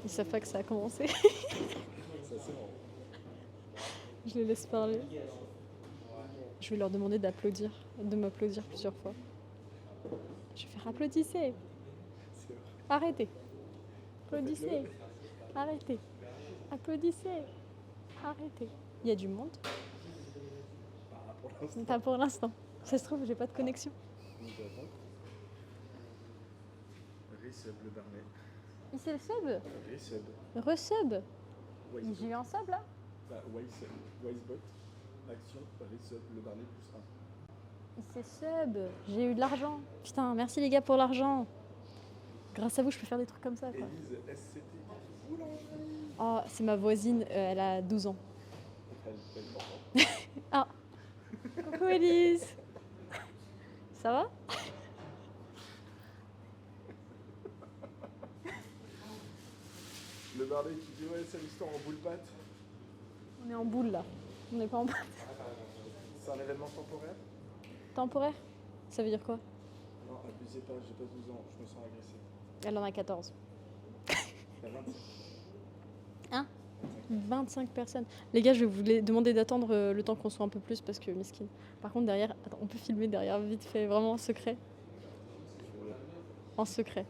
Ils savent pas que ça a commencé. Ça, c'est marrant. Je les laisse parler. Je vais leur demander d'applaudir, de m'applaudir plusieurs fois. Je vais faire applaudissez. C'est vrai. Arrêtez. Applaudissez. Arrêtez. Applaudissez. Arrêtez. Il y a du monde? Bah, pour l'instant. Pas pour l'instant. Ça se trouve, j'ai pas de connexion. On doit attendre. Resub le Barnet. Il c'est le sub? Resub. Resub. Wisebot. J'ai eu un sub là? Bah, Wisebot. Action. Resub le Barnet plus 1. Il c'est sub. J'ai eu de l'argent. Putain, merci les gars pour l'argent. Grâce à vous, je peux faire des trucs comme ça, quoi. Élise SCT. Boulangerie. Oh, c'est ma voisine, elle a 12 ans. Elle m'entend. Ah. Coucou Elise. Ça va? Le Barnet qui dit ouais, c'est l'histoire en boule pâte. On est en boule là. On n'est pas en boule. C'est un événement temporaire. Temporaire? Ça veut dire quoi? Non, abusez pas, j'ai pas 12 ans, je me sens agressé. Elle en a 14. Il y a 25. Hein? 25 personnes. Les gars, je vais vous demander d'attendre le temps qu'on soit un peu plus parce que miskin. Par contre, derrière, attends, on peut filmer derrière vite fait, vraiment en secret. En secret.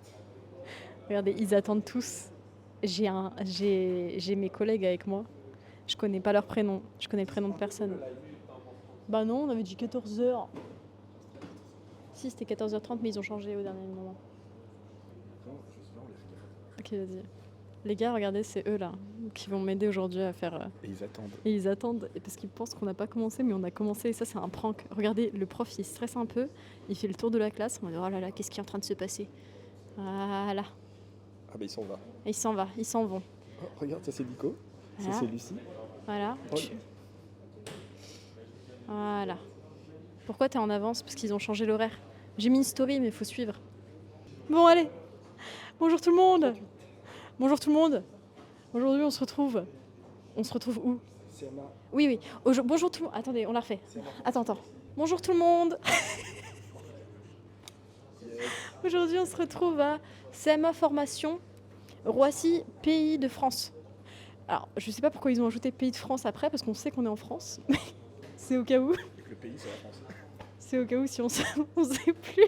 Regardez, ils attendent tous. J'ai mes collègues avec moi. Je connais pas leur prénom. Je connais le prénom de personne. Bah non, on avait dit 14h. Si, c'était 14h30, mais ils ont changé au dernier moment. Non, je sais pas, on les regarde. Ok, vas-y. Les gars, regardez, c'est eux là qui vont m'aider aujourd'hui à faire. Et ils attendent. Et ils attendent et parce qu'ils pensent qu'on n'a pas commencé, mais on a commencé. Et ça, c'est un prank. Regardez, le prof, il stresse un peu. Il fait le tour de la classe. On va dire, oh là là, qu'est-ce qui est en train de se passer? Voilà. Ah bah ils sont là. Et il s'en va, ils s'en vont. Oh, regarde, ça c'est Nico. Voilà. Ça c'est Lucie. Voilà. Oh, Voilà. Pourquoi t'es en avance? Parce qu'ils ont changé l'horaire. J'ai mis une story, mais il faut suivre. Bon, allez. Bonjour tout le monde. Bonjour tout le monde. Aujourd'hui, on se retrouve. On se retrouve où? CMA. Oui, oui. Bonjour tout le monde. Attendez, on la refait. Attends. Bonjour tout le monde. Aujourd'hui, on se retrouve à CMA Formation, Roissy, pays de France. Alors, je sais pas pourquoi ils ont ajouté pays de France après, parce qu'on sait qu'on est en France. Mais c'est au cas où. Et que le pays c'est la France. C'est au cas où si on sait plus.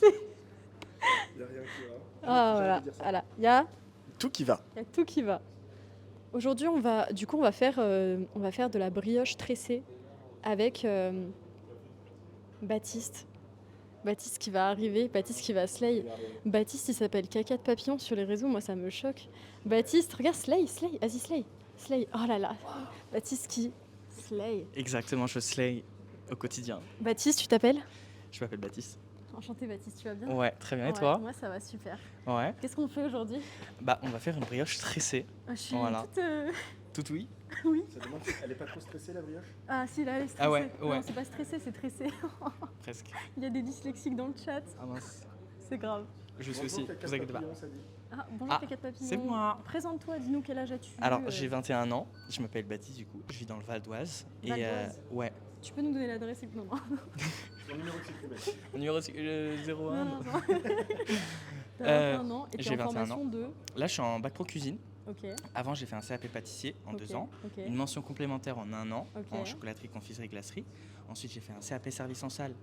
Il n'y a rien qui va. Ah, voilà. Voilà. Il y a Tout qui va. tout qui va. Aujourd'hui, on va faire de la brioche tressée avec Baptiste. Baptiste qui va arriver, Baptiste qui va slay. Baptiste, il s'appelle Caca de Papillon sur les réseaux, moi ça me choque. Baptiste, regarde, slay, vas-y slay. Slay, oh là là. Baptiste qui slay. Exactement, je slay au quotidien. Baptiste, tu t'appelles? Je m'appelle Baptiste. Enchanté Baptiste, tu vas bien? Ouais, très bien. Et Ouais, toi? moi ça va super. Ouais. Qu'est-ce qu'on fait aujourd'hui? Bah, on va faire une brioche tressée. Je suis Voilà. toute... Tout oui. Oui. Ça demande, elle est pas trop stressée la brioche? Ah si, là elle est stressée. Ah ouais. Non, c'est pas stressé, c'est tressé. Presque. Il y a des dyslexiques dans le chat, Ah mince. c'est grave. Je suis aussi. Vous inquiétez pas. Ça dit. Ah, bonjour Ah, Caca de Papillon. c'est moi. Présente-toi, dis-nous quel âge as-tu? Alors, j'ai 21 ans. Je m'appelle Baptiste du coup. Je vis dans le Val d'Oise. Val d'Oise. Ouais. Tu peux nous donner l'adresse? Non, non. Ton numéro de sécurité. Mon numéro c'est 01. Non. T'as 21 ans et t'es j'ai en 21 formation de... Là, je suis en bac pro cuisine. Ok. Avant, j'ai fait un CAP pâtissier en 2 ans. Ok. Une mention complémentaire en 1 an Ok. en chocolaterie, confiserie, glacerie. Ensuite, j'ai fait un CAP service en salle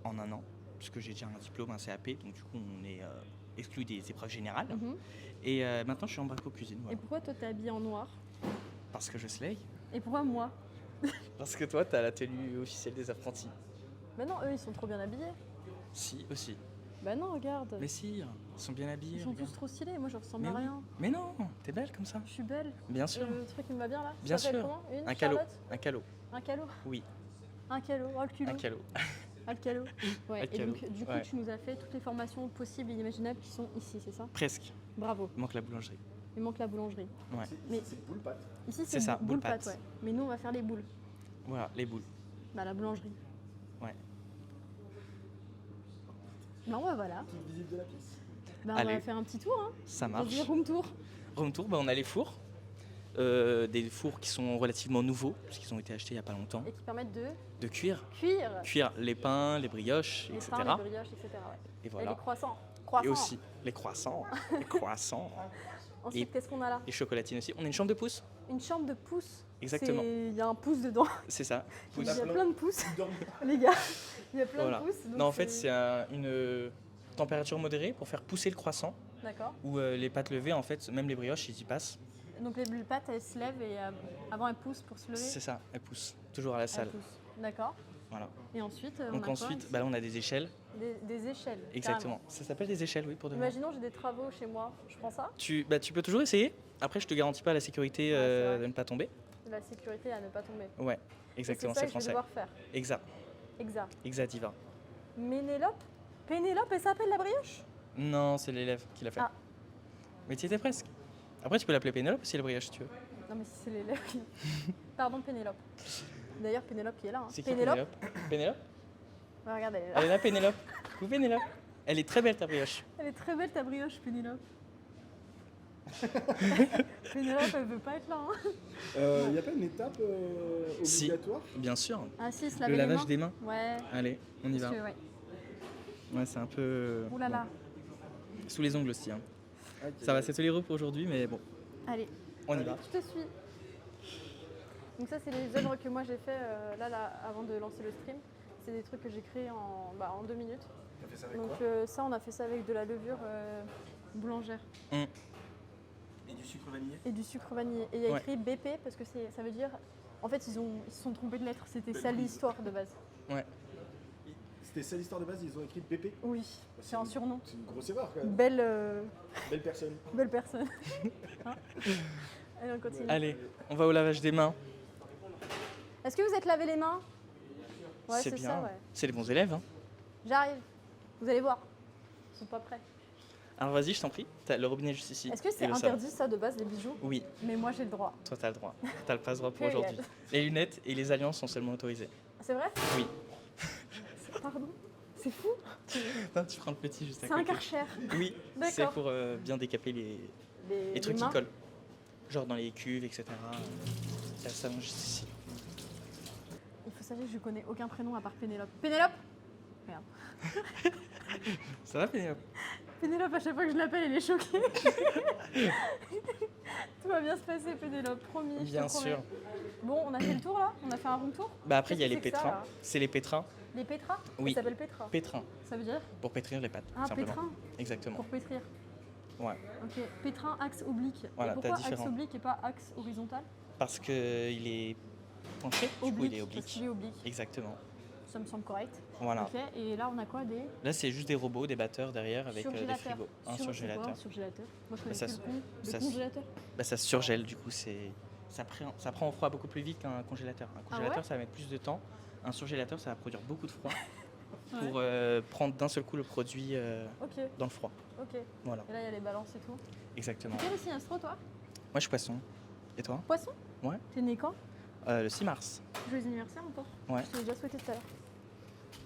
en 1 an, puisque j'ai déjà un diplôme, un CAP, donc du coup, on est exclu des épreuves générales. Mhm. Et maintenant, je suis en bac pro cuisine, Et voilà. pourquoi toi t'es habillé en noir? Parce que je slay. Et pourquoi moi? Parce que toi, t'as la tenue officielle des apprentis. Bah non, eux ils sont trop bien habillés. Si, aussi. Bah non, regarde. Mais si, ils sont bien habillés. Ils sont regarde. tous trop stylés, moi je ressemble Mais à oui. rien. Mais non, t'es belle comme ça. Je suis belle. Bien sûr. Le truc il me va bien là? Bien Ça s'appelle sûr. comment? Une Un calot. Charlotte? Un calot. Un calot? Oui, Un calot, oh le culot. un calot. Ah, le calot. Ouais. Un Et calot, donc du coup ouais. tu nous as fait toutes les formations possibles et inimaginables qui sont ici, c'est ça? Presque. Bravo. Il manque la boulangerie. Il manque la boulangerie. Ouais. Mais- C'est boule pâte. Ici C'est ça, boule boule pâte, pâte. ouais. Mais nous on va faire les boules. Voilà, les boules. Bah la boulangerie. Ouais. Non bah voilà. Petite visite de la pièce. Bah, on va Allez. faire un petit tour hein. Ça On va marche. dire room tour. Room tour, bah, on a les fours. Des fours qui sont relativement nouveaux, puisqu'ils ont été achetés il n'y a pas longtemps. Et qui permettent de De cuire. cuire Cuire les pains, les brioches, les etc. pains, les brioches, etc. Ouais. Et Et voilà. les croissants. Croissant. Et aussi les croissants. Les croissants. Ensuite, et- qu'est-ce qu'on a là? Les chocolatines aussi. On a une chambre de pouce. Une chambre de pouces. Exactement. Il y a un pouce dedans. C'est ça. Il Pouce. y a plein de pouces, Tu dors. les gars. Il y a plein Voilà. de pouces. donc Non, en fait, c'est une température modérée pour faire pousser le croissant. D'accord. Ou les pâtes levées, en fait, même les brioches, ils y passent. Donc les pâtes, elles se lèvent et avant elles poussent pour se lever. C'est ça, elles poussent. Toujours à la Elles salle. poussent. D'accord. Voilà. Et ensuite, on Donc a quoi ensuite, ici là, on a des échelles. Des échelles. Exactement. Ça s'appelle des échelles, oui, pour de Carrément. vrai. Imaginons, j'ai des travaux chez moi. Je prends ça. Tu peux toujours essayer. Après, je te garantis pas la sécurité Ouais, c'est vrai. de ne pas tomber. La sécurité à ne pas tomber. Ouais, Et exactement, c'est ça c'est que je vais français. devoir faire. Exact, Exact. exact, Diva. Ménélope. Pénélope, elle s'appelle la brioche? Non, c'est l'élève qui l'a fait. Ah. Mais tu y étais presque. Après, tu peux l'appeler Pénélope si la brioche, si tu veux. Non, mais si c'est l'élève qui. Pardon, Pénélope. D'ailleurs, Pénélope qui est là. Hein. C'est qui Pénélope? Pénélope Ouais, regarde, elle est là. Elle est là, Pénélope. Coucou, Pénélope. Elle est très belle, ta brioche. Elle est très belle ta brioche, Pénélope. Pénélope, elle veut pas être là. Hein. Il n'y a pas une étape Si. obligatoire? Bien sûr. Ah si, se Le laver les lavage mains. des mains. Ouais. Allez, on y va. parce que, ouais. Ouais, c'est un peu. Ouh là là. bon. Sous les ongles aussi. Hein. Ok. Ça va, c'est tous les repos aujourd'hui, mais bon, Allez, on y va. je te suis. Donc ça, c'est les œuvres que moi j'ai fait là, avant de lancer le stream. C'est des trucs que j'ai créés en 2 minutes. T'as fait ça avec Donc quoi? ça, on a fait ça avec de la levure boulangère Hum. Et du sucre vanillé? et du sucre vanillé. Et il y a Ouais. écrit BP parce que ça veut dire... En fait, ils se sont trompés de lettres. C'était ça l'histoire de base. Ouais. C'était ça l'histoire de base, ils ont écrit BP? Oui, c'est un surnom. C'est une grosse erreur quand même. Belle, Belle personne. belle personne. Hein. Allez, on continue. Allez, on va au lavage des mains. Est-ce que vous êtes lavé les mains? Ouais, c'est c'est bien. ça, ouais. C'est les bons élèves. Hein. J'arrive. Vous allez voir. Ils sont pas prêts. Alors vas-y, je t'en prie. T'as le robinet juste ici. Est-ce que c'est Et le savon. interdit ça de base, les bijoux? Oui, Mais moi j'ai le droit. toi t'as le droit. T'as le passe-droit pour Period. aujourd'hui. Les lunettes et les alliances sont seulement autorisées. C'est vrai? Oui. Pardon? C'est fou? Non, tu prends le petit juste à C'est un côté. karcher. Oui, D'accord. c'est pour bien décaper les trucs qui mains. collent. Genre dans les cuves, etc. T'as le savon juste ici. Il faut savoir que je connais aucun prénom à part Pénélope. Pénélope? Regarde. Ça va, Pénélope? Pénélope, à chaque fois que je l'appelle, elle est choquée. Tout va bien se passer, Pénélope, promis. je te Bien promets. sûr. Bon, on a fait le tour là? On a fait un room tour? Bah après, il y a Qu'est-ce les que c'est que ça, pétrins. là C'est les pétrins. Les pétras? Oui. Ça s'appelle pétra. Pétrins. Ça veut dire? Pour pétrir les pâtes, Ah, simplement. pétrin, Exactement. pour pétrir. Ouais. Ok, pétrin, axe oblique. Voilà, Et pourquoi t'as différents. axe oblique et pas axe horizontal? Parce qu'il est penché, du coup Oblique, il est parce oblique. qu'il est oblique. Exactement. Ça me semble correct. Voilà. Ok, et là on a quoi? Des Là, c'est juste des robots, des batteurs derrière avec des surgélateurs. frigos. Un C'est quoi, surgélateur. un surgélateur? Moi je connais ça que le se- con. Le ça se- congélateur? Bah, ça se surgèle, du coup, ça prend au froid beaucoup plus vite qu'un congélateur. Un Ah congélateur, ouais ça va mettre plus de temps. Un surgélateur, ça va produire beaucoup de froid Ouais. pour prendre d'un seul coup le produit Ok, dans le froid. ok. Voilà, Et là il y a les balances et tout. exactement. Quel aussi astro toi? Moi, je suis poisson. Et toi? Poisson? Ouais. T'es né quand? Le 6 mars. Joyeux anniversaire encore. Ouais. Je te l'ai déjà souhaité tout à l'heure.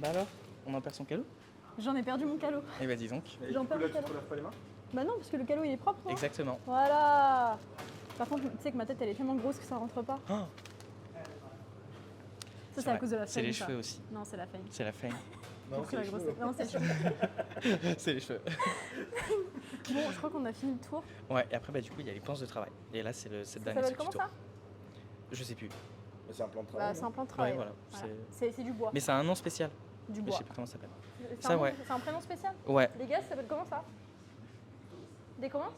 Bah alors, on en perd son calot? J'en ai perdu mon calot. Eh bah dis donc. Et J'en du coup, perds là, le tu calot. te laves pas les mains? Bah non, parce que le calot il est propre. Non Exactement. Voilà. Par contre, tu sais que ma tête elle est tellement grosse que ça rentre pas. Oh, Ça c'est à vrai. cause de la C'est fame. les ça. cheveux aussi. Non, c'est la fame. C'est la fame. Non, C'est la les grosse. cheveux. Non, c'est les cheveux. C'est les cheveux. Bon, je crois qu'on a fini le tour. Ouais, et après, bah, du coup, il y a les planches de travail. Et là, c'est le Ça dernier s'appelle truc comment du ça? tour. Je sais plus. Mais c'est un plan de Bah, travail. c'est un plan de Ouais, travail. voilà. Voilà. c'est- C'est du bois. Mais c'est un nom spécial. Du Mais je bois. sais plus comment ça s'appelle. C'est Ça, un, ouais. c'est un prénom spécial? Ouais, Les gars, ça s'appelle comment ça? Des comment?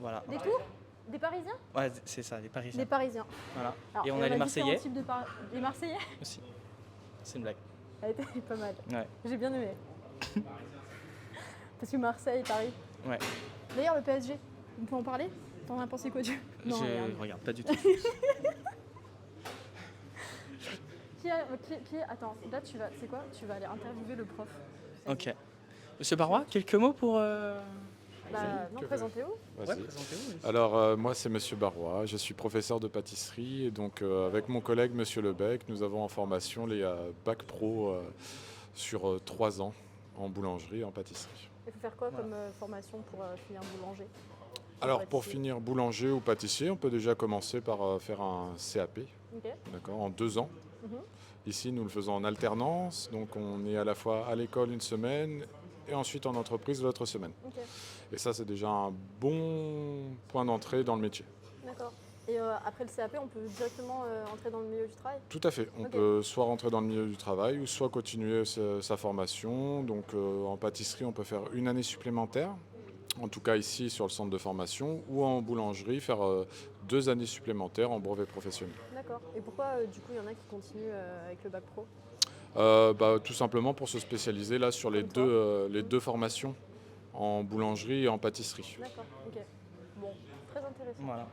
voilà. Des Tours? Des Parisiens? Ouais, c'est ça, les Parisiens. Des Parisiens. Voilà. Alors, Et on a les différents Marseillais types de Les Marseillais? aussi. C'est une blague. Elle était pas mal. Ouais. J'ai bien aimé. Parce que Marseille, Paris. Ouais. D'ailleurs, le PSG, on peut en parler? T'en as pensé quoi du... Non, je regarde. regarde pas du tout. Attends, là tu vas, c'est quoi? Tu vas aller interviewer le prof. Ok. Monsieur Barrois, quelques mots pour. Bah, non, que présentez-vous. Ouais, Vas-y. présentez-vous. oui. Alors, moi, c'est Monsieur Barrois, je suis professeur de pâtisserie. Et donc, avec mon collègue Monsieur Lebec, nous avons en formation les Bac Pro sur 3 ans en boulangerie et en pâtisserie. Il faut faire quoi Voilà. comme formation pour finir boulanger? Alors, pour pâtissier. finir boulanger ou pâtissier, on peut déjà commencer par faire un CAP, Ok. d'accord, en 2 ans. Mhm. Ici, nous le faisons en alternance, donc on est à la fois à l'école une semaine et ensuite en entreprise l'autre semaine. Ok, Et ça, c'est déjà un bon point d'entrée dans le métier. d'accord. Et après le CAP, on peut directement entrer dans le milieu du travail? Tout à fait. On Ok. peut soit rentrer dans le milieu du travail ou soit continuer sa formation. Donc en pâtisserie, on peut faire une année supplémentaire, en tout cas ici sur le centre de formation, ou en boulangerie, faire 2 années supplémentaires en brevet professionnel. D'accord. Et pourquoi du coup il y en a qui continuent avec le bac pro? Tout simplement pour se spécialiser là sur les Comme toi. les deux formations, en boulangerie et en pâtisserie. D'accord, ok. Bon, très intéressant. Voilà.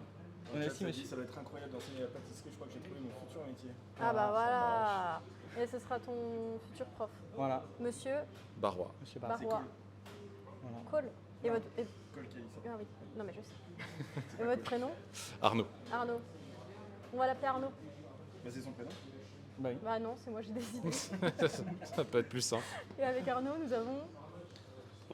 Donc là, Merci, tu as dit, monsieur. ça va être incroyable d'enseigner la pâtisserie. Je crois que j'ai trouvé mon futur métier. Ah bah voilà. Et ce sera ton futur prof. Voilà, Monsieur Barrois. monsieur Barois. Barrois. Voilà. Cole. Et votre... Cole Kelly, ça. Ah oui, non mais je sais. Et votre prénom? Arnaud. Arnaud. On va l'appeler Arnaud. Bah, c'est son prénom. Bah oui. Bah non, c'est moi j'ai décidé. Ça peut être plus simple. Et avec Arnaud, nous avons...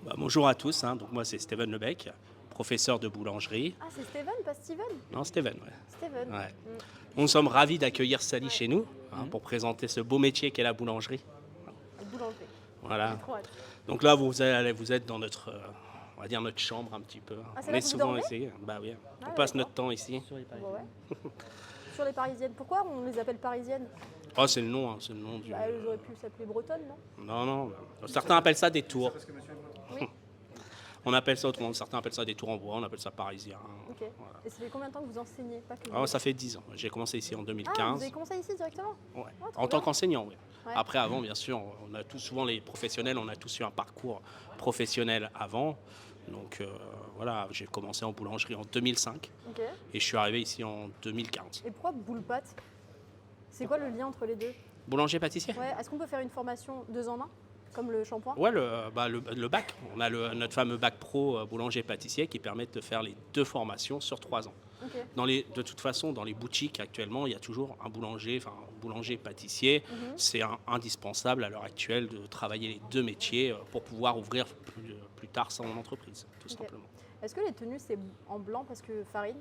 Bah, bonjour à tous, hein. Donc moi c'est Steven Lebec, professeur de boulangerie. Ah c'est Steven, pas Steven? Non, Steven, ouais. Steven. Ouais. Mm. Nous sommes ravis d'accueillir Sally chez nous pour présenter ce beau métier qu'est la boulangerie. Boulanger. Voilà. Trop hâte. Donc là vous êtes dans notre, on va dire notre chambre un petit peu. Ah, c'est On là est que vous souvent dormez ici. Bah oui. Ah, On passe d'accord. notre temps ici. Sur les paris. Bon, ouais. Sur les parisiennes. Pourquoi on les appelle parisiennes? Oh c'est le nom, hein, c'est le nom du. Bah, elles auraient pu s'appeler bretonnes, non? Non non. Certains appellent ça des tours. Parce que monsieur est breton. Oui. On appelle ça autrement. Certains appellent ça des tours en bois. On appelle ça parisien. Ok. Voilà. Et ça fait combien de temps que vous enseignez? Pas que Ah, ça fait 10 ans. J'ai commencé ici en Ah, vous 2015. avez commencé ici directement? Ouais. Ah, trop En tant bien. qu'enseignant, oui. Ouais. Après, avant, bien sûr, on a tous, souvent les professionnels, on a tous eu un parcours professionnel avant. Donc voilà, j'ai commencé en boulangerie en 2005 Ok. et je suis arrivé ici en 2015. Et pourquoi boule pâte? C'est quoi le lien entre les deux? Boulanger-pâtissier? Ouais, est-ce qu'on peut faire une formation 2 en 1 comme le shampoing? Ouais, le bac. On a notre fameux bac pro boulanger-pâtissier qui permet de faire les 2 formations sur 3 ans. Ok. De toute façon, dans les boutiques actuellement, il y a toujours un boulanger-pâtissier. Mhm. C'est indispensable à l'heure actuelle de travailler les 2 métiers pour pouvoir ouvrir plus tard son entreprise, tout Ok. simplement. Est-ce que les tenues c'est en blanc parce que farine?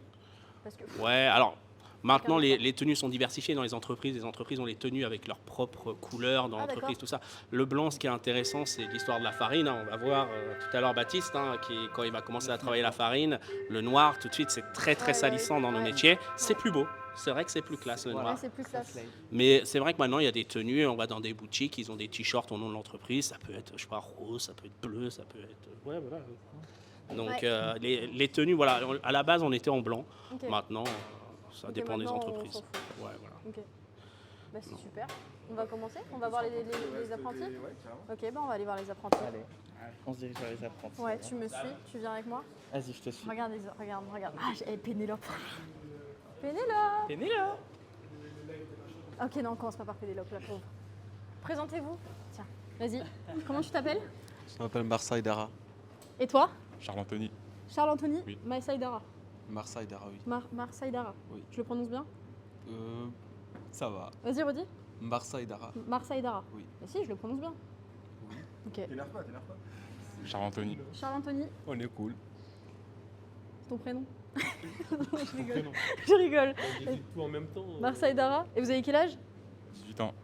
Parce que... Ouais, alors maintenant D'accord. les tenues sont diversifiées dans les entreprises. Les entreprises ont les tenues avec leurs propres couleurs dans Ah, l'entreprise, d'accord. tout ça. Le blanc, ce qui est intéressant, c'est l'histoire de la farine, hein. On va voir tout à l'heure Baptiste, hein, quand il va commencer à travailler la farine. Le noir, tout de suite, c'est très Ouais, salissant ouais, dans nos ouais. métiers. C'est plus beau. C'est vrai que c'est plus classe le Ouais, noir. c'est plus classe. Mais c'est vrai que maintenant, il y a des tenues, on va dans des boutiques, ils ont des t-shirts au nom de l'entreprise, ça peut être, je sais pas, rose, ça peut être bleu, ça peut être... Ouais, voilà. Donc Ouais. les tenues, voilà, à la base, on était en blanc. Ok. Maintenant, ça Ok, dépend des maintenant, on entreprises. s'en fout. Ouais, voilà. Ok. Bah c'est super. On va commencer? On va voir les apprentis? Ouais, carrément. Ok, bah on va aller voir les apprentis. Allez, on se dirige vers les apprentis. Ouais, tu me suis, tu viens avec moi? Vas-y, je te suis. Regarde, regarde. Ah, j'ai Pénélope. Pénélope! T'es né là? Ok, non, on commence pas par Pénélope, la pauvre. Présentez-vous. Tiens, vas-y. Comment tu t'appelles? Je m'appelle Marsaï Dara. Et toi? Charles-Anthony. Charles-Anthony? Oui. Maïsaïdara. Marsaï Dara, oui. Marsaïdara. Oui. Je le prononce bien? Ça va. Vas-y, redis. Marsaï Dara. Marsaïdara. Oui. Mais si, je le prononce bien. Oui. Ok. T'énerve pas. Charles-Anthony. Charles-Anthony, On est cool. c'est ton prénom? Non, je rigole. Je rigole. J'ai fait tout en même temps. Marsaïdara. Et vous avez quel âge? 18 ans.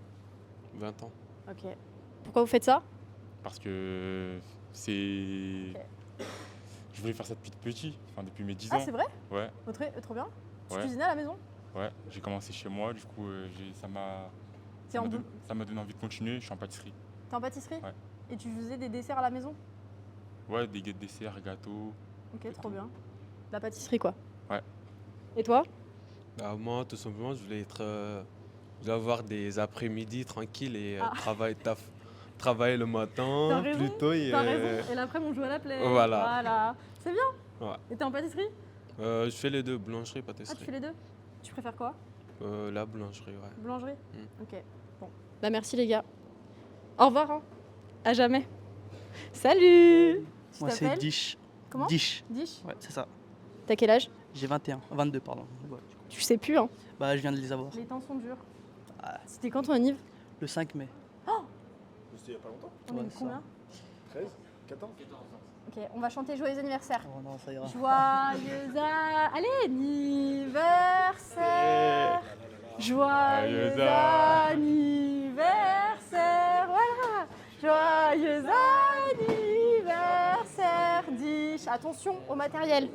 20 ans. Ok. Pourquoi vous faites ça? Parce que c'est. Ok. Je voulais faire ça depuis petit, enfin depuis mes 10 Ah, ans. c'est vrai? Ouais, Oh, trop bien. Tu Ouais. cuisinais à la maison? ouais. J'ai commencé chez moi, du coup ça m'a T'es en ça m'a donné envie de continuer. Je suis en pâtisserie. T'es en pâtisserie? Ouais. Et tu faisais des desserts à la maison? Ouais, des desserts, gâteaux. Ok, trop bien. La pâtisserie, quoi. Ouais. Et toi? Bah, moi, tout simplement, je voulais avoir des après-midi tranquilles et Ah. travailler le matin T'as raison, plus tôt. Et, T'as raison. Et l'après, on joue à la play. Voilà. C'est bien. Ouais. Et t'es en pâtisserie? je fais les deux, boulangerie, Ah, tu pâtisserie. fais les deux? Tu préfères quoi? La boulangerie, ouais. Boulangerie? Mm. Ok. Bon. Bah, merci, les gars. Au revoir. Hein. À jamais. Salut. Tu Moi, c'est t'appelles? Dish. Comment? Dish. Dish. Ouais, c'est ça. T'as quel âge? J'ai 22, pardon. Ouais. Tu sais plus, hein. Bah, je viens de les avoir. Les temps sont durs. Ah. C'était quand ton anniv? Le 5 mai. C'était il y a pas longtemps. On Ouais, est ça. combien? 13, 14. Ok, on va chanter joyeux anniversaire. Oh non, ça ira. Joyeux anniversaire. Joyeux anniversaire. Voilà. Joyeux anniversaire. attention au matériel.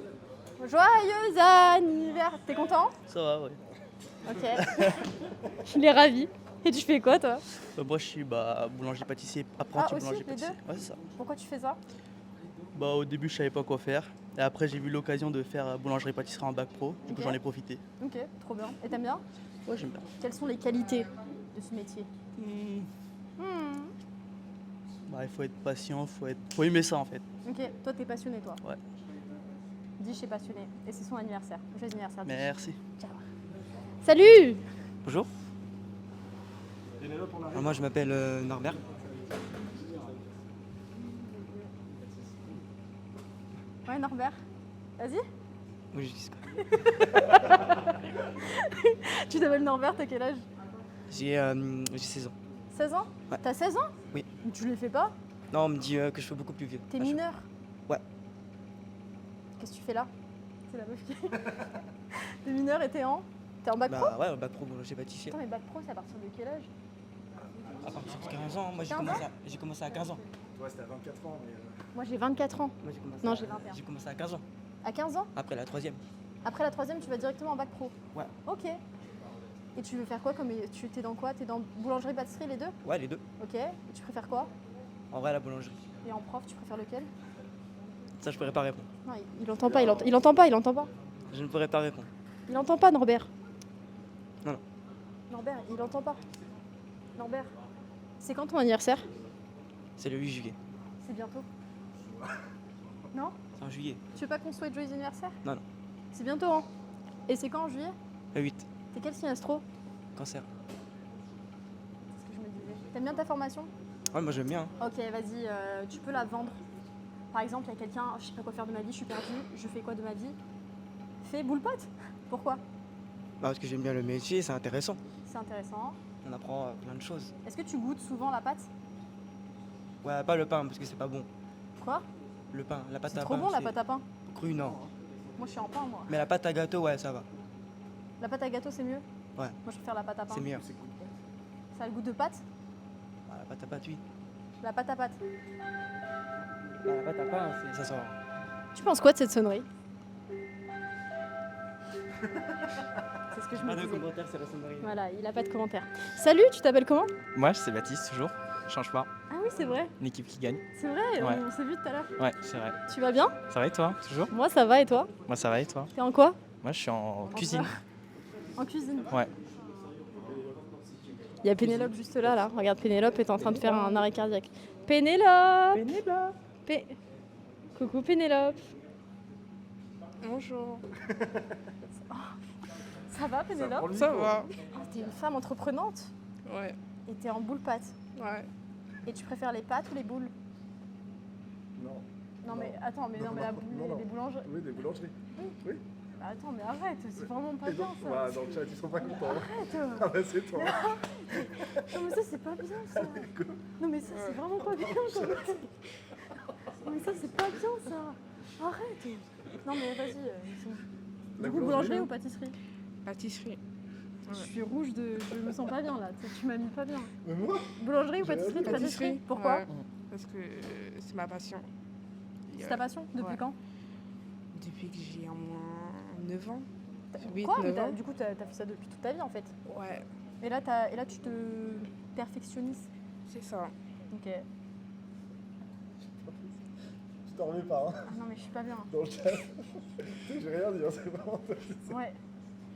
Joyeux anniversaire. T'es content? Ça va, ouais. Ok. Il est ravi. Et tu fais quoi toi? Moi, je suis boulanger-pâtissier, apprenti Ah, aussi, boulanger-pâtissier. les Ouais, c'est ça. Pourquoi tu fais ça? Au début, je savais pas quoi faire. Et après, j'ai vu l'occasion de faire boulangerie-pâtisserie en bac pro. Du coup, Ok. j'en ai profité. Ok, trop bien. Et t'aimes bien? Ouais, j'aime bien. Quelles sont les qualités de ce métier? Il faut être patient, faut aimer ça en fait. Ok, toi t'es passionné toi? Ouais. Dis je suis passionné. Et c'est son anniversaire. Joyeux anniversaire. Dis. Merci. Salut! Bonjour. Alors moi je m'appelle Norbert. Ouais Norbert. Vas-y. Oui, je dis ça. Tu t'appelles Norbert, t'as quel âge? J'ai 16 ans. 16 ans? Ouais. T'as 16 ans? Oui. Mais tu les fais pas? Non, on me dit que je fais beaucoup plus vieux. T'es Ah, je- mineur? Ouais. Qu'est-ce que tu fais là? C'est la meuf qui... T'es mineur et t'es en bac pro? Bah ouais, bac pro boulanger pâtissier. Attends mais bac pro c'est à partir de quel âge? À partir de 15 ans, moi 15 j'ai commencé à 15 ans. Toi, c'était à 24 ans, mais. Moi j'ai 24 ans. Moi, j'ai commencé Non, à- j'ai 21. J'ai commencé à 15 ans. À 15 ans? Après la troisième. Après la troisième tu vas directement en bac pro? Ouais. Ok. Et tu veux faire quoi comme... Tu t'es dans quoi? T'es dans boulangerie pâtisserie les deux? Ouais, les deux. Ok. Et tu préfères quoi? En vrai, la boulangerie. Et en prof tu préfères lequel? Ça, je pourrais pas répondre. Non, il entend pas, il entend pas, il entend pas. Je ne pourrais pas répondre. Il entend pas Norbert. Non, non. Norbert, il entend pas. Norbert. C'est quand ton anniversaire? C'est le 8 juillet. C'est bientôt. Non? C'est en juillet. Tu veux pas qu'on souhaite joyeux anniversaire? Non, non. C'est bientôt, hein? Et c'est quand en juillet? Le 8. T'es quel signe astro? Cancer. C'est ce que je me disais. T'aimes bien ta formation? Ouais, moi j'aime bien. Hein. Ok, vas-y, tu peux la vendre. Par exemple, il y a quelqu'un, je sais pas quoi faire de ma vie, je suis perdue, je fais quoi de ma vie? Fais boule pote. Pourquoi? Bah, parce que j'aime bien le métier, c'est intéressant. C'est intéressant. On apprend plein de choses. Est-ce que tu goûtes souvent la pâte? Ouais, pas le pain parce que c'est pas bon. Quoi? Le pain, la pâte C'est à trop pain. bon la c'est pâte à pain. Crue, non. Moi je suis en pain, moi. Mais la pâte à gâteau, ouais, ça va. La pâte à gâteau c'est mieux? Ouais. Moi je préfère la pâte à pain. C'est meilleur. Ça a le goût de pâte? Ah, la pâte à pâte, oui. La pâte à pâte. Bah, la pâte à pain, ça sort. Tu penses quoi de cette sonnerie? C'est ce que je me Pas de disais. commentaires, c'est la sonnerie. Voilà, il a pas de commentaire. Salut, tu t'appelles comment? Moi, c'est Baptiste, toujours. Change pas. Ah oui, c'est vrai. Une équipe qui gagne. C'est vrai, Ouais. on s'est vu tout à l'heure. Ouais, c'est vrai. Tu vas bien? Ça va et toi, toujours? Moi ça va et toi? Moi, ça va et toi? T'es en quoi? Moi, je suis en cuisine. En cuisine. Ouais. Il y a Pénélope juste là. Regarde, Pénélope est en train de faire un arrêt cardiaque. Pénélope! Pénélope! Coucou Pénélope! Bonjour. Ça va Pénélope? Ça va. Oh, t'es une femme entreprenante Ouais. et t'es en boule pâte. Ouais. Et tu préfères les pâtes ou les boules? Non. Non mais attends, mais non, mais la boule, les boulangeries. Oui, des boulangeries. Oui. Bah, attends, mais arrête, c'est vraiment pas Et bien donc, ça. voilà, dans le chat, ils sont pas contents. Arrête! Ah bah c'est toi. Non mais ça c'est pas bien ça. Non mais ça c'est vraiment pas bien quand même. Non mais ça c'est pas bien ça. Arrête. Non mais vas-y. La Du coup boulangerie ou pâtisserie? Pâtisserie. Je suis rouge je me sens pas bien là. Tu m'as mis pas bien. Mais moi Boulangerie ou pâtisserie? Pâtisserie. Pourquoi? Ouais. Parce que c'est ma passion. C'est ta passion? Depuis Ouais. quand? Depuis que j'ai au moins 9 ans. 8, Quoi? Mais 9 ans. du coup t'as fait ça depuis toute ta vie en fait. Ouais, Et là tu te perfectionnistes. c'est ça. Ok. Tu t'en remets pas, hein, Ah non mais je suis pas bien. dans le chat. Tu sais, j'ai rien dit, hein, c'est vraiment toi qui sais. Ouais.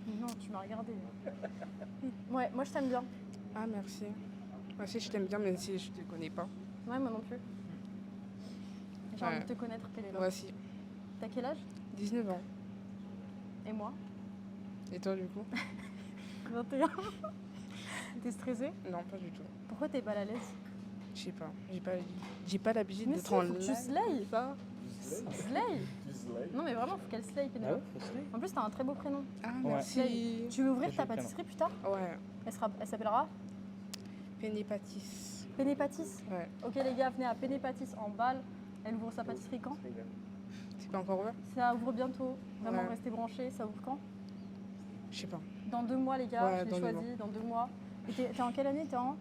Mais non, tu m'as regardé. Ouais, moi je t'aime bien. Ah, merci. Moi aussi, je t'aime bien, même si je te connais pas. Ouais, moi non plus. J'ai Ouais. envie de te connaître, Pénélope. Moi aussi. T'as quel âge? 19 ans. Et moi? Et toi, du coup? 21. T'es stressée? Non, pas du tout. Pourquoi t'es mal à l'aise? Je sais pas. J'ai pas l'habitude Mais d'être si, en faut que tu live. slay. Pas. Slay? Non mais vraiment, faut qu'elle slay, Pénélope. En plus, t'as un très beau prénom. Ah, Ouais. merci. Tu veux ouvrir Très ta joli pâtisserie plus tard? Ouais. Elle s'appellera Pénépatis. Pénépatis. Ouais. Ok les gars, venez à Pénépatis en balle. Elle ouvre sa pâtisserie quand? C'est pas encore ouvert? Ça ouvre bientôt. Vraiment, Ouais. restez branchés. Ça ouvre quand? Je sais pas. Dans 2 mois les gars, Ouais, je l'ai dans 2 choisi, dans 2 mois. Et t'es en quelle année? T'es en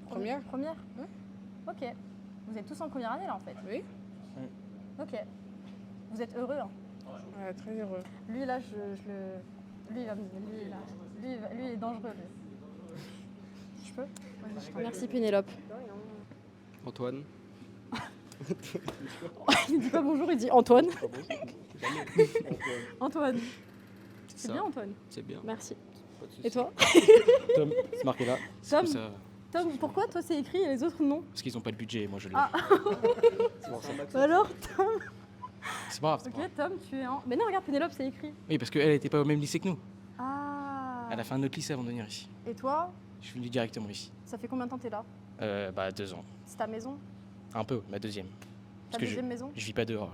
Première. Première? Ouais. Ok. Vous êtes tous en première année là en fait? Oui. Ok. Vous êtes heureux, hein? Ouais, très heureux. Lui, là, je le... Lui, il va me... Lui, il est dangereux, lui. Je peux? Merci, Pénélope. Antoine. Il dit pas bonjour, il dit Antoine. Antoine. C'est Ça. bien, Antoine? C'est bien. Merci. Pas de souci. Et toi? Tom, c'est marqué là. C'est Tom, pour ça. Tom, pourquoi toi c'est écrit et les autres non? Parce qu'ils n'ont pas de budget, moi je l'ai. Ah. C'est pour ça. Bah alors, Tom. C'est pas grave. c'est pas Ok, grave. Tom, tu es en... Mais non, regarde, Pénélope, c'est écrit. Oui, parce qu'elle n'était pas au même lycée que nous. Ah. Elle a fait un autre lycée avant de venir ici. Et toi, Je suis venu directement ici. ça fait combien de temps t'es là? Bah 2 ans. C'est ta maison? Un peu, ma deuxième. Ta que deuxième maison? je vis pas dehors.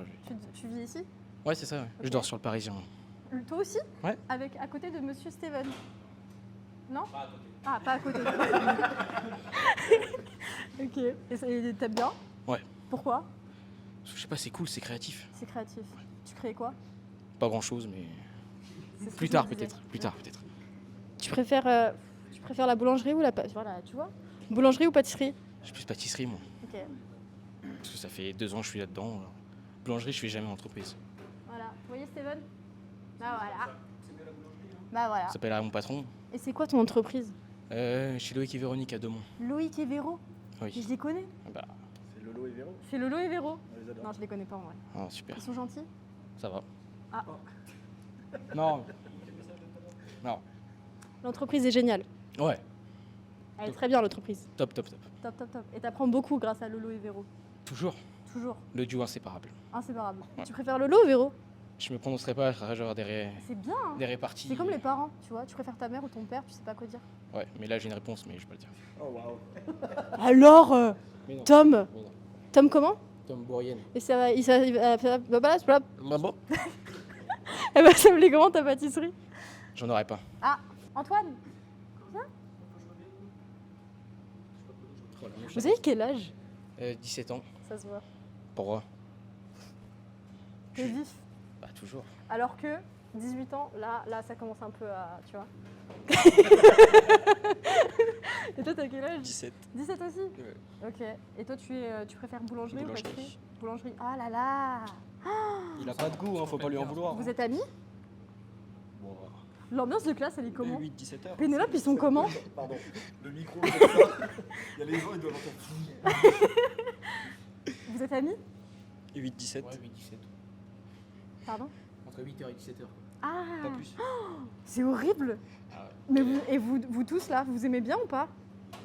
Tu vis ici? Ouais, c'est ça. Ouais. Je Ok. dors sur le Parisien. Toi aussi? Ouais. Avec, à côté de Monsieur Steven? Non? Ah, pas à côté. Ok. Et t'aimes bien? Ouais. Pourquoi? Je sais pas, c'est cool, c'est créatif. C'est créatif. Tu crées quoi? Pas grand chose, mais C'est ce que plus tu tard me disais. peut-être. Plus tard peut-être. Tu préfères la boulangerie ou la pâtisserie? Voilà, tu vois? Boulangerie ou pâtisserie? Je suis plus pâtisserie, moi. Ok. Parce que ça fait 2 ans que je suis là-dedans. Alors. Boulangerie, je fais jamais entreprise. Voilà. Vous voyez Steven? Bah voilà. Bah voilà. Ça s'appelle à mon patron. Et c'est quoi ton entreprise? Chez Loïc et Véronique à Domont. Loïc et Véro? Oui. Je les connais. Bah, C'est Lolo et Véro. C'est Lolo et Véro. On les adore. Non, je les connais pas en vrai. ah, super. Ils sont gentils? Ça va. Ah. Non. Non. L'entreprise est géniale. Ouais. Elle est très bien l'entreprise. Top, top, top. Top, top, top. Et t'apprends beaucoup grâce à Lolo et Véro. Toujours. Toujours. Le duo inséparable. Inséparable. Ouais. Tu préfères Lolo ou Véro? Je me prononcerai pas à genre C'est bien. Hein. des réparties. C'est comme les parents, tu vois. Tu préfères ta mère ou ton père, tu sais pas quoi dire. Ouais, mais là j'ai une réponse, mais je vais pas le dire. Oh waouh. Alors, Mais non. Tom. Mais non. Tom comment? Tom Bourrienne. Et ça va, Bah bon. Elle va s'appeler comment ta pâtisserie? J'en aurais pas. Ah, Antoine. Vous avez quel âge? 17 ans. Ça se voit. Pourquoi? T'es vif. Bah toujours. Alors que 18 ans, là, ça commence un peu à, tu vois. Et toi, t'as quel âge? 17. 17 aussi? Ouais. Ok. Et toi, tu préfères boulangerie ou Boulangerie. pâtisserie? Boulangerie. Ah là là. Il a pas de goût, hein, faut pas lui en vouloir. Vous êtes amis? Bon, L'ambiance de classe, elle est comment? 8-17 heures. Pénélope, ils sont comment? Pardon. Le micro, comme ça. Il y a les gens, ils doivent entendre. Vous êtes amis? 8-17. Ouais, 8-17. Pardon? Entre 8h et 17h. Ah. Pas plus. C'est horrible. Ah ouais. Mais vous tous là, vous aimez bien ou pas?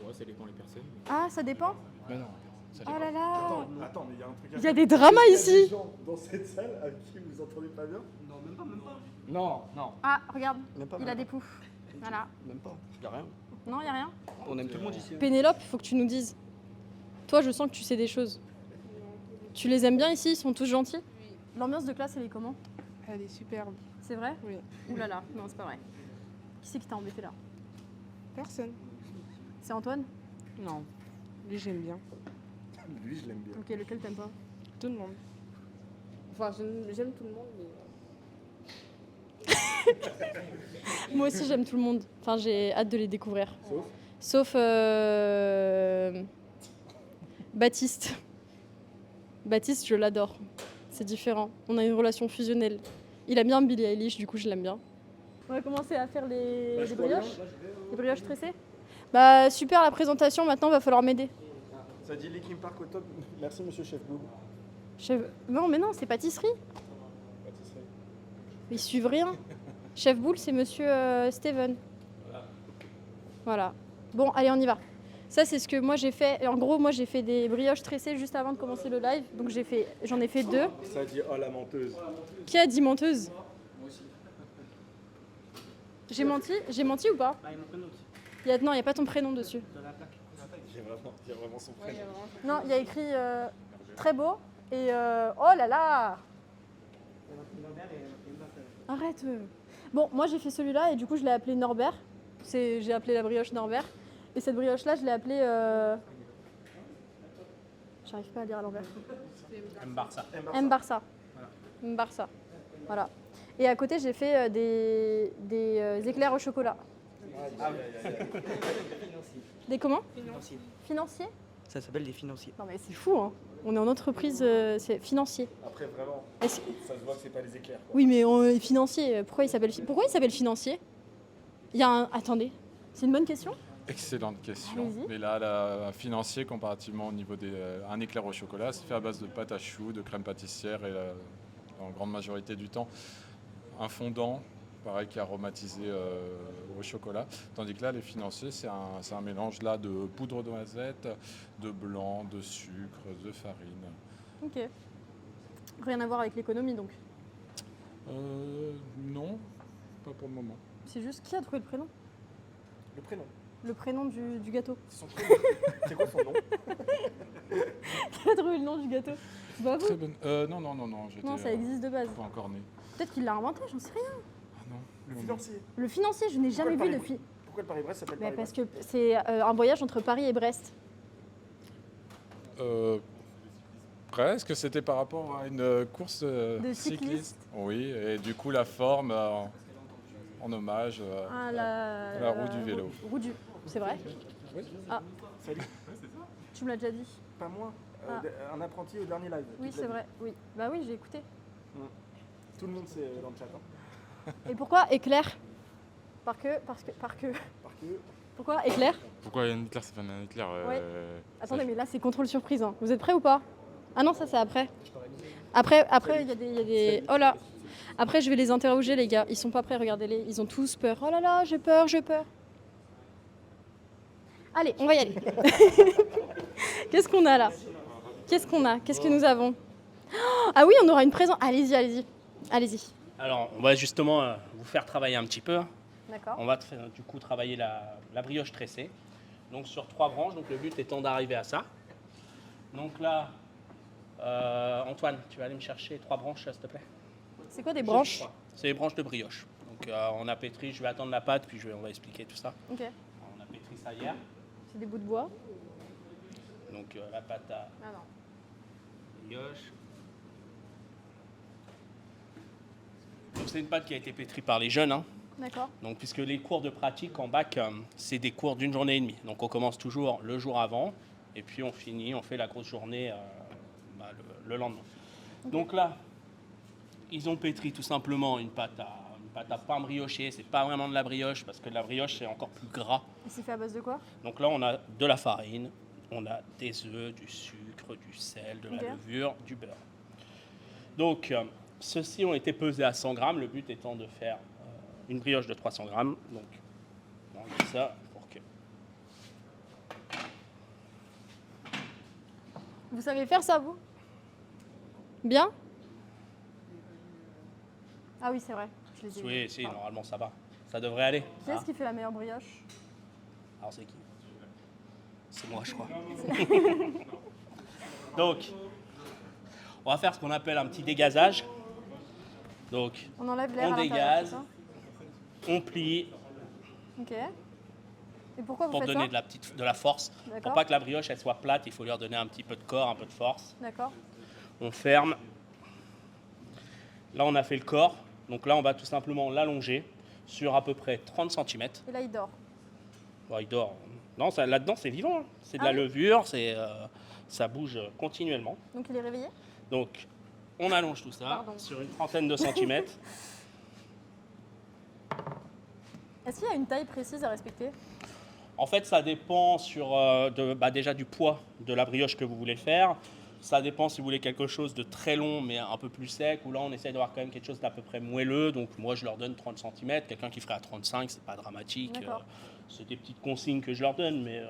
Ouais, ça dépend les personnes. Ah, ça dépend? Mais non, ça Oh dépend. là là. Attends, mais il y a un truc. Il y a des dramas Il y a ici. des gens dans cette salle avec qui vous entendez pas bien. Non, même pas, même pas. Non, non. Ah, regarde, Même pas, il a des poufs. Voilà. Même pas. Y'a rien. Non, y a rien. On aime tout le monde ici. Pénélope, il faut que tu nous dises. Toi, je sens que tu sais des choses. Tu les aimes bien ici? Ils sont tous gentils? L'ambiance de classe, elle est comment? Elle est superbe. C'est vrai? Oui. Ouh là là, non, c'est pas vrai. Qui c'est qui t'a embêté là? Personne. C'est Antoine? Non. Lui, j'aime bien. Lui, je l'aime bien. Ok, lequel t'aimes pas? Tout le monde. Enfin, j'aime tout le monde, mais... Moi aussi, j'aime tout le monde. Enfin, j'ai hâte de les découvrir. Sauf Baptiste. Baptiste, je l'adore. C'est différent. On a une relation fusionnelle. Il aime bien Billie Eilish, du coup, je l'aime bien. On va commencer à faire les brioches. Les brioches tressées. Bah, super la présentation. Maintenant, va falloir m'aider. Ça dit Linkin Park au top. Merci, monsieur Chef Boub. Non, mais non, c'est pâtisserie. Pâtisserie. Ils suivent rien. Chef Boule, c'est monsieur Steven. Voilà. Bon, allez, on y va. Ça, c'est ce que moi j'ai fait. Et en gros, moi j'ai fait des brioches tressées juste avant de commencer le live. Donc j'en ai fait 2. Ça dit oh la menteuse. Qui a dit menteuse? J'ai menti ou pas? Non, il n'y a pas ton prénom dessus. Il y a vraiment son prénom. Non, il y a écrit très beau et oh là là. Arrête. Bon, moi j'ai fait celui-là et du coup je l'ai appelé Norbert. J'ai appelé la brioche Norbert. Et cette brioche-là, je l'ai appelée... J'arrive pas à lire à l'envers. Mbarsa. Mbarsa. Mbarsa. Voilà. Et à côté, j'ai fait des éclairs au chocolat. Des comment? Financier. Financiers? Ça s'appelle des financiers. Non mais c'est fou, hein. On est en entreprise, c'est financier. Après, vraiment, Est-ce- ça se voit que c'est pas les éclairs. Quoi. Oui, mais on est financier. Pourquoi il s'appelle financier? Il y a un... Attendez, c'est une bonne question. Excellente question. Allez-y. Mais là, un financier, comparativement au niveau un éclair au chocolat, c'est fait à base de pâte à choux, de crème pâtissière et en grande majorité du temps, un fondant, pareil, qui est aromatisé au chocolat. Tandis que là, les financiers, c'est un mélange là de poudre de noisette, de blanc, de sucre, de farine. Ok. Rien à voir avec l'économie donc. Non, pas pour le moment. C'est juste qui a trouvé le prénom? Le prénom. Le prénom du gâteau. Son prénom. C'est quoi son nom? Qui a trouvé le nom du gâteau? C'est pas vous? Très bonne. Non, j'étais Non, ça existe de base. pas encore né. Peut-être qu'il l'a inventé, j'en sais rien. Ah non. Le financier. Le financier, je n'ai jamais vu de Paris- Pourquoi le Paris-Brest s'appelle Mais Paris-Brest? parce que c'est un voyage entre Paris et Brest. Presque, c'était par rapport à une course De cycliste. cycliste. Oui, et du coup la forme en hommage Ah, la roue du vélo. Roue du... C'est vrai? Oui. Ah, Salut. tu me l'as déjà dit. Pas moi. Ah. Un apprenti au dernier live. Oui, qui c'est l'a vrai. Oui. Bah oui, j'ai écouté. dit. Tout le monde sait dans le chat. Hein. Et pourquoi éclair? Parce que... Parce que Pourquoi éclair? Pourquoi un éclair, ça fait un éclair Ouais. Attendez, mais là c'est contrôle surprise. Hein. Vous êtes prêts ou pas? Ah non, ça c'est après. Après, il y a des... Oh là. Après, je vais les interroger, les gars. Ils sont pas prêts, regardez-les. Ils ont tous peur. Oh là là, j'ai peur. Allez, on va y aller. Qu'est-ce qu'on a là? Qu'est-ce que nous avons? Ah oui, on aura une présence. Allez-y. Alors, on va justement vous faire travailler un petit peu. D'accord. On va du coup travailler la brioche tressée. Donc sur 3 branches, donc le but étant d'arriver à ça. Donc là, Antoine, tu vas aller me chercher 3 branches, s'il te plaît. C'est quoi des branches? C'est les branches de brioche. Donc on a pétri, je vais attendre la pâte, puis on va expliquer tout ça. Ok. On a pétri ça hier. C'est des bouts de bois. Donc la pâte à Ah non. brioche. Donc c'est une pâte qui a été pétrie par les jeunes. Hein. D'accord. Donc, puisque les cours de pratique en bac, c'est des cours d'1 journée et demie. Donc, on commence toujours le jour avant, et puis on finit, on fait la grosse journée le lendemain. Okay. Donc là, ils ont pétri tout simplement une pâte à pain brioché. C'est pas vraiment de la brioche, parce que la brioche, c'est encore plus gras. Et c'est fait à base de quoi? Donc là, on a de la farine, on a des œufs, du sucre, du sel, de la levure, du beurre. Donc, ceux-ci ont été pesés à 100 grammes, le but étant de faire une brioche de 300 grammes. Donc, on met ça pour que... Vous savez faire ça, vous? Bien? Ah oui, c'est vrai. Je les ai Oui, vus. si, Pardon. normalement ça va. Ça devrait aller. Qui est-ce qui fait la meilleure brioche? Alors c'est qui? C'est moi, je crois. Donc, on va faire ce qu'on appelle un petit dégazage. Donc, On enlève l'air on à l'intérieur, dégaze, c'est ça? on plie Ok. Et pourquoi vous pour faites donner ça? de la force. D'accord. Pour pas que la brioche elle soit plate, il faut lui redonner un petit peu de corps, un peu de force. D'accord. On ferme. Là, on a fait le corps. Donc là, on va tout simplement l'allonger sur à peu près 30 cm. Et là, il dort. Bon, il dort. Non, là-dedans, c'est vivant. Hein. C'est de Ah la oui levure, ça bouge continuellement. Donc il est réveillé? Donc, on allonge tout ça Pardon. sur une trentaine de centimètres. Est-ce qu'il y a une taille précise à respecter? En fait, ça dépend déjà du poids de la brioche que vous voulez faire. Ça dépend si vous voulez quelque chose de très long mais un peu plus sec, ou là on essaie d'avoir quand même quelque chose d'à peu près moelleux. Donc moi je leur donne 30 cm. Quelqu'un qui ferait à 35, c'est pas dramatique. D'accord. C'est des petites consignes que je leur donne, mais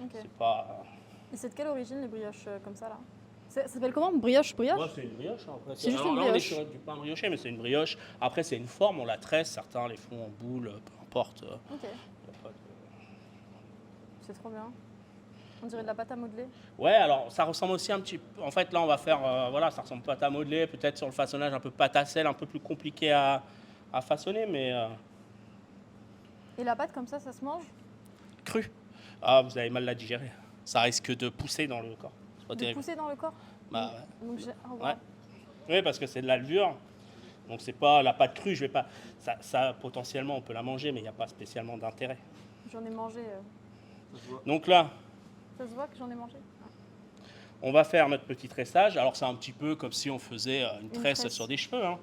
Ok. c'est pas... Et c'est de quelle origine les brioches comme ça là? Ça s'appelle comment? Brioche? Ouais, c'est une brioche. Hein. Après, C'est juste alors une là, on est brioche. sur du pain brioché, mais c'est une brioche. Après, c'est une forme, on la tresse. Certains les font en boule, peu importe. Ok. Y a pas de- C'est trop bien. On dirait de la pâte à modeler. Ouais, alors ça ressemble aussi un petit peu. En fait, là, on va faire. Voilà, ça ressemble pâte à modeler, peut-être sur le façonnage un peu pâte à sel, un peu plus compliqué à façonner, mais Et la pâte comme ça se mange? cru. Ah, vous avez mal la digérer. Ça risque de pousser dans le corps. C'est pas De terrible. pousser dans le corps? Bah, Donc j'ai... oh, wow. ouais. Oui, parce que c'est de la levure. Donc, c'est pas la pâte crue. Je vais pas. Ça, potentiellement, on peut la manger, mais il n'y a pas spécialement d'intérêt. J'en ai mangé. Donc là, Ça se voit que j'en ai mangé? On va faire notre petit tressage. Alors c'est un petit peu comme si on faisait une tresse sur des cheveux. Hein.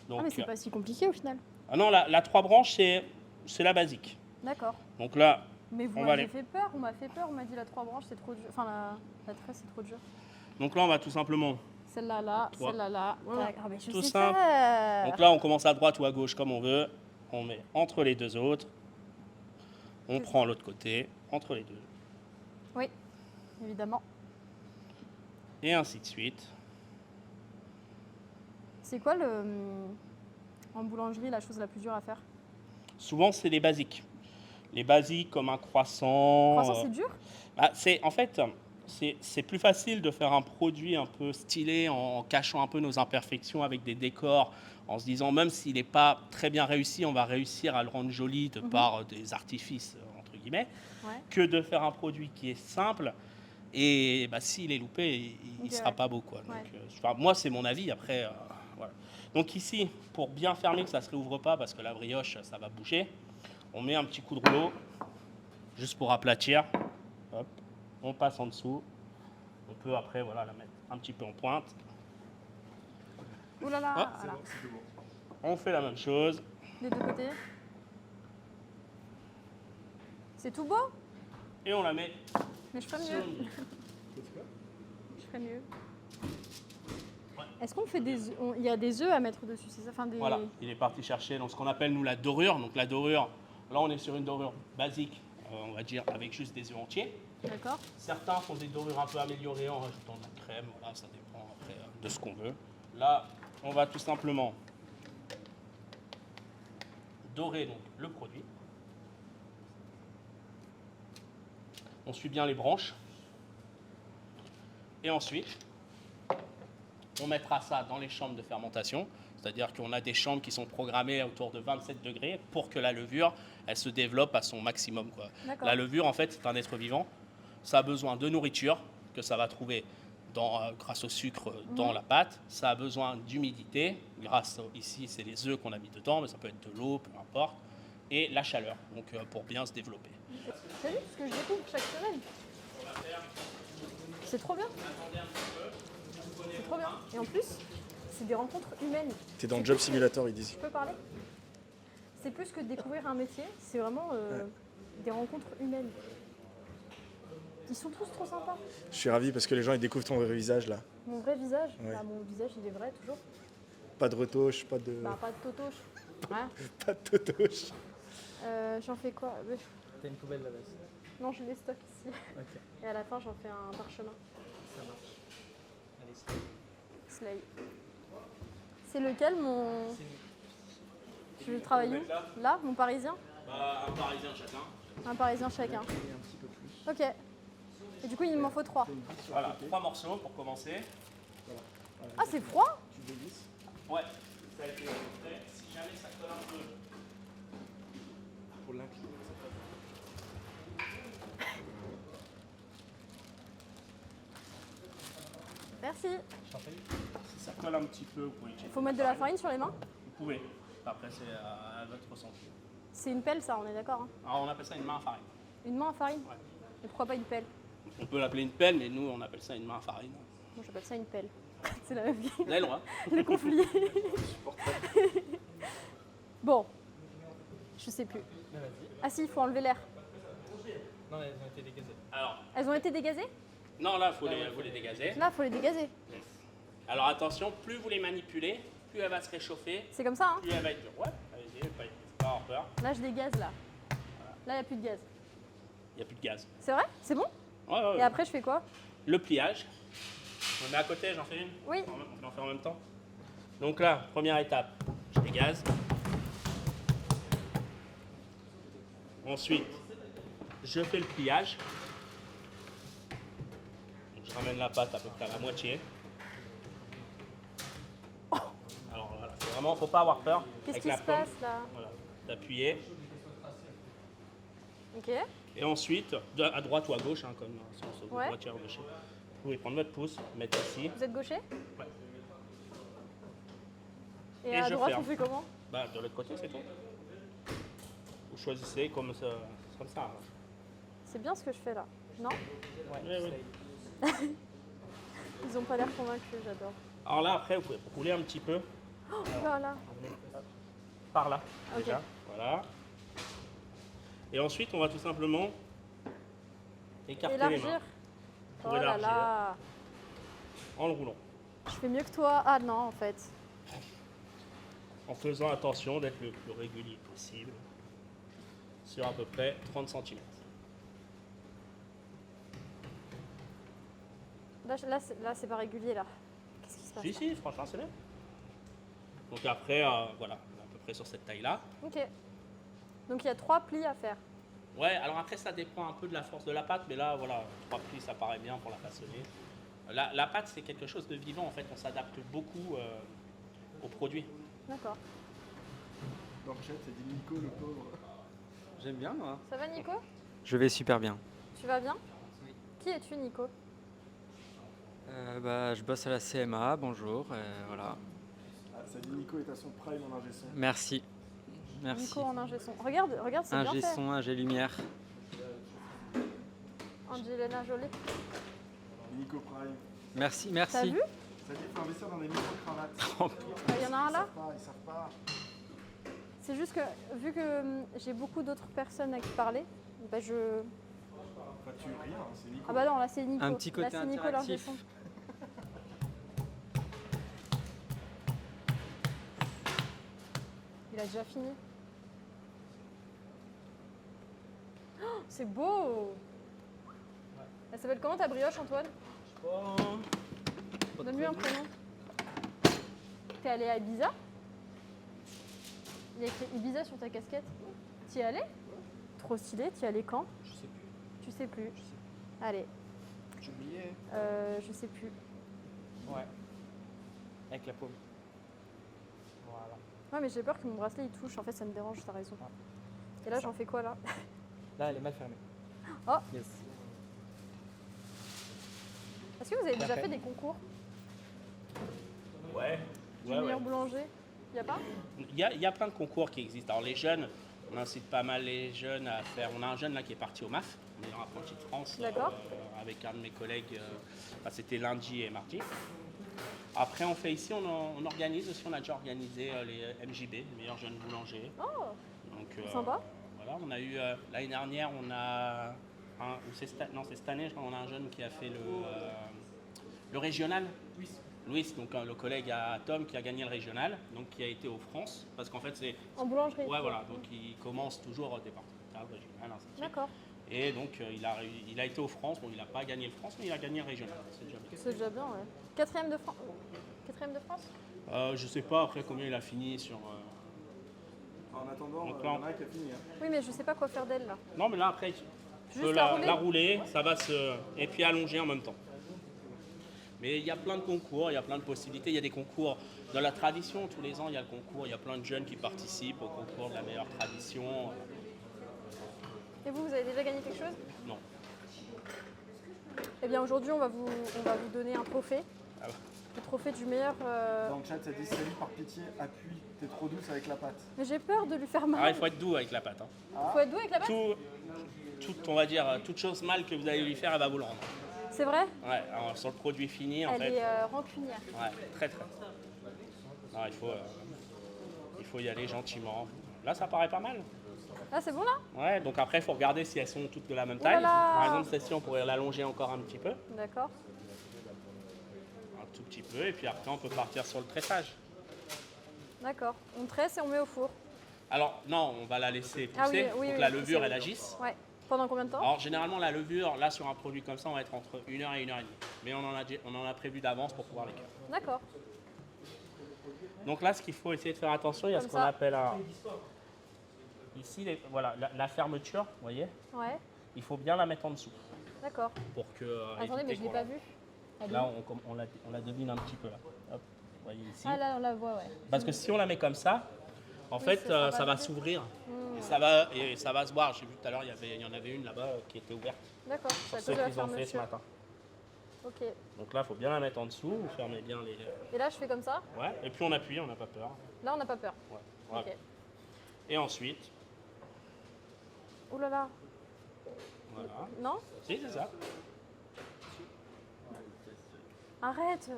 Donc, Ah, mais c'est pas si compliqué au final. ah non, la 3 branches, c'est la basique. D'accord. Donc là, Mais vous on va m'avez aller. fait peur, on m'a fait peur, on m'a dit la 3 branches c'est trop dur. Enfin la tresse c'est trop dur. Donc là, on va tout simplement. Celle-là là, Trois. celle-là là. Voilà. Tac. Ah, mais je Tout sais simple. faire. Donc là, on commence à droite ou à gauche comme on veut. On met entre les deux autres. On prend l'autre côté, entre les deux. Oui, évidemment. Et ainsi de suite. C'est quoi en boulangerie la chose la plus dure à faire? Souvent, c'est les basiques. Les basiques comme un croissant. Croissant c'est dur? En fait, c'est plus facile de faire un produit un peu stylé en cachant un peu nos imperfections avec des décors, en se disant même s'il n'est pas très bien réussi, on va réussir à le rendre joli de par des artifices, entre guillemets, que de faire un produit qui est simple. Et s'il est loupé, il ne sera pas beau. Quoi. Donc, moi, c'est mon avis. Après, voilà. Donc ici, pour bien fermer, que ça ne se réouvre pas, parce que la brioche, ça va bouger, on met un petit coup de rouleau, juste pour aplatir. Hop, on passe en dessous. On peut après la mettre un petit peu en pointe. Ouh là là, Hop, voilà. on fait la même chose. Des deux côtés. C'est tout beau? Et on la met. Mais je ferais mieux. Je ferais mieux. Est-ce qu'on fait des œufs? Il y a des œufs à mettre dessus, c'est ça? Enfin, des... Voilà, il est parti chercher donc, ce qu'on appelle nous la dorure. Donc la dorure, là on est sur une dorure basique, on va dire avec juste des œufs entiers. D'accord. Certains font des dorures un peu améliorées en rajoutant de la crème, voilà, ça dépend après de ce qu'on veut. Là, on va tout simplement dorer donc, le produit. On suit bien les branches. Et ensuite, on mettra ça dans les chambres de fermentation. C'est-à-dire qu'on a des chambres qui sont programmées autour de 27 degrés pour que la levure, elle se développe à son maximum. Quoi. La levure, en fait, c'est un être vivant. Ça a besoin de nourriture, que ça va trouver grâce au sucre dans la pâte. Ça a besoin d'humidité. Ici, c'est les œufs qu'on a mis dedans, mais ça peut être de l'eau, peu importe. Et la chaleur, donc pour bien se développer. T'as vu ce que je découvre chaque semaine? C'est trop bien. C'est trop bien. Et en plus, c'est des rencontres humaines. T'es dans le Job Simulator, ils disent. Je peux parler? C'est plus que de découvrir un métier, c'est vraiment des rencontres humaines. Ils sont tous trop sympas. Je suis ravi parce que les gens ils découvrent ton vrai visage là. Mon vrai visage? Ouais. Mon visage il est vrai toujours. Pas de retouche, pas de. Pas de totoche. Hein? Pas de retouche. J'en fais quoi? T'as une poubelle là-bas. Non, je les stocke ici. Ok. Et à la fin, j'en fais un parchemin. Ça marche. Allez, Slay. C'est lequel mon. Je travaille où? Là, mon parisien? Un parisien chacun. Un parisien chacun. Ok. Et du coup, il m'en faut 3. Voilà, 3 morceaux pour commencer. Ah, c'est froid? Tu dévisses. Ouais, ça a été fait. Si jamais ça colle un peu. Pour l'incliner. Merci. Si ça colle un petit peu, vous pouvez checker. Faut mettre de la farine sur les mains? Vous pouvez. Après, c'est à votre ressenti. C'est une pelle, ça, on est d'accord, hein? Alors, on appelle ça une main à farine. Une main à farine? Ouais. Et pourquoi pas une pelle? On peut l'appeler une pelle, mais nous, on appelle ça une main à farine. Moi, j'appelle ça une pelle. C'est la même vie. Vous avez le droit. Le conflit. Bon. Je sais plus. Ah si, il faut enlever l'air. Non, elles ont été dégazées. Alors, Elles ont été dégazées? non, là, il faut les dégazer. Là, il faut les dégazer. Alors, attention, plus vous les manipulez, plus elle va se réchauffer, C'est comme ça, hein? plus elle va être dure. Ouais, allez-y, pas avoir peur. Là, je dégaze, là. Là, il n'y a plus de gaz. Il n'y a plus de gaz. C'est vrai? C'est bon? Ouais. Et après, je fais quoi? Le pliage. On met à côté, j'en fais une? Oui. On en fait en même temps. Donc là, première étape, je dégaze. Ensuite, je fais le pliage. Donc, je ramène la pâte à peu près à la moitié. Alors voilà, faut vraiment, faut pas avoir peur. Qu'est-ce avec qui la se paume. passe, là? Voilà, d'appuyer. Ok. Et ensuite, à droite ou à gauche, hein, comme si on se Ouais. droitière ou gaucher. Vous pouvez prendre votre pouce, mettre ici. Vous êtes gaucher? Ouais. Et à je droite, ferme. on fait comment? Bah, de l'autre côté, c'est tout. Vous choisissez comme ça. Comme ça. C'est bien ce que je fais là, non? Oui. Ils ont pas l'air convaincus, j'adore. Alors là, après, vous pouvez rouler un petit peu. Oh, voilà. Par là, Ok. déjà. Voilà. Et ensuite, on va tout simplement écarter les Élargir. mains pour Oh là élargir là. en le roulant. Je fais mieux que toi. Ah non, en fait. En faisant attention d'être le plus régulier possible sur à peu près 30 cm. Là, c'est pas régulier, là. Qu'est-ce qui se passe? Si, si, franchement, c'est bien. Donc après, voilà, on est à peu près sur cette taille-là. Ok. Donc il y a 3 plis à faire. Ouais, alors après, ça dépend un peu de la force de la pâte, mais là, voilà, 3 plis, ça paraît bien pour la façonner. La pâte, c'est quelque chose de vivant, en fait, on s'adapte beaucoup aux produits. D'accord. Dans le chat, c'est dit Nico le pauvre. J'aime bien, moi. Ça va, Nico? Je vais super bien. Tu vas bien? Qui es-tu, Nico? Je bosse à la CMA, bonjour, voilà. Ah, ça dit Nico est à son prime en ingé son. Merci. Merci. Nico en ingé son. Regarde, c'est bien Ingé fait. son, ingé lumière. Angelina Jolie. Nico prime. Merci, T'as merci. vu? Ça dit qu'il faut investir dans des micro-cravates. Il y en a un là? Ils savent pas. C'est juste que, vu que j'ai beaucoup d'autres personnes à qui parler, bah je... Enfin, tu ris, hein, c'est Nico. Ah bah non, là c'est Nico. Un petit côté là, c'est Nico, l'ingé interactif. son. Il a déjà fini. Oh, c'est beau! Elle s'appelle comment ta brioche, Antoine? Donne-lui un prénom. T'es allé à Ibiza? Il y a écrit Ibiza sur ta casquette. T'y es allé? Trop stylé, t'y es allé quand? Je sais plus. Tu sais plus. Allez. J'ai oublié. Je sais plus. Ouais. Avec la paume. Voilà. Ouais, mais j'ai peur que mon bracelet il touche. En fait, ça me dérange, t'as raison. Et là, j'en fais quoi là? Là, elle est mal fermée. Oh! Yes. Est-ce que vous avez déjà Parfait. fait des concours Ouais. du Ouais, meilleur ouais. boulanger? Y a pas? Il y a plein de concours qui existent. Alors les jeunes, on incite pas mal les jeunes à faire. On a un jeune là qui est parti au MAF, meilleur apprenti de France, D'accord. avec un de mes collègues. C'était lundi et mardi. Après, on fait ici, on organise aussi. On a déjà organisé les MJB, les meilleurs jeunes boulangers. Oh! Donc, Sympa. Voilà, on a eu l'année dernière, on a c'est cette année, je crois, on a un jeune qui a fait le régional. Louis, donc le collègue à Tom qui a gagné le régional, donc qui a été aux France, parce qu'en fait c'est... En boulangerie? Ouais, voilà, donc il commence toujours départemental, régional, ainsi de suite. D'accord. Et donc il a été aux France, bon il n'a pas gagné le France, mais il a gagné le régional, c'est déjà bien. C'est déjà bien, ouais. Quatrième de France? Quatrième de France? Je sais pas après combien il a fini sur... En attendant, Donc il y là, en a un qui a fini. Hein. Oui, mais je sais pas quoi faire d'elle là. Non mais là après, tu Juste peux la la rouler, ça va se... et puis allonger en même temps. Mais il y a plein de concours, il y a plein de possibilités. Il y a des concours dans la tradition, tous les ans il y a le concours, il y a plein de jeunes qui participent au concours de la meilleure tradition. Et vous avez déjà gagné quelque chose? Non. Eh bien aujourd'hui on va vous donner un trophée. Ah ouais. Le trophée du meilleur... Dans le chat, ça dit salut, par pitié, appuie, t'es trop douce avec la pâte. Mais j'ai peur de lui faire mal. Ah, il faut être doux avec la pâte. Hein. Faut être doux avec la pâte? On va dire, toute chose mal que vous allez lui faire, elle va vous le rendre. C'est vrai? Ouais, alors, sur le produit fini, en Elle fait. est rancunière. Ouais, très. Non, il faut y aller gentiment. Là, ça paraît pas mal. Ah, c'est bon là? Ouais, donc après, il faut regarder si elles sont toutes de la même Oh là taille. là. Par exemple, celle-ci, on pourrait l'allonger encore un petit peu. D'accord. Un tout petit peu, et puis après, on peut partir sur le tressage. D'accord. On tresse et on met au four. Alors, non, on va la laisser pousser Ah oui, pour oui, que oui, la pousser, levure, oui. elle agisse. Ouais. Pendant combien de temps? Alors, généralement, la levure, là, sur un produit comme ça, on va être entre 1 heure et 1 heure et demie. Mais on en a prévu d'avance pour pouvoir les cuire. D'accord. Donc là, ce qu'il faut essayer de faire attention, il y a Comme ce qu'on ça. appelle ici, voilà, la fermeture, vous voyez, Ouais. il faut bien la mettre en dessous D'accord. pour que. Attendez, mais je l'ai pas vu. Elle est Là, où? on la devine un petit peu là. Hop, vous voyez ici. Ah là, on la voit, ouais. Parce que si on la met comme ça, en Oui, fait, ça va ça va lever. s'ouvrir Hmm. et ça va se voir. J'ai vu tout à l'heure, il y en avait une là-bas qui était ouverte. D'accord, c'est Pour à ceux cause de la qui ont fait ce fermeture. matin. Ok. Donc là, il faut bien la mettre en dessous. Vous fermez bien les. Et là, je fais comme ça. Ouais. Et puis on appuie, on n'a pas peur. Là, on n'a pas peur. Ouais. Voilà. Ok. Et ensuite, Ouh là là. voilà. Non? Si, c'est ça. Arrête.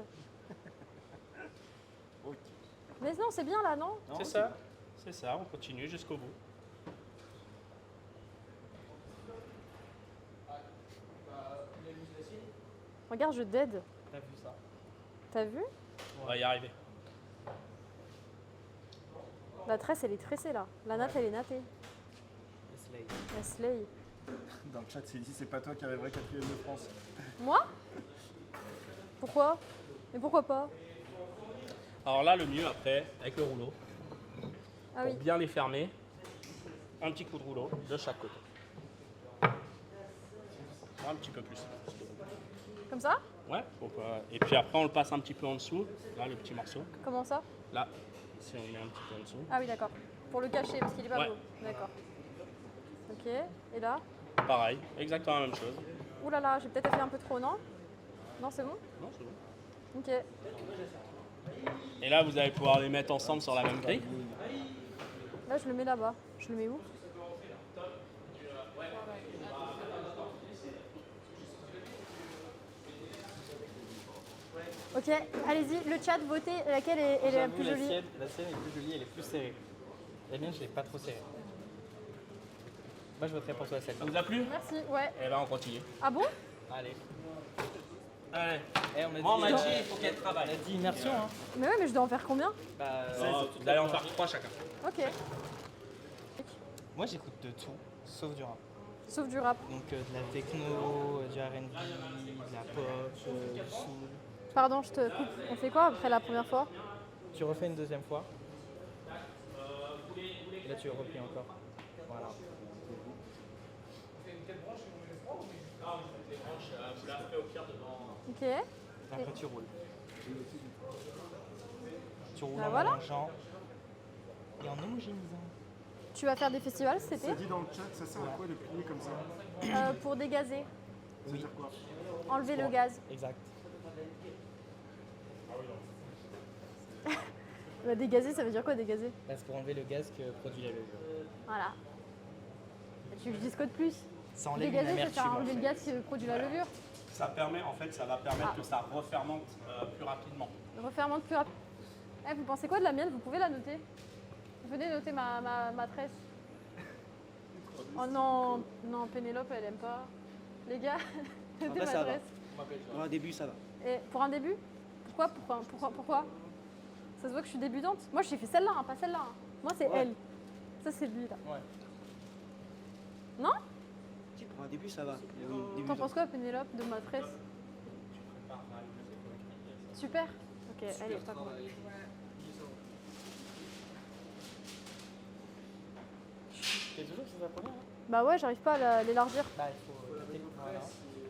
Mais non, c'est bien là, non? C'est ça, on continue jusqu'au bout. Regarde, je dead. T'as vu ça? T'as vu? On va y arriver. La tresse, elle est tressée là. La natte, elle est nattée. La slay. Dans le chat, c'est dit, c'est pas toi qui arriverais 4ème de France. Moi? Pourquoi? Mais pourquoi pas? Alors là, le mieux après, avec le rouleau, Ah pour oui. bien les fermer, un petit coup de rouleau de chaque côté. Un petit peu plus. Comme ça? Ouais, et puis après, on le passe un petit peu en dessous, là, le petit morceau. Comment ça? Là, si on met un petit peu en dessous. Ah oui, d'accord. Pour le cacher, parce qu'il est pas Ouais. beau. D'accord. Ok, et là? Pareil, exactement la même chose. Ouh là là, j'ai peut-être fait un peu trop, non? Non, c'est bon? Non, c'est bon. Ok. Et là, vous allez pouvoir les mettre ensemble sur la même grille. Là, je le mets là-bas. Je le mets où? Ok, allez-y, le chat, votez laquelle est la plus jolie. La sienne est plus jolie, elle est plus serrée. La mienne, je l'ai pas trop serrée. Moi, je voterai pour toi celle-là. Ça vous a plu? Merci, ouais. Et là, on continue. Ah bon? Allez. Allez. Moi, on m'a dit, il faut qu'elle travaille. On a dit immersion, hein. Mais ouais, mais je dois en faire combien? Vous allez en faire 3 chacun. Ok. Moi, j'écoute de tout, sauf du rap. Sauf du rap. Donc, de la techno, du R&B, de la pop, du soul. Pardon, je te coupe. On fait quoi après la première fois? Tu refais une deuxième fois. Et là, tu replies encore. Voilà. Ok. Après, tu roules. Tu roules Bah en voilà. mélangeant et en homogénéisant. Tu vas faire des festivals cet été? C'est dit dans le chat, ça sert à quoi de plier comme ça? Pour dégazer. Ça veut dire quoi? Enlever le gaz. Exact. Bah, dégazer, ça veut dire quoi dégazer? Là, c'est pour enlever le gaz que produit la levure. Voilà. Et tu veux que je dise quoi de plus? Ça enlève Dégazer, ça l'amertume, sert à en enlever le fait. gaz que produit la levure. Ça permet, en fait, ça va permettre que ça refermente plus rapidement. Refermente plus rapide. Eh, vous pensez quoi de la mienne? Vous pouvez la noter? Venez noter ma tresse. Oh non, non, Pénélope, elle aime pas. Les gars, notez ma ça va. tresse. Pour un début, ça va. Et pour un début? Pourquoi? Ça se voit que je suis débutante. Moi, j'ai fait celle-là, hein, pas celle-là. Hein. Moi, c'est elle. Ça, c'est lui, là. Ouais. Non? Pour un début, ça va. T'en penses quoi, Pénélope, de ma tresse? Super. Ok, allez, pas grave. T'es toujours sur ta première, hein? Bah ouais, j'arrive pas à l'élargir. Bah, il faut... Voilà.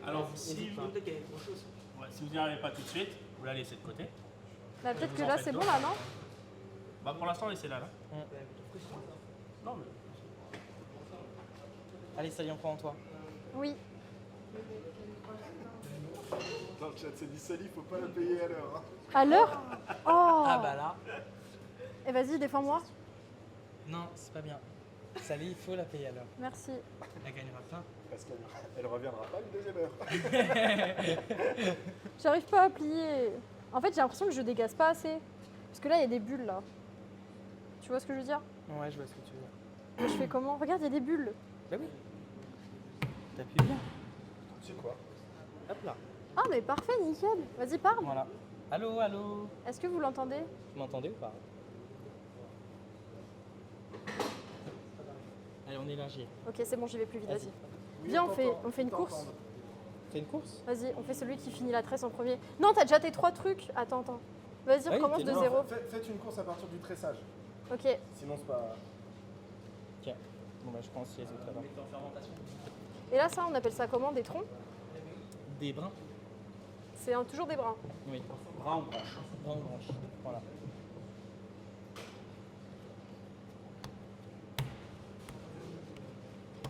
Alors, si vous n'y arrivez pas tout de suite, vous la laissez de côté. Bah peut-être Vous que en là, faites c'est bon, d'autres. là, non? Bah, pour l'instant, laissez-la là. Non, mais... Allez, Sally, on prend en toi. Oui. Dans le chat, c'est dit Sally, faut pas la payer à l'heure. Hein. À l'heure? Oh! Ah bah là. Et vas-y, défends-moi. Non, c'est pas bien. Sally, il faut la payer à l'heure. Merci. Elle gagnera pas. Parce qu'elle reviendra pas une deuxième heure. J'arrive pas à plier. En fait, j'ai l'impression que je dégaze pas assez. Parce que là, il y a des bulles, là. Tu vois ce que je veux dire? Ouais, je vois ce que tu veux dire. Mais je fais comment? Regarde, il y a des bulles. Bah oui. T'appuies bien. C'est quoi? Hop là. Ah, mais parfait, nickel. Vas-y, parle. Voilà. Allô, allô. Est-ce que vous l'entendez? Vous m'entendez ou pas? Allez, on élargit. Ok, c'est bon, j'y vais plus vite, vas-y. Oui, Viens, on on fait une course. Fais une course? Vas-y, on fait celui qui finit la tresse en premier. Non, t'as déjà tes 3 trucs. Attends. Vas-y, Oui, recommence t'es de bien. zéro. Faites une course à partir du tressage. Ok. Sinon, c'est pas. Ok. Bon bah je pense les autres là-bas. Et là, ça, on appelle ça comment? Des troncs? Des brins? C'est toujours des brins. Oui. Bras en branche. Brins ou branches. Voilà.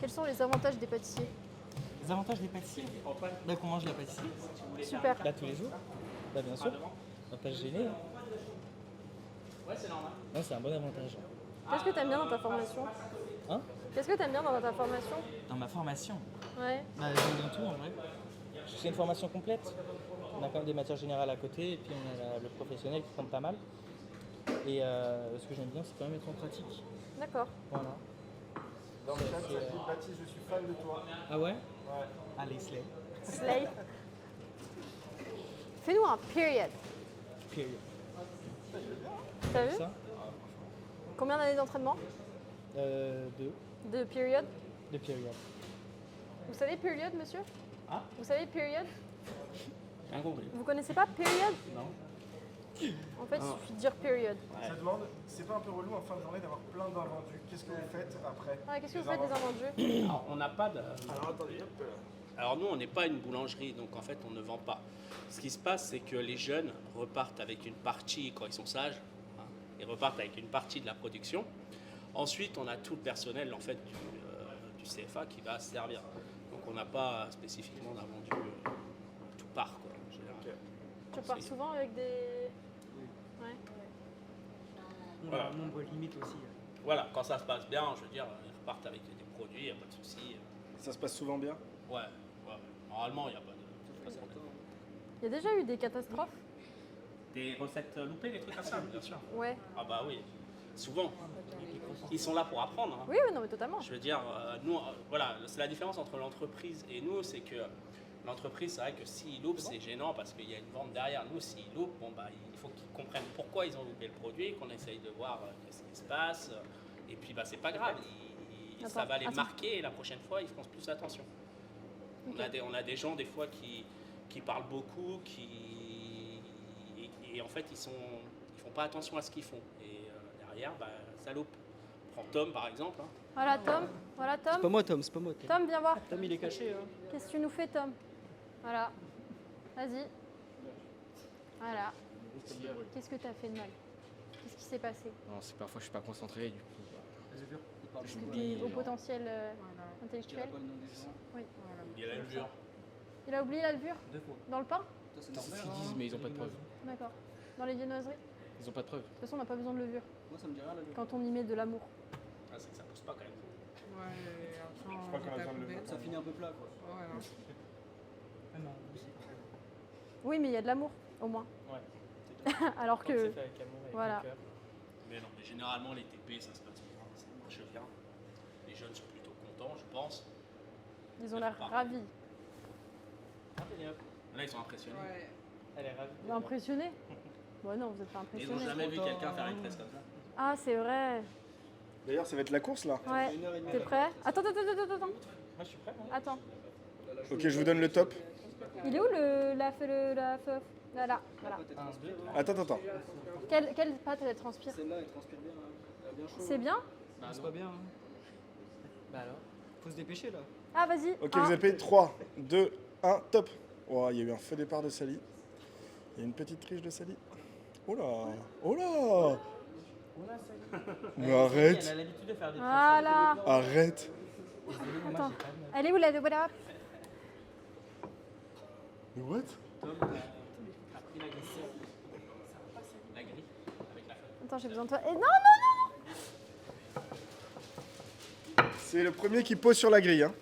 Quels sont les avantages des pâtissiers? Les avantages des pâtissiers? Bah qu'on mange la pâtisserie. Super. Bah tous les jours. Bah bien sûr. On va pas se gêner. Hein. Ouais, c'est normal. Non, c'est un bon avantage. Qu'est-ce que t'aimes bien dans ta formation? Hein? Qu'est-ce que t'aimes bien dans ta formation? Dans ma formation? Ouais. Bah j'aime bien tout en vrai. C'est une formation complète. On a quand même des matières générales à côté, et puis on a le professionnel qui compte pas mal. Et ce que j'aime bien, c'est quand même être en pratique. D'accord. Voilà. Dans le chat, C'est, ça dit Baptiste, je suis fan de toi. Ah ouais? Ouais. Allez, Slay. Slay. Fais-nous un period. Period. T'as vu? Ça? Combien d'années d'entraînement? 2. De period? De period. Vous savez period, monsieur? Ah. Vous savez period? Rien compris. Vous connaissez pas period? Non. En fait, il suffit de dire period. Ça demande, c'est pas un peu relou en fin de journée d'avoir plein d'invendus? Qu'est-ce que vous faites après? Ouais, qu'est-ce que vous faites des invendus? Alors, on n'a pas de... Alors attendez, hop. Alors nous, on n'est pas une boulangerie, donc en fait, on ne vend pas. Ce qui se passe, c'est que les jeunes repartent avec une partie, quand ils sont sages, hein, ils repartent avec une partie de la production. Ensuite, on a tout le personnel en fait, du CFA qui va se servir. Donc on n'a pas spécifiquement d'invendu tout part. Quoi, en général. Tu repars souvent avec des... Ouais. On Voilà. a un nombre limite aussi. Voilà, quand ça se passe bien, je veux dire, ils repartent avec des produits, il n'y a pas de souci. Ça se passe souvent bien? Ouais, ouais. Normalement, il n'y a pas de problème. Il y a déjà eu des catastrophes? Des recettes loupées, des trucs comme ça, bien sûr. Ouais. Ah bah oui, souvent. Ils sont là pour apprendre. Hein. Oui, oui, non, mais totalement. Je veux dire, nous, voilà, c'est la différence entre l'entreprise et nous, c'est que l'entreprise, c'est vrai que s'ils loupent, c'est gênant parce qu'il y a une vente derrière. Nous, s'ils loupent, bon, bah, il faut qu'ils comprennent pourquoi ils ont loupé le produit, qu'on essaye de voir ce qui se passe. Et puis, bah, c'est pas grave, ça va les marquer et la prochaine fois, ils feront plus attention. Okay. On a des gens, des fois, qui parlent beaucoup, et en fait, ils font pas attention à ce qu'ils font. Et derrière, bah, ça loupe. Prends Tom, par exemple. Hein. Voilà, Tom. Voilà, Tom. C'est pas moi, Tom, c'est pas moi. Tom, viens voir. Tom, il est caché. Hein. Qu'est-ce que tu nous fais, Tom? Voilà. Vas-y. Voilà. Qu'est-ce que tu as fait de mal? Qu'est-ce qui s'est passé? Non, c'est parfois je suis pas concentré, du coup. J'oublie au potentiel intellectuel. Oui. Il y a la levure. Il a oublié la levure? 2 fois. Dans le pain? C'est ce qu'ils disent, mais ils ont pas de preuves. D'accord. Dans les viennoiseries? Ils ont pas de preuves. De toute façon, on n'a pas besoin de levure. Moi, ça me dit rien, la levure. Quand on y met de l'amour. Ah, c'est que ça pousse pas quand même. Ouais, Je crois qu'on a besoin de le Ça finit un peu plat, quoi. Ouais, non. Ah non, aussi. Oui, mais il y a de l'amour, au moins. Ouais. Alors Quand que... c'est fait avec amour, avec Voilà. le cœur. Mais non, mais généralement, les TP, ça se passe bien, ça marche bien. Les jeunes sont plutôt contents, je pense. Ils ont l'air ravis. Là, ils sont impressionnés. Ouais. Elle est ravie. Impressionnés? Bon, non, vous n'êtes pas Ils n'ont impressionnés. jamais vu quelqu'un faire une tresse comme ça. Ah, c'est vrai. D'ailleurs, ça va être la course là. Ouais. 1h30. T'es prêt? Attends. Moi, je suis prêt. Moi. Attends. Ok, je vous donne le top. Il est où la feuve? Là, voilà. 1, 2, 3. Attends. Quelle pâte elle transpire? Celle-là, elle transpire bien. Hein. Elle est bien chaude. C'est bien? Bah, c'est pas bien. Hein. Bah alors? Faut se dépêcher là. Ah, vas-y. Ok, Un. vous avez payé 3, 2, 1, top. Oh, il y a eu un feu départ de Sally. Il y a une petite triche de Sally. Oh là. Mais Elle arrête. a l'habitude de faire des Voilà. Arrête. Attends. Elle est où la de voilà? Mais what? A pris la grille. La grille avec la feuille. Attends, j'ai besoin de toi. Et non. C'est le premier qui pose sur la grille. Hein.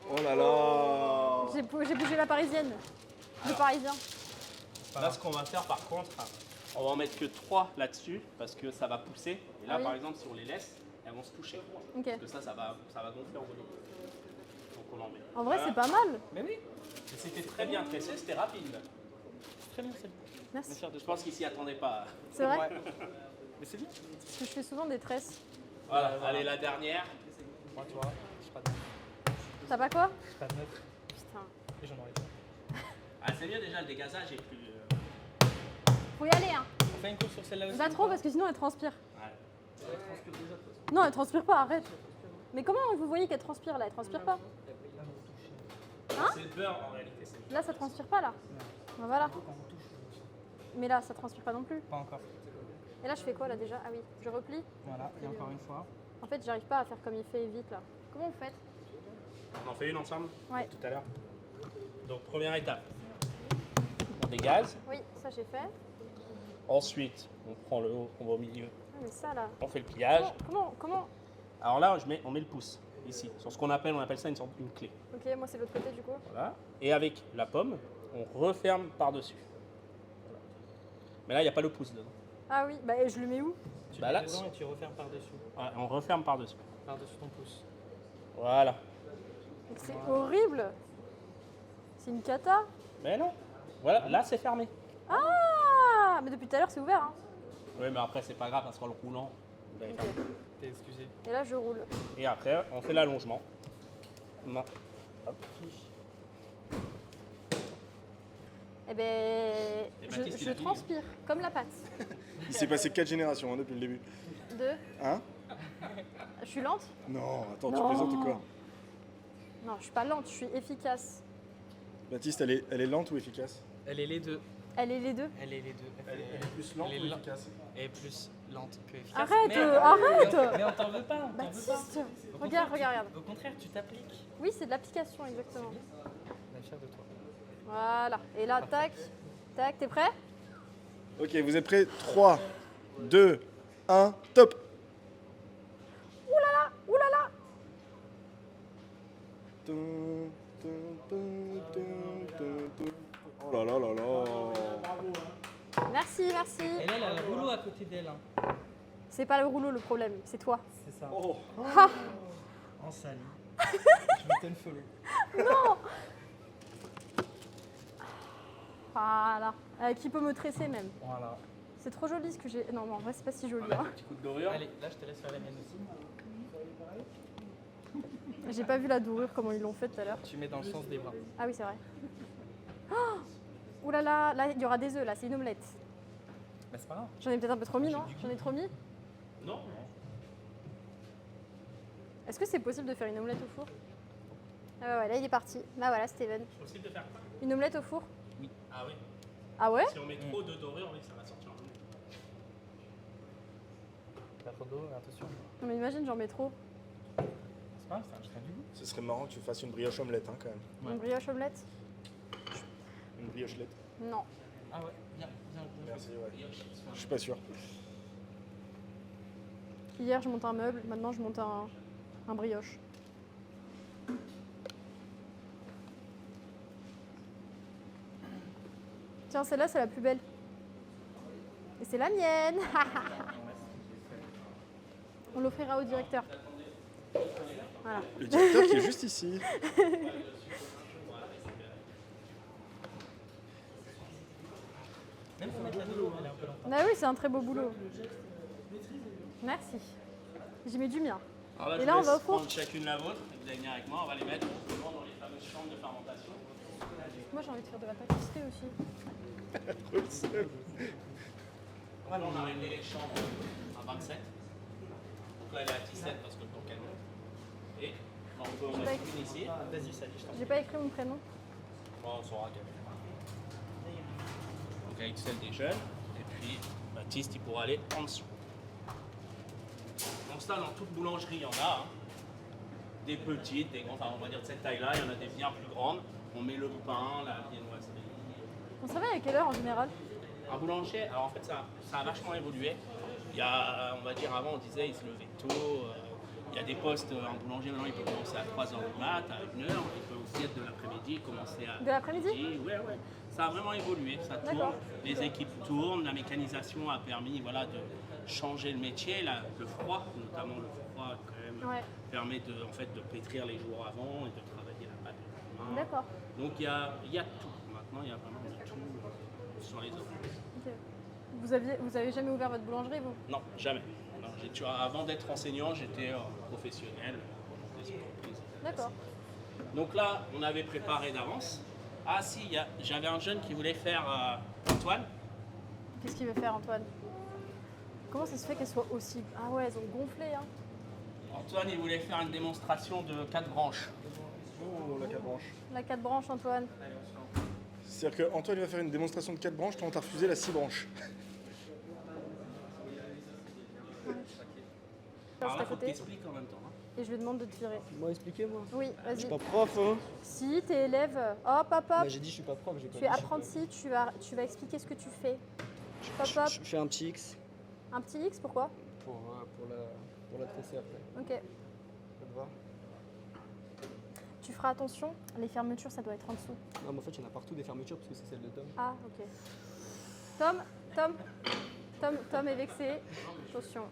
Oh là là. J'ai bougé la parisienne. Le parisien. Là, ce qu'on va faire par contre, on va en mettre que 3 là-dessus parce que ça va pousser. Et là, Ah oui. par exemple, si on les laisse, elles vont se toucher. Ok. Parce que ça va gonfler en volume. Donc on en met. En vrai, Voilà. c'est pas mal. Mais oui. Et c'était très bien tressé, c'était rapide. Très bien, c'est Merci. Je pense qu'ils s'y attendaient pas. C'est vrai? Mais c'est bien. Parce que je fais souvent des tresses. Voilà, allez, la dernière. Moi, tu vois, j'ai pas de neuf. T'as pas quoi? J'ai pas de neuf. Putain. Et j'en aurais pas. Ah, c'est mieux déjà, le dégazage est plus. Faut y aller, hein. On fait une course sur celle-là aussi. Pas trop parce que sinon elle transpire. Ouais. Elle transpire déjà, de toute façon. Non, elle transpire pas, arrête. Mais comment vous voyez qu'elle transpire là? Elle transpire pas. C'est le beurre en réalité. C'est le beurre. Là, ça transpire pas là. Ben voilà. Quand on touche. Mais là, ça transpire pas non plus. Pas encore. Et là, je fais quoi là déjà? Ah oui, je replie. Voilà, et encore une fois. En fait, j'arrive pas à faire comme il fait vite là. Comment vous faites? On en fait une ensemble Ouais. tout à l'heure. Donc première étape, on dégaze. Oui, ça j'ai fait. Ensuite, on prend le haut, on va au milieu. Ah, mais ça là. On fait le pliage. Comment? Alors là, on met le pouce ici, sur ce qu'on appelle ça une sorte d'une clé. Ok, moi c'est l'autre côté du coup. Voilà. Et avec la pomme, on referme par-dessus. Voilà. Mais là, il n'y a pas le pouce dedans. Ah oui, bah et je le mets où? Tu Bah mets là, dedans et tu refermes par-dessus. Ouais, on referme par-dessus. Par-dessus ton pouce. Voilà. C'est horrible. C'est une cata. Mais non. Voilà, là, c'est fermé. Ah, mais depuis tout à l'heure, c'est ouvert. Hein. Oui, mais après, c'est pas grave parce qu'en le roulant, vous avez Ok. fermé. T'es excusé. Et là, je roule. Et après, on fait l'allongement. Non. Hop. Eh ben, Et Baptiste, il je a fini, transpire, comme la pâte. Il s'est passé 4 générations depuis le début. Hein? Je suis lente? Non, attends, tu Non. plaisantes ou quoi? Non, je suis pas lente, je suis efficace. Baptiste, elle est lente ou efficace? Elle est les deux. Elle est les deux. Elle est les deux. Elle est plus lente Elle ou est efficace? Elle est plus lente que efficace. Arrête, Mais- arrête. Mais on t'en veut pas, on t'en veut pas. Baptiste, Au regarde, contraire, regarde. Au contraire, tu t'appliques. Oui, c'est de l'application, exactement. On est fiers de toi. Voilà. Et là, tac, tac, t'es prêt? Ok, vous êtes prêts? 3, 2, 1, top! Ouh là là, ouh là là. Oh là là là là! Merci, merci. Et là, elle a le rouleau à côté d'elle. Hein. C'est pas le rouleau le problème, c'est toi. C'est ça. Oh. Ah, En salle. Je m'étonne follow. non. Voilà. Qui peut me tresser même. Voilà. C'est trop joli ce que j'ai. Non, mais en vrai, c'est pas si joli. Hein. Petit coup de dorure. Allez, là, je te laisse faire la mienne aussi. J'ai pas vu la dorure, comment ils l'ont fait tout à l'heure. Tu mets dans le sens des bras. Ah oui, c'est vrai. Oh, ouh là là, là, il y aura des œufs, là, c'est une omelette. Bah, c'est pas grave. J'en ai peut-être un peu trop mis, non? J'en ai trop mis? Non. Est-ce que c'est possible de faire une omelette au four? Ah ouais, ouais, là, il est parti. Là, voilà, Steven. C'est possible de faire quoi? Une omelette au four? Ah oui. Ah ouais? Si on met trop de dorure, oui, ça va sortir en omelette. Pas trop d'eau, attention. Non, mais imagine, j'en mets trop. C'est pas grave, ça reste du goût. Ce serait marrant que tu fasses une brioche omelette, hein, quand même. Ouais. Une brioche omelette? Une briochelette. Non. Ah ouais, bien, bien. Merci, ouais. Je suis pas sûr. Hier, je monte un meuble, maintenant, je monte un brioche. Tiens, celle-là, c'est la plus belle. Et c'est la mienne. On l'offrira au directeur. Voilà. Le directeur qui est juste ici. Même pour mettre la d'eau, elle est un peu lente. Ah oui, c'est un très beau boulot. Merci. J'y mets du mien. Alors là, Et je là, vous on va laisse au four. prendre chacune la vôtre. Vous allez venir avec moi, on va les mettre justement dans les fameuses chambres de fermentation. Moi, j'ai envie de faire de la pâtisserie aussi. Là, on a réglé les chambres à 27. Donc là, elle est à 17 parce que pour calme. Et on peut en mettre une ici. Vas-y, Sally, je t'en prie. J'ai pas écrit mon prénom. Bon, on saura qu'elle. Donc avec celle des jeunes. Et puis Baptiste, il pourra aller en dessous. Donc ça, dans toute boulangerie, il y en a. Hein. Des petites, des grandes, enfin on va dire de cette taille-là. Il y en a des bien plus grandes. On met le pain, la viennoiserie. On savait à quelle heure en général? Un boulanger, alors en fait ça a vachement évolué. Il y a, on va dire avant on disait il se levait tôt. Il y a des postes, un boulanger maintenant il peut commencer à 3h du mat, à 1h, il peut aussi être de l'après-midi, commencer à... De l'après-midi? Ouais, ouais. Ça a vraiment évolué, ça tourne, D'accord. les équipes tournent, la mécanisation a permis voilà, de changer le métier, le froid, notamment le froid quand même, Ouais. permet de, en fait, de pétrir les jours avant et de travailler la pâte le lendemain. D'accord. Donc il y a tout, maintenant il y a vraiment de tout sur les offres. Ok. Vous avez jamais ouvert votre boulangerie, vous? Non, jamais. Non, avant d'être enseignant, j'étais professionnel dans des entreprises. D'accord. Donc là, on avait préparé d'avance. Ah si, j'avais un jeune qui voulait faire Antoine. Qu'est-ce qu'il veut faire, Antoine? Comment ça se fait qu'elle soit aussi... Ah ouais, elles ont gonflé, hein. Antoine, il voulait faire une démonstration de 4 branches. Oh, la 4 branches. La 4 branches, Antoine. C'est-à-dire qu'Antoine va faire une démonstration de 4 branches, toi on t'a refusé la 6 branches. Reste Alors à là, faut que côté. t'expliques en même temps. Hein. Et je lui demande de te virer. Moi expliquer moi. Oui, Je suis vas-y. pas prof hein. Si, t'es élève. Hop, hop, hop. Bah, j'ai dit je suis pas prof, j'ai pas Tu es dit je suis apprenti, tu vas expliquer ce que tu fais. Hop, prof. hop. Je fais un petit X Un petit X, pourquoi? pour la tresser après. Ok. Ça te va? Tu feras attention, les fermetures, ça doit être en dessous. Non, mais en fait, il y en a partout des fermetures parce que c'est celle de Tom. Ah, ok. Tom est vexé. Attention.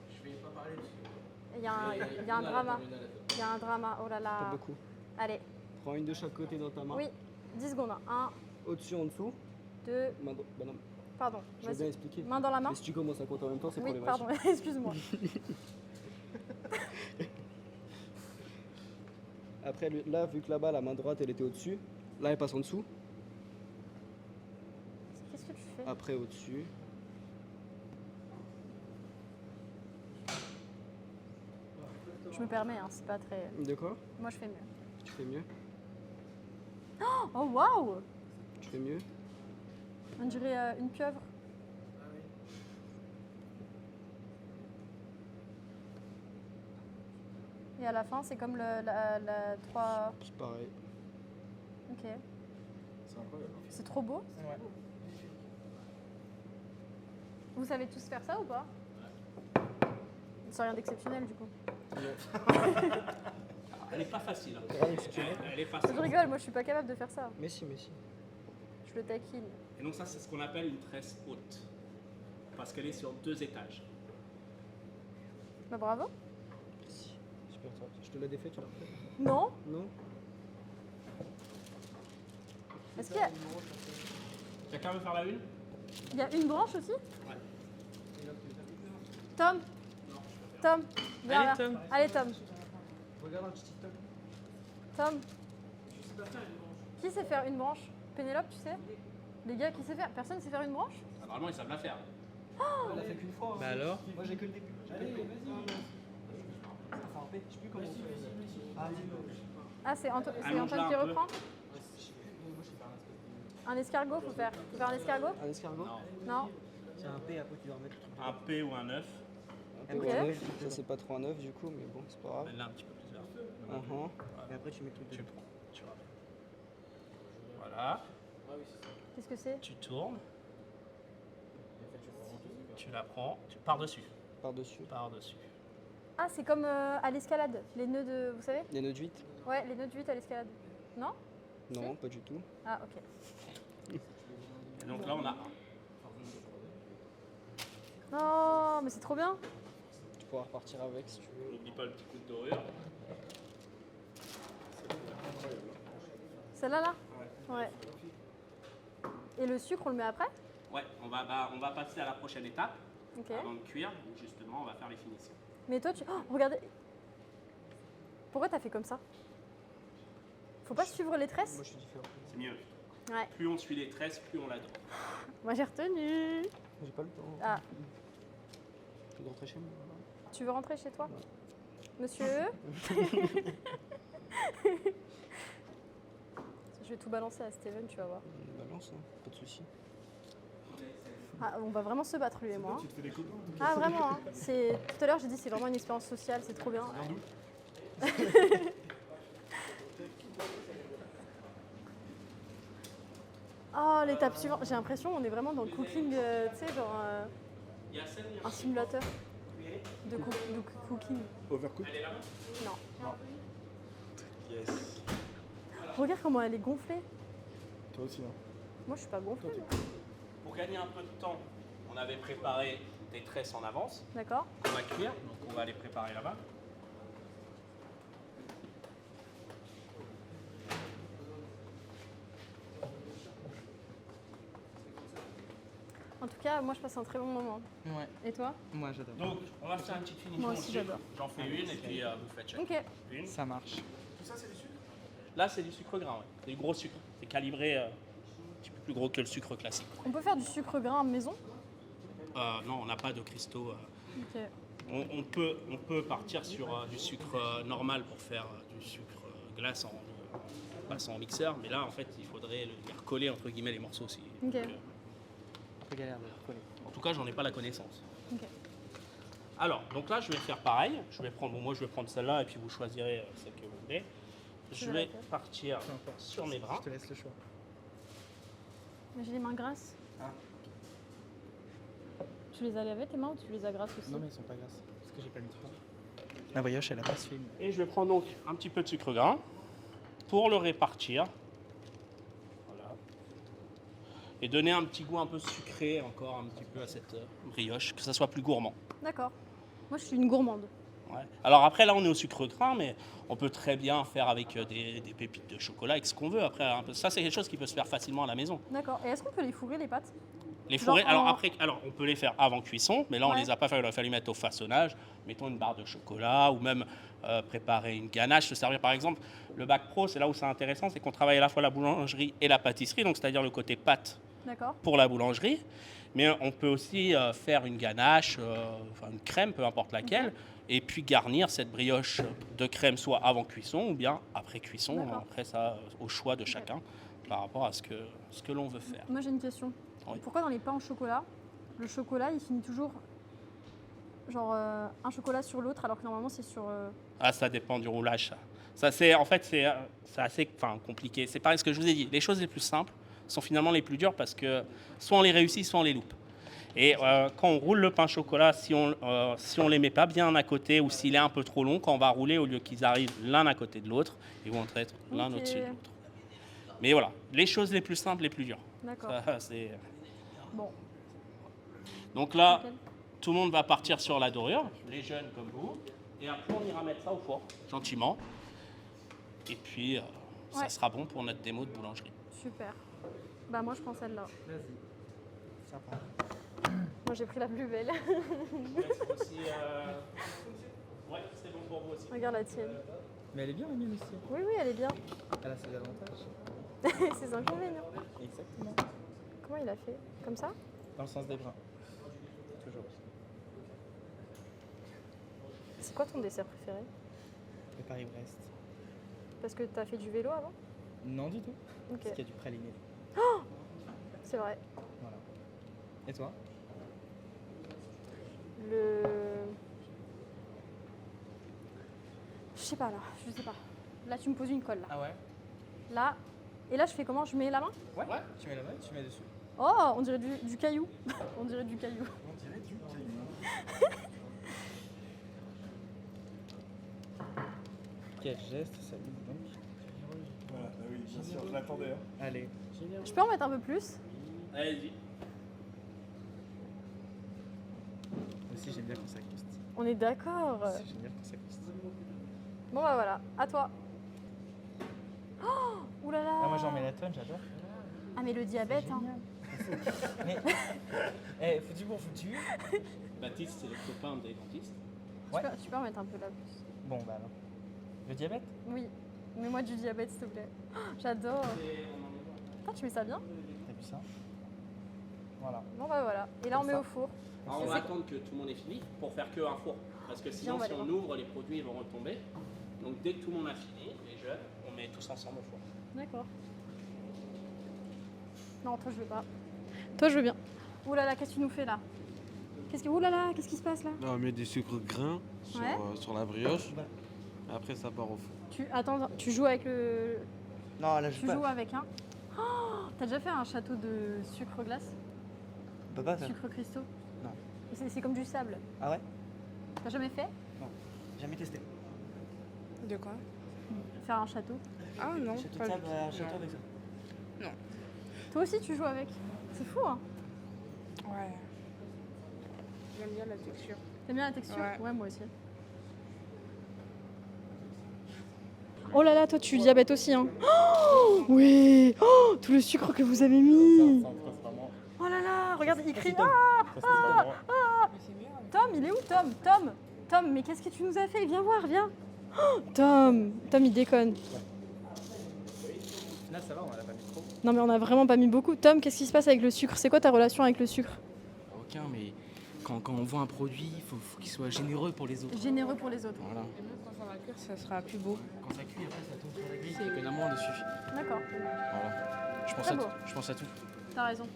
Il y a un drama. Il y a un drama, oh là Pas là. beaucoup. Allez, Prends une de chaque côté dans ta main. oui, 10 secondes. 1, Au-dessus, en dessous. 2, Bah non, pardon. je vais bien Vas-y. expliquer. Main dans la main. Mais si tu commences à compter en même temps, c'est Oui, problématique. pardon, excuse-moi. Après, là, vu que là-bas, la main droite, elle était au-dessus, là, elle passe en dessous. Qu'est-ce que tu fais? Après, au-dessus. Je me permets, hein, c'est pas très. De quoi? Moi, je fais mieux. Tu fais mieux? Oh, waouh! Tu fais mieux? On dirait une pieuvre. Et à la fin, c'est comme la 3. C'est pareil. Ok. C'est incroyable. C'est trop beau. Ouais. Vous savez tous faire ça ou pas? C'est rien d'exceptionnel du coup. Elle est pas facile. Hein. Rien d'exceptionnel. Elle est facile. Je rigole, moi je suis pas capable de faire ça. Mais si, mais si. Je le taquine. Et donc ça, c'est ce qu'on appelle une tresse haute. Parce qu'elle est sur 2 étages. Bah bravo. Si. Super top. Je te l'ai défait, tu l'as refait? Non? Non? Est-ce qu'il y a... Quelqu'un veut faire la une? il y a une branche aussi? Ouais. Tom? Tom, viens Allez, là. Tom. Allez Tom. Regarde un petit TikTok. Tom. Qui sait faire une branche? Pénélope, tu sais? Les gars, qui sait faire? Personne sait faire une branche? Ah, normalement, ils savent la faire. Elle a fait qu'une fois. Bah alors? Moi, j'ai que le début. J'ai que le début. Enfin, en fait, je sais plus comment on fait. Ah, Ah, c'est Antoine Allonge-la qui un peu. reprend? Un escargot, faut faire. Faut faire un escargot? Un escargot? Non. Non? C'est un P, après tu dois remettre le truc. Un P ou un œuf. Un P ou un œuf. Ça, c'est pas trop un œuf du coup, mais bon, c'est pas grave. Là, un petit peu plus vert. Et après, tu mets le truc Tu dedans. prends. Tu vois. Voilà. Qu'est-ce que c'est? Tu tournes. Tu la prends. Tu pars dessus. Par-dessus. Par dessus. Ah, c'est comme à l'escalade. Les nœuds de... Vous savez? Les nœuds de 8? Ouais, les nœuds de 8 à l'escalade. Non? Non, pas du tout. Ah, ok. Et donc là, on a un. Oh, mais c'est trop bien. Tu pourras repartir avec si tu veux. N'oublie pas le petit coup de dorure. Celle-là, là? Ouais. Et le sucre, on le met après? Ouais, on va passer à la prochaine étape. Ok. Avant de cuire, où justement, on va faire les finitions. Mais toi, tu... Oh, regardez. Pourquoi t'as fait comme ça? Faut pas suivre les tresses? Moi, je suis différent. C'est mieux. Ouais. Plus on suit les tresses, plus on l'adore. Moi, j'ai retenu. J'ai pas le temps. Ah, Je peux rentrer chez moi. tu veux rentrer chez toi? Monsieur? Je vais tout balancer à Steven, tu vas voir. Balance, hein, pas de soucis. Ah, on va vraiment se battre, lui et moi. hein. Tu te fais des copains? Ah, vraiment, hein. C'est... Tout à l'heure, j'ai dit c'est vraiment une expérience sociale, c'est trop bien. Oh, l'étape suivante. J'ai l'impression on est vraiment dans le cooking, tu sais, genre un simulateur de cooking. Overcooked? Non. Yes. Regarde comment elle est gonflée. Toi aussi, hein. Moi, je suis pas gonflée. Pour gagner un peu de temps, on avait préparé des tresses en avance. D'accord? On va cuire, donc on va les préparer là-bas. En tout cas, moi, je passe un très bon moment. Ouais. Et toi? Moi j'adore. Donc, on va faire une petite finition. Moi au aussi, sucre. j'adore. J'en fais une et puis vous faites chacun. Ok. Une. Ça marche. Tout ça, c'est du sucre? Là, c'est du sucre grain, ouais. C'est du gros sucre. C'est calibré un petit peu plus gros que le sucre classique. On peut faire du sucre grain maison? Non, on n'a pas de cristaux. Ok. On peut partir sur du sucre normal pour faire du sucre glace en passant en mixeur, mais là, en fait, il faudrait les recoller entre guillemets les morceaux aussi. Ok. Donc, Un peu galère de recoller. en tout cas, j'en ai pas la connaissance. Ok. Alors, donc là, je vais faire pareil. Je vais prendre, moi, je vais prendre celle-là et puis vous choisirez celle que vous voulez. Je vais partir sur mes bras. Je te laisse le choix. Mais j'ai les mains grasses. Ah. Tu les as lavées tes mains ou tu les as grasses aussi? Non mais ils sont pas grasses. Parce que j'ai pas mis trop. La brioche elle a pas suivi. Et je vais prendre donc un petit peu de sucre grain. pour le répartir. Voilà. Et donner un petit goût un peu sucré encore un petit peu à cette brioche, que ça soit plus gourmand. D'accord. Moi, je suis une gourmande. Ouais. Alors après, là, on est au sucre grain, mais on peut très bien faire avec des pépites de chocolat, avec ce qu'on veut. Après, ça, c'est quelque chose qui peut se faire facilement à la maison. D'accord. Et est-ce qu'on peut les fourrer, les pâtes? Les fourrés, Genre alors on peut les faire avant cuisson, mais là, on Ouais. les a pas fait. Il a fallu mettre au façonnage. Mettons une barre de chocolat ou même préparer une ganache, se servir par exemple. Le bac pro, c'est là où c'est intéressant, c'est qu'on travaille à la fois la boulangerie et la pâtisserie, donc c'est-à-dire le côté pâte D'accord. pour la boulangerie. Mais on peut aussi faire une ganache, enfin une crème, peu importe laquelle, et puis garnir cette brioche de crème soit avant cuisson ou bien après cuisson. D'accord. Après ça, au choix de chacun par rapport à ce que l'on veut faire. Moi, j'ai une question. Oui. Pourquoi dans les pains au chocolat, le chocolat, il finit toujours genre un chocolat sur l'autre, alors que normalement, c'est sur... Ah, ça dépend du roulage. Ça c'est, en fait, c'est assez compliqué. C'est pareil ce que je vous ai dit. Les choses les plus simples sont finalement les plus dures parce que soit on les réussit, soit on les loupe. Et quand on roule le pain au chocolat, si on les met pas bien à côté ou s'il est un peu trop long, quand on va rouler, au lieu qu'ils arrivent l'un à côté de l'autre, ils vont être l'un Ok. au-dessus de l'autre. Mais voilà, les choses les plus simples, les plus dures. D'accord. Ça, c'est... Bon. Donc là, Nickel. tout le monde va partir sur la dorure, les jeunes comme vous, et après on ira mettre ça au four, gentiment. Et puis, ça Ouais. sera bon pour notre démo de boulangerie. Super. Bah moi, je prends celle-là. Vas-y. Sympa. Moi, j'ai pris la plus belle. Ouais, c'est bon pour vous aussi. Regarde la tienne. Mais elle est bien la mienne aussi. Oui, oui, elle est bien. Elle a ses avantages. C'est inconvénient. Exactement. Comment il a fait? Comme ça? Dans le sens des brins. Toujours. C'est quoi ton dessert préféré? Le Paris-Brest. Parce que t'as fait du vélo avant? Non du tout. Ok. Parce qu'il y a du praliné. C'est vrai. Voilà. Et toi? Le... Je sais pas là, je sais pas. Là, tu me poses une colle là. Ah ouais? Là. Et là, je fais comment? Je mets la main? Ouais. Tu mets la main et tu mets dessus. Oh, on dirait du caillou. On dirait du caillou. On dirait du caillou. Quel geste, ça dit donc. Voilà, bah oui, bien sûr, je l'attendais. Hein. Allez. Je peux en mettre un peu plus? Allez-y. Moi aussi j'aime bien quand ça croustille. On est d'accord. Moi aussi, j'aime bien quand ça croustille. Bon bah voilà, à toi. Oh, oulala. Ah, moi j'en mets la tonne, j'adore. Ah mais le diabète, hein. Mais, eh, foutu pour foutu. Baptiste, c'est le copain des dentistes. Ouais. Tu peux en mettre un peu là plus. Bon bah alors. Le diabète? Oui, mets-moi du diabète s'il te plaît. Oh, j'adore. Putain, tu mets ça bien? T'as vu ça? Voilà. Bon bah voilà. Et là on Comme met ça. au four. Alors, on va attendre que tout le monde ait fini pour faire que un four. Parce que sinon, on va si aller on voir. ouvre, les produits ils vont retomber. Donc dès que tout le monde a fini, les jeunes, on met tous ensemble au four. D'accord. Non, toi je veux pas. Toi je veux bien. Oulala, qu'est-ce que tu nous fais là? Oulala, qu'est-ce qui se passe là? Là, on met du sucre grain sur, Ouais. sur la brioche. Après, ça part au four. Attends, tu joues avec le... Non, là je Tu joues avec un... Oh, t'as déjà fait un château de sucre glace? peux pas ça. Sucre cristaux? Non. C'est comme du sable. Ah ouais? T'as jamais fait? Jamais testé. De quoi? Faire un château? Ah non, Château de pas sable, du- un château non. avec ça. Non. Toi aussi tu joues avec? C'est fou hein? Ouais. J'aime bien la texture. T'aimes bien la texture? Ouais. Moi aussi. Oh là là, toi tu diabètes aussi hein? Oh, oui! Oh, tout le sucre que vous avez mis! Oh là là, regarde, il crie. Tom, il est où Tom? Tom, mais qu'est-ce que tu nous as fait? Viens voir, viens. Oh, Tom, il déconne. Là ça va, on en a pas mis trop. Non mais on a vraiment pas mis beaucoup. Tom, qu'est-ce qui se passe avec le sucre? C'est quoi ta relation avec le sucre? Aucun, mais quand on voit un produit, il faut qu'il soit généreux pour les autres. Généreux pour les autres. Voilà. Et même quand ça va cuire, ça sera plus beau. Quand ça cuit, après, ça tombe sur la grille, il y en a moins dessus. D'accord, Voilà. Je pense, Très à beau. tout. Je pense à tout. t'as raison.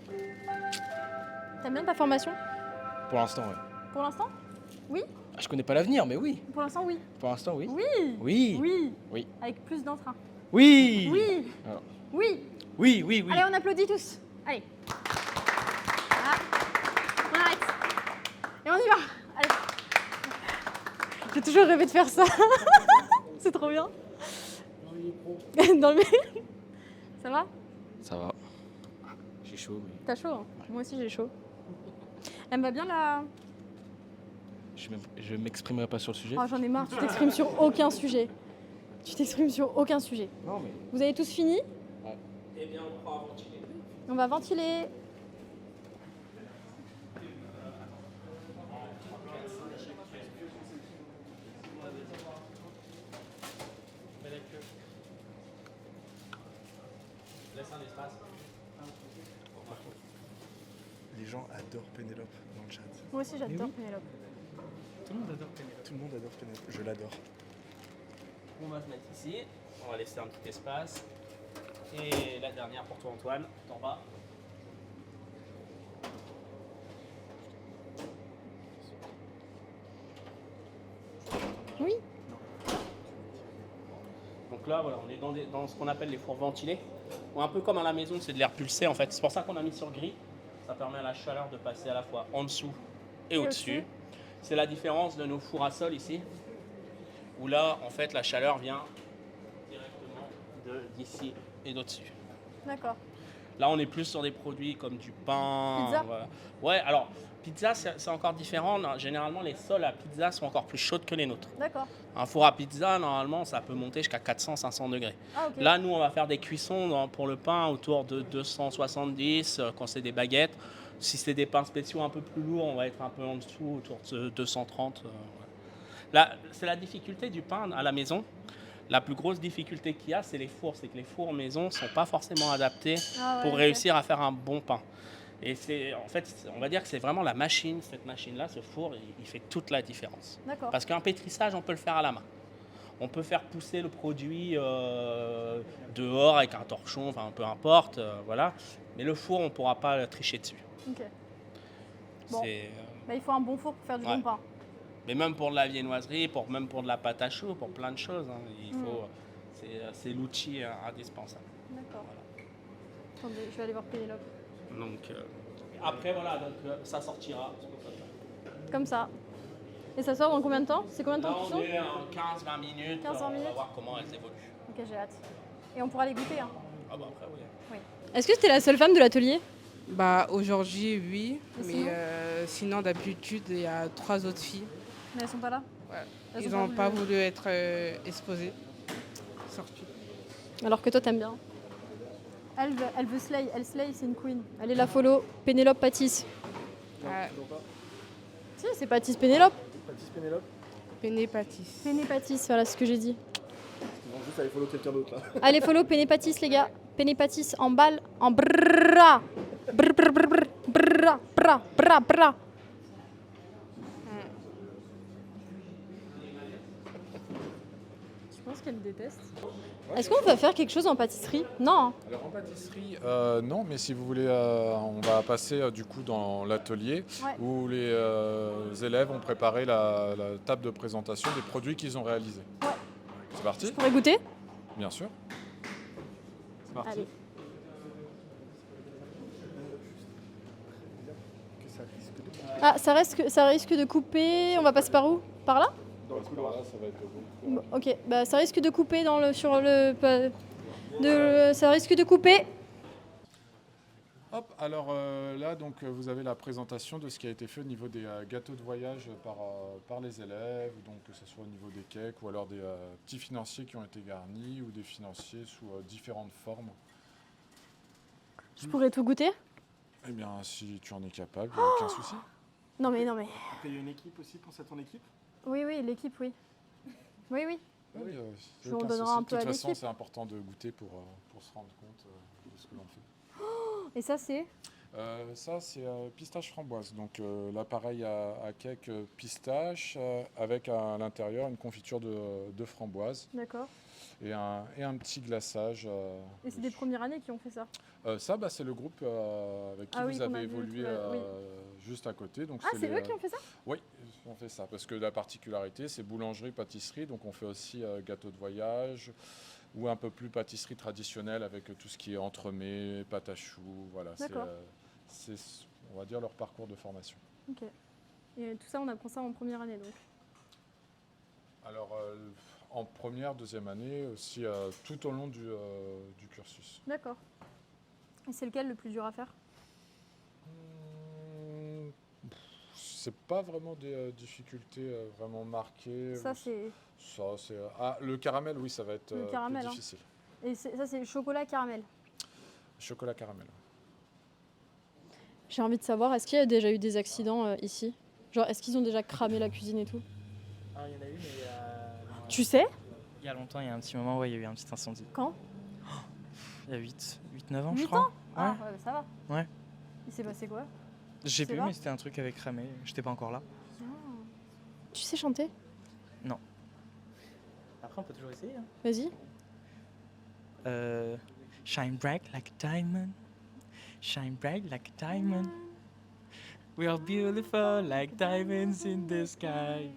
T'aimes bien ta formation? Pour l'instant, ouais. Pour l'instant? Oui? Ah, je connais pas l'avenir, mais oui. Pour l'instant, oui. Pour l'instant, oui. Oui! Oui. Oui! Oui. Avec plus d'entrain. Oui. Oui! Alors. Oui! Oui, oui, oui. Allez, on applaudit tous. Allez. Voilà. On arrête. Et on y va. Allez. J'ai toujours rêvé de faire ça. C'est trop bien. milieu pro. Dans le... Ça va? Ça va. J'ai chaud, mais T'as chaud hein? Moi aussi j'ai chaud. Elle me va bien là. je m'exprimerai pas sur le sujet. Oh, j'en ai marre, tu t'exprimes sur aucun sujet. Tu t'exprimes sur aucun sujet. Non, mais. Vous avez tous fini? Eh bien, on pourra ventiler. On va ventiler. Laisse un espace. Les gens adorent Pénélope dans le chat. Moi aussi j'adore Pénélope. Tout le monde adore Pénélope. Tout le monde adore Pénélope. Je l'adore. On va se mettre ici. On va laisser un petit espace. Et la dernière pour toi, Antoine, en bas. Oui. Donc là, voilà, on est dans ce qu'on appelle les fours ventilés. Ou un peu comme à la maison, c'est de l'air pulsé en fait. C'est pour ça qu'on a mis sur gris. Ça permet à la chaleur de passer à la fois en dessous et au-dessus. C'est la différence de nos fours à sol ici. Où là, en fait, la chaleur vient directement d'ici et d'au-dessus. D'accord. Là, on est plus sur des produits comme du pain. Pizza. Voilà. Ouais, alors, pizza, c'est encore différent. Non, généralement, les sols à pizza sont encore plus chaudes que les nôtres. D'accord. Un four à pizza, normalement, ça peut monter jusqu'à 400-500 degrés. Ah, ok. Là, nous, on va faire des cuissons pour le pain autour de 270 quand c'est des baguettes. Si c'est des pains spéciaux un peu plus lourds, on va être un peu en dessous, autour de 230. Là, c'est la difficulté du pain à la maison. La plus grosse difficulté qu'il y a, c'est les fours. C'est que les fours maison ne sont pas forcément adaptés pour réussir à faire un bon pain. Et c'est, en fait, on va dire que c'est vraiment la machine, cette machine-là, ce four, il fait toute la différence. D'accord. Parce qu'un pétrissage, on peut le faire à la main. On peut faire pousser le produit dehors avec un torchon, enfin peu importe, voilà. Mais le four, on ne pourra pas tricher dessus. Ok. Bon. C'est, Bah, il faut un bon four pour faire du ouais. bon pain. mais même pour de la viennoiserie, même pour de la pâte à chaud, pour plein de choses, hein, il faut, c'est l'outil indispensable. D'accord. Attendez, je vais aller voir Pénélope. Donc, après, voilà, donc, ça sortira. Comme ça. Et ça sort dans combien de temps? C'est combien de temps Là, de on cuisson? est en 15-20 minutes. 15-20 On va minutes. voir comment elles évoluent. Ok, j'ai hâte. Et on pourra les goûter, hein. Ah bah après, oui. Est-ce que c'était la seule femme de l'atelier? Bah aujourd'hui oui, Et mais sinon sinon d'habitude il y a 3 autres filles. Mais elles sont pas là? Ouais. Elles Ils ont n'ont pas voulu être exposées, sorties. Alors que toi t'aimes bien. Elle veut slay, elle slay, c'est une queen. Allez la follow, Pénélope Pâtisse. Ouais. Si, c'est Pâtisse Pénélope. Pâtisse Pénélope. Péné Pâtisse. Péné Pâtisse, voilà ce que j'ai dit. Ils vont juste aller follow quelqu'un d'autre là. Allez follow Péné Pâtisse les gars. Péné Pâtisse en balle, en bra. Brr, brr, brr, brr, bra, bra, bra, bra. Je pense qu'elle me déteste. Est-ce qu'on va faire quelque chose en pâtisserie? Non. Hein. Alors en pâtisserie, non, mais si vous voulez, on va passer du coup dans l'atelier où les élèves ont préparé la table de présentation des produits qu'ils ont réalisés. Ouais. C'est parti? Je pourrais goûter? Bien sûr. C'est parti. Allez. Ah, ça risque de couper. On va passer par où? Par là? Dans le couloir, là, ça va être bon. Bon, ok, bah ça risque de couper ça risque de couper. Hop, alors là, donc, vous avez la présentation de ce qui a été fait au niveau des gâteaux de voyage par les élèves, donc que ce soit au niveau des cakes ou alors des petits financiers qui ont été garnis ou des financiers sous différentes formes. Je pourrais tout goûter? Eh bien, si tu en es capable, il n'y a aucun souci. Non mais. Après, il y a une équipe aussi, pense à ton équipe. Oui, l'équipe, oui. Oui. Oui, Je vous en aucun donnerai souci. un peu De à toute façon, l'équipe. c'est important de goûter pour se rendre compte de ce que l'on fait. Et ça, c'est? Ça, c'est pistache framboise. Donc, l'appareil à cake pistache avec à l'intérieur une confiture de framboise. D'accord. Et un petit glaçage. Et c'est des premières années qui ont fait ça? Ça, c'est le groupe avec qui Ah oui, vous qu'on a avez vu, évolué oui. juste à côté. Donc, Ah, c'est eux qui ont fait ça? Oui, on fait ça. Parce que la particularité, c'est boulangerie, pâtisserie. Donc, on fait aussi gâteau de voyage ou un peu plus pâtisserie traditionnelle avec tout ce qui est entremets, pâte à choux. Voilà, c'est, on va dire, leur parcours de formation. Ok. Et tout ça, on apprend ça en première année, donc? Alors, En première, deuxième année, aussi tout au long du cursus. D'accord. Et c'est lequel le plus dur à faire? C'est pas vraiment des difficultés vraiment marquées. Ça, c'est le caramel, oui, ça va être le caramel. plus difficile. Et ça, c'est chocolat caramel. Chocolat caramel. J'ai envie de savoir, est-ce qu'il y a déjà eu des accidents ici? Genre, est-ce qu'ils ont déjà cramé la cuisine et tout? Ah, il y en a eu, mais Tu sais? Il y a longtemps, il y a un petit moment, ouais, il y a eu un petit incendie. Quand? Il y a 8-9 ans, 8 je crois. ans? Ah, ouais, bah, ça va. Ouais. Il s'est passé quoi? J'ai sais vu, pas. mais c'était un truc avec cramé. J'étais pas encore là. Tu sais chanter? Non. après, on peut toujours essayer. Hein. Vas-y. Shine bright like a diamond. Shine bright like a diamond. We are beautiful like diamonds in the sky.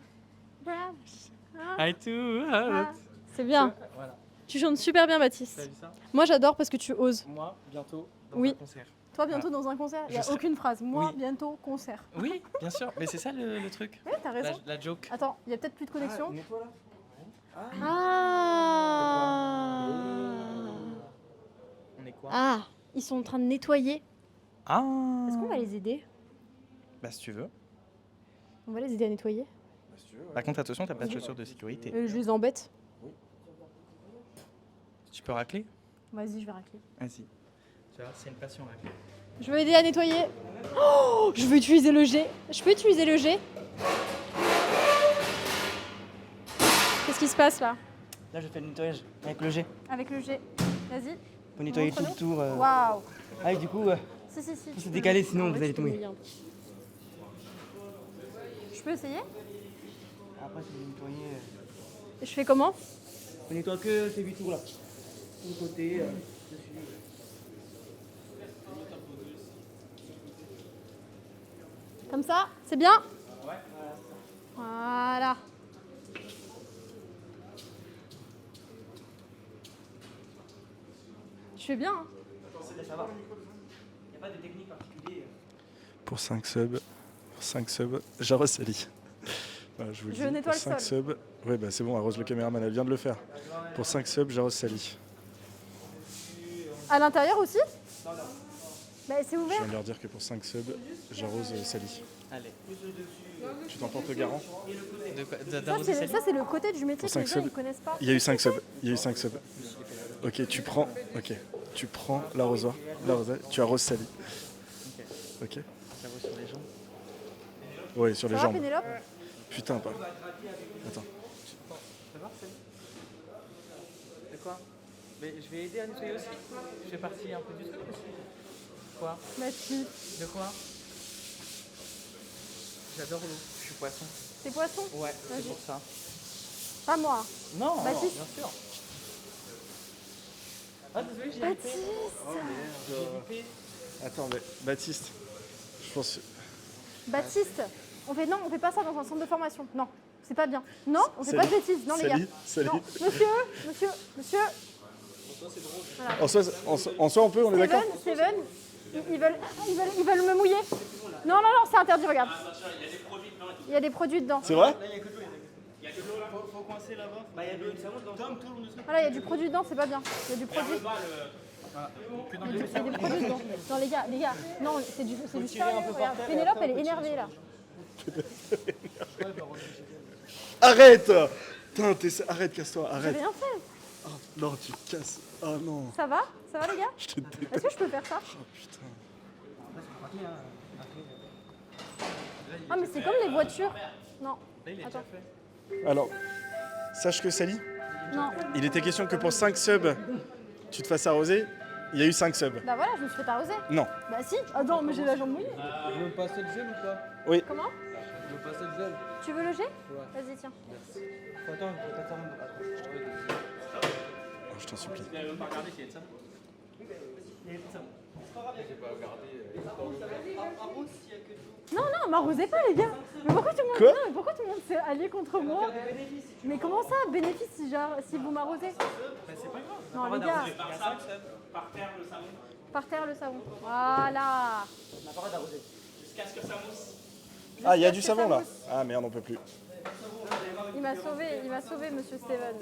I too heart. C'est bien. Voilà. Tu chantes super bien, Baptiste. T'as vu ça? Moi, j'adore parce que tu oses. Moi, bientôt, dans Oui. un concert. Toi, bientôt dans un concert? Il n'y a Je serai- aucune phrase. Moi, Oui. bientôt, concert. Oui, bien sûr. Mais c'est ça le truc. Oui, t'as raison. La joke. Attends, il y a peut-être plus de connexion. Ah, nettoie là. Ah. On est quoi? Ah, ils sont en train de nettoyer. Ah. Est-ce qu'on va les aider? Bah, si tu veux. On va les aider à nettoyer. Par contre, attention, t'as pas de chaussures de sécurité. Je les embête. Tu peux racler? Vas-y, je vais racler. Vas-y. Tu vois, c'est une passion, racler. Je veux aider à nettoyer. Oh, je veux utiliser le jet. Je peux utiliser le jet? Qu'est-ce qui se passe là? Là, je fais le nettoyage avec le jet. Avec le jet. Vas-y. Faut nettoyer tout le Montre-nous. tour. Waouh. Ah, et du coup, Si. faut tu se peux décaler, le- sinon en vous vrai, allez tu peux tomber. le mouiller. Je peux essayer? après, c'est de nettoyer. Je fais comment? On nettoie que ces 8 tours là. Du côté, dessus. Comme ça? C'est bien? Voilà. Je fais bien. Hein. Ça va. Il n'y a pas de technique particulière. Pour 5 subs, j'arrose Sally. Voilà, je vous le Je dis, nettoie pour le 5 subs. Ouais, bah c'est bon, Arrose le caméraman, elle vient de le faire. Pour 5 subs, j'arrose Sally. À l'intérieur aussi? Bah, c'est Je ouvert. viens de leur dire que pour 5 subs, j'arrose Sally. Allez. Tu t'en portes garant? Ça, c'est le côté du métier Pour que les 5 gens subs. ils connaissent pas. Il y a eu 5 subs. Ok, tu prends l'arrosoir, tu arroses Sally. Ok. Ça vaut sur les jambes. Ouais, sur les Ça va, jambes. Pénélope? Putain, pas. Attends. Ça va, c'est de quoi? Mais je vais aider à nettoyer aussi. Je fais partie un peu du truc aussi. Quoi? Merci. De quoi? J'adore l'eau. Je suis poisson. C'est poisson? Ouais, Vas-y. c'est pour ça. Pas moi. Non, Baptiste. bien sûr. Ah, désolé, j'ai loupé. Baptiste. Oh merde. J'ai loupé. Attends, mais Baptiste, je pense. Baptiste, on fait pas ça dans un centre de formation. Non, c'est pas bien. Non, on fait pas de bêtises. Non, les gars. Sally. Non, monsieur. Voilà. En soi, on peut, on est d'accord? Steven, ils veulent me mouiller. Non, c'est interdit, regarde. Il y a des produits dedans. C'est vrai? Faut coincer là-bas. Bah, il y a de savon dedans. Voilà, il y a du produit dedans, c'est pas bien. Il y a du produit. Il y a des produits dedans. Non, les gars, non, c'est du sérieux. Regarde, Pénélope, elle est énervée là. Arrête! Putain, arrête, casse-toi, J'ai arrête. rien fait. Oh, non, tu casses. Oh non. Ça va les gars? Je te déteste. Est-ce que je peux faire ça? Oh putain. Ah, mais c'est comme les voitures. Non. Attends. Alors, sache que Sally, Non. il était question que pour 5 subs, tu te fasses arroser. Il y a eu 5 subs. Bah voilà, je me suis fait arroser. Non. Bah si. Attends, mais j'ai la jambe mouillée. Je veux me passer le gel ou pas? Oui. Comment? Je veux passer le gel. Tu veux le jet? Vas-y, tiens. Attends, Oh, je t'en supplie. Il n'avait même pas regardé qu'il y avait de ça. Non, m'arrosez pas les gars. Mais pourquoi tout le monde, Quoi? non, mais pourquoi tout le monde s'est allié contre moi? Mais comment ça, bénéfice si vous m'arrosez? Non les gars, Par terre, le savon. par terre le savon. Voilà. On n'a pas le droit d'arroser. Jusqu'à ce que ça mousse. Ah, il y a Jusqu'à du ce que savon ça là. mousse. Ah merde, on peut plus. Il m'a m'a sauvé, monsieur Steven.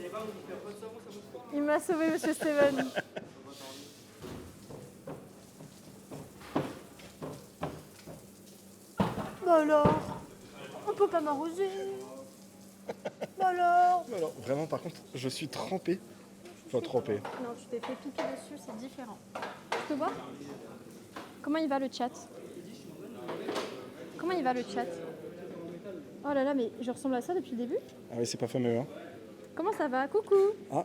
Il m'a sauvé, monsieur Steven. Bah alors, on peut pas m'arroser. Bah alors. Alors, vraiment, par contre, je suis trempé. Enfin, trempé. Non, tu t'es fait pipi dessus, c'est différent. Je peux voir? Comment il va le chat? Comment il va le chat? Oh là là, mais je ressemble à ça depuis le début? Ah oui, c'est pas fameux, hein. Comment ça va? Coucou. Ah,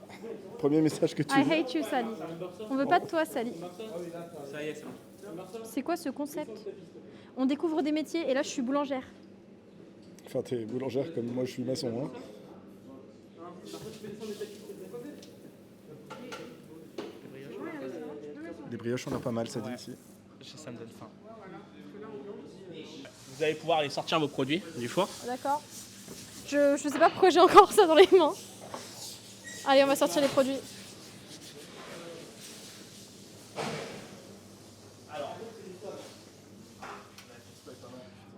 premier message que tu I lis. hate you, Sally. On veut pas de toi, Sally. Ça y est, c'est bon. C'est quoi ce concept? On découvre des métiers et là, je suis boulangère. Enfin, t'es boulangère comme moi, je suis maçon, hein. Des brioches, on a pas mal, ça dit ici. Ça me donne faim. Vous allez pouvoir aller sortir vos produits du four. D'accord. Je sais pas pourquoi j'ai encore ça dans les mains. Allez, on va sortir les produits.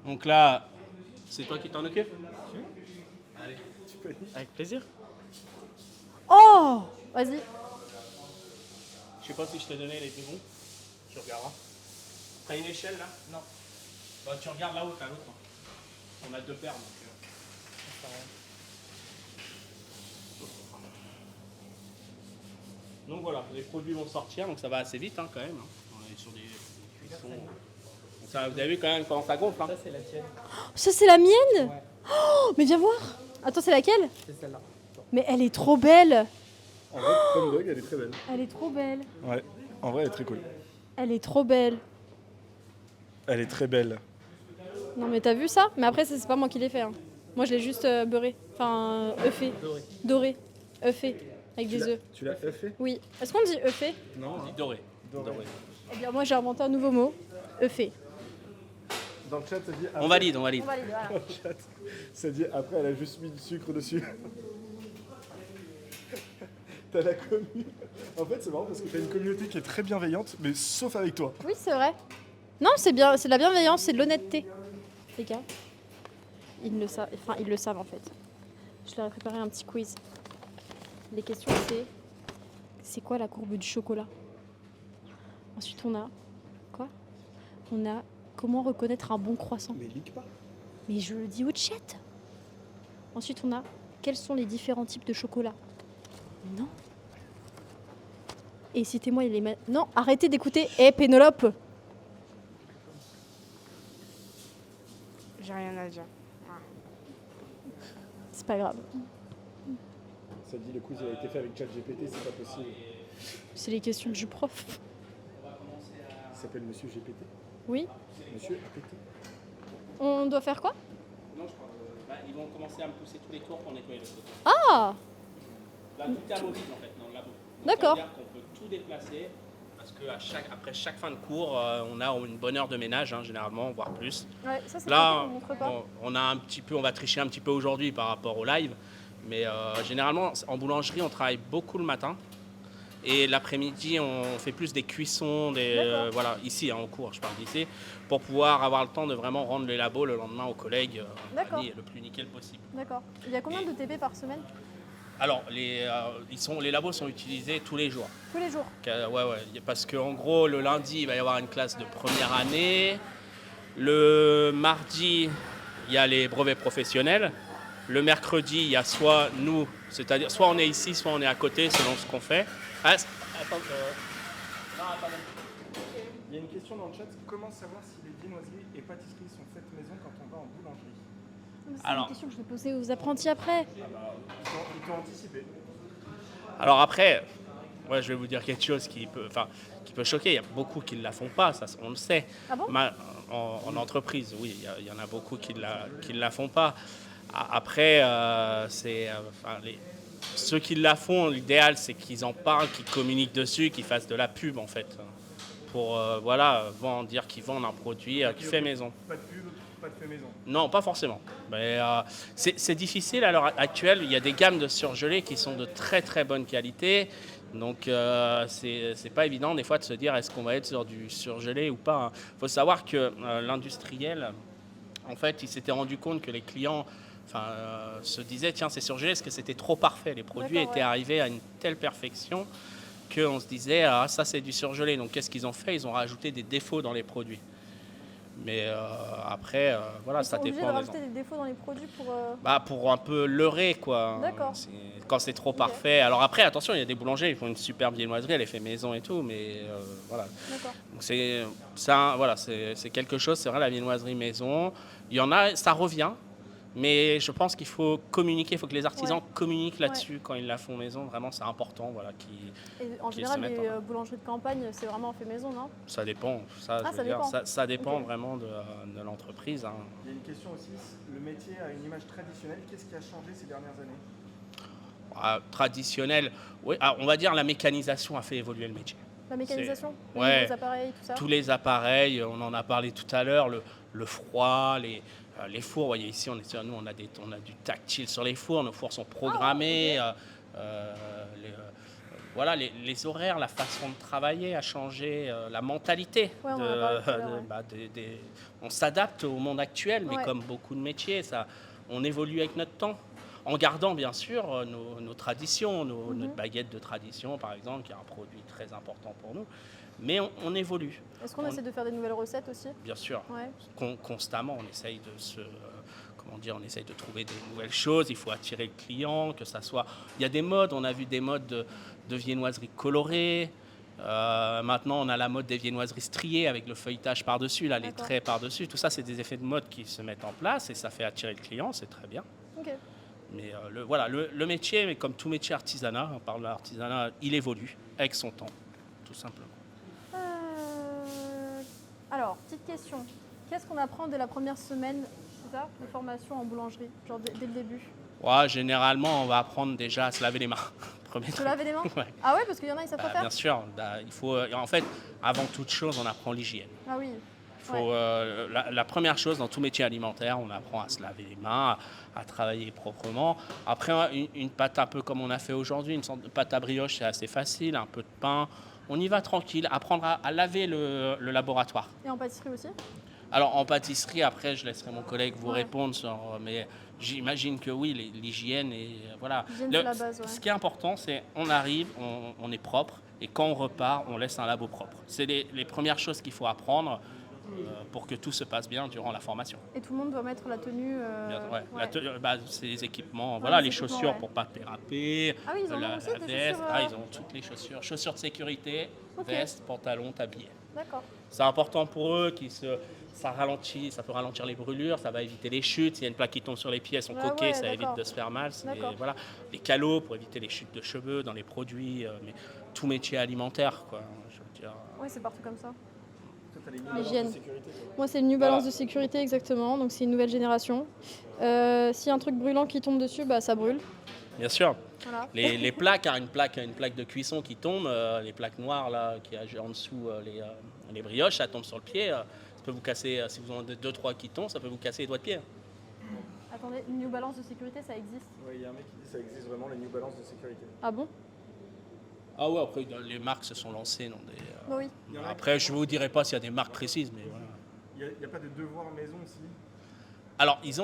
Donc là, c'est toi qui t'en occupes? Allez. Avec plaisir. Oh! Vas-y. Je sais pas si je t'ai donné les plus bons. Tu regarderas. T'as une échelle là? Non. Bah, tu regardes là-haut, t'as l'autre. On a deux paires donc. Donc voilà, les produits vont sortir, donc ça va assez vite hein, quand même. Hein. On est sur des cuissons. Donc ça, vous avez vu quand même comment ça gonfle. Hein. Ça, c'est la tienne. Ça, c'est la mienne? Ouais. Oh, mais viens voir. Attends, c'est laquelle? C'est celle-là. Mais elle est trop belle. En vrai, Tom Dog, elle est très belle. Elle est trop belle. Ouais, en vrai, elle est très cool. Elle est trop belle. Elle est très belle. Non, mais t'as vu ça? Mais après, c'est pas moi qui l'ai fait. Hein. Moi, je l'ai juste beurré. Enfin, œufé. Doré. Œufé. Avec des œufs. Tu l'as fait? Oui. Est-ce qu'on dit œufé? Non, on dit doré. Doré. Eh bien, moi, j'ai inventé un nouveau mot. Œufé. Dans le chat, ça dit... On valide, on valide. On valide, voilà. Dans le chat, ça dit après, elle a juste mis du sucre dessus. T'as la commu. En fait, c'est marrant parce que t'as une communauté qui est très bienveillante, mais sauf avec toi. Oui, c'est vrai. Non, c'est bien, c'est de la bienveillance, c'est de l'honnêteté. Les gars, ils le savent, enfin, ils le savent en fait. Je leur ai préparé un petit quiz. Les questions, c'est quoi la courbe du chocolat? Ensuite, on a quoi? On a comment reconnaître un bon croissant? Mais lik pas. Mais je le dis au chat. Ensuite, on a quels sont les différents types de chocolat? Non. Et citez-moi les... Non, arrêtez d'écouter. Hé, Pénélope. J'ai rien à dire. C'est pas grave. Ça dit le quiz il a été fait avec ChatGPT, c'est pas possible. C'est les questions du prof. Il s'appelle Monsieur GPT. Oui. Monsieur APT. On doit faire quoi? Non, je crois. Ils vont commencer à me pousser tous les tours pour nettoyer le côté. Ah! Là, tout est amovible en fait dans le labo. D'accord. Ça veut dire qu'on peut tout déplacer parce qu'après chaque fin de cours, on a une bonne heure de ménage, hein, généralement, voire plus. Ouais, ça c'est Là, on montre pas. on va tricher un petit peu aujourd'hui par rapport au live, mais généralement en boulangerie, on travaille beaucoup le matin et l'après-midi, on fait plus des cuissons, voilà, ici en cours, je parle d'ici, pour pouvoir avoir le temps de vraiment rendre les labos le lendemain aux collègues le plus nickel possible. D'accord. Il y a combien de TP par semaine? Alors, les labos sont utilisés tous les jours. Tous les jours. Ouais, parce qu'en gros, le lundi, il va y avoir une classe de première année. Le mardi, il y a les brevets professionnels. Le mercredi, il y a soit nous, c'est-à-dire soit on est ici, soit on est à côté, selon ce qu'on fait. Ah, attends, non, attendez. Il y a une question dans le chat, comment savoir si les viennoiseries et pâtisseries sont faites maison quand on va en boulangerie? C'est une question que je vais poser aux apprentis après. Ils t'ont anticipé. Alors après, ouais, je vais vous dire quelque chose qui peut choquer. Il y a beaucoup qui ne la font pas, ça, on le sait. Ah bon? En entreprise, oui, il y en a beaucoup qui ne la font pas. Après, ceux qui la font, l'idéal, c'est qu'ils en parlent, qu'ils communiquent dessus, qu'ils fassent de la pub, en fait. Pour, dire qu'ils vendent un produit qui fait maison. Pas de pub, pas de fait maison. Non, pas forcément. Mais c'est difficile à l'heure actuelle. Il y a des gammes de surgelés qui sont de très très bonne qualité. Donc c'est pas évident des fois de se dire est-ce qu'on va être sur du surgelé ou pas. Il faut savoir que l'industriel, en fait, il s'était rendu compte que les clients se disaient tiens c'est surgelé parce que c'était trop parfait. Les produits D'accord, étaient ouais. arrivés à une telle perfection qu'on se disait ah ça c'est du surgelé. Donc qu'est-ce qu'ils ont fait? Ils ont rajouté des défauts dans les produits. Mais après voilà, Ils ça sont obligés dépend de des gens. rajouter des défauts dans les produits pour... Pour un peu leurrer quoi. D'accord. Quand c'est trop parfait. Alors après attention, il y a des boulangers, ils font une superbe viennoiserie, elle est fait maison et tout, mais voilà. D'accord. Donc c'est ça, voilà, c'est quelque chose, c'est vrai la viennoiserie maison. Il y en a, ça revient, mais je pense qu'il faut communiquer, il faut que les artisans communiquent là-dessus quand ils la font maison. Vraiment, c'est important, voilà. Et en qu'ils général, se mettent les boulangeries de campagne, c'est vraiment fait maison, non? Ça dépend, ça, Ah, je ça veux dire, dépend. ça dépend Ok. vraiment de l'entreprise. Hein. Il y a une question aussi, le métier a une image traditionnelle, qu'est-ce qui a changé ces dernières années? Traditionnel, oui, on va dire la mécanisation a fait évoluer le métier. La mécanisation, Ouais. les appareils, tout ça. Tous les appareils, on en a parlé tout à l'heure, le froid, les fours. Vous voyez ici, nous on a du tactile sur les fours, nos fours sont programmés. Voilà, les horaires, la façon de travailler a changé, la mentalité. Ouais, on en a parlé tout à l'heure, ouais. On s'adapte au monde actuel, mais Ouais. comme beaucoup de métiers, on évolue avec notre temps. En gardant bien sûr nos traditions, notre baguette de tradition par exemple, qui est un produit très important pour nous, mais on évolue. Est-ce qu'on essaie de faire des nouvelles recettes aussi? Bien sûr, Ouais. constamment, on essaye on essaye de trouver des nouvelles choses, il faut attirer le client, que ça soit... Il y a des modes, on a vu des modes de viennoiserie colorée, maintenant on a la mode des viennoiseries striées avec le feuilletage par-dessus, là, les traits par-dessus, tout ça c'est des effets de mode qui se mettent en place et ça fait attirer le client, c'est très bien. Ok. Mais le métier, mais comme tout métier artisanat, on parle de l'artisanat, il évolue avec son temps, tout simplement. Alors, petite question. Qu'est-ce qu'on apprend dès la première semaine, c'est ça, de formation en boulangerie, genre dès le début? Ouais, généralement, on va apprendre déjà à se laver les mains. Premier Se truc. laver les mains? Ouais. Ah ouais, parce qu'il y en a, ils savent pas faire? Bien sûr, il faut, en fait, avant toute chose, on apprend l'hygiène. Ah oui. Il faut, la première chose dans tout métier alimentaire, on apprend à se laver les mains, à travailler proprement. Après, une pâte un peu comme on a fait aujourd'hui, une sorte de pâte à brioche, c'est assez facile, un peu de pain. On y va tranquille, apprendre à laver le laboratoire. Et en pâtisserie aussi? Alors en pâtisserie, après, je laisserai mon collègue vous répondre mais j'imagine que oui, l'hygiène et voilà. L'hygiène, c'est la base, ouais. Ce qui est important, c'est on arrive, on est propre et quand on repart, on laisse un labo propre. C'est les premières choses qu'il faut apprendre pour que tout se passe bien durant la formation. Et tout le monde doit mettre la tenue. C'est les équipements, Ouais, voilà, les les équipements, chaussures ouais. pour pas déraper, Ah oui, ils en ont aussi, des veste, chaussures, ils ont toutes les chaussures, chaussures de sécurité, Ok. veste, pantalon, tablier. D'accord. C'est important pour eux ça ralentit, ça peut ralentir les brûlures, ça va éviter les chutes. S'il y a une plaque qui tombe sur les pieds, elles sont coquées, ça évite de se faire mal. Voilà, les calots pour éviter les chutes de cheveux dans les produits, mais tout métier alimentaire, quoi. Je veux dire. Oui, c'est partout comme ça. L'hygiène. Moi, c'est une New Balance de sécurité, exactement. Donc, c'est une nouvelle génération. S'il y a un truc brûlant qui tombe dessus, bah, ça brûle. Bien sûr. Voilà. Les plaques, une plaque de cuisson qui tombe, les plaques noires là, qui a en dessous les brioches, ça tombe sur le pied. Ça peut vous casser, si vous en avez 2-3 qui tombent, ça peut vous casser les doigts de pied. Attendez, une New Balance de sécurité, ça existe? Oui, il y a un mec qui dit que ça existe vraiment, les New Balance de sécurité. Ah bon? Ah ouais, après les marques se sont lancées dans des... Bah oui. Après, je ne vous dirai pas s'il y a des marques précises, mais voilà. Il n'y a pas de devoir maison ici? Alors, ils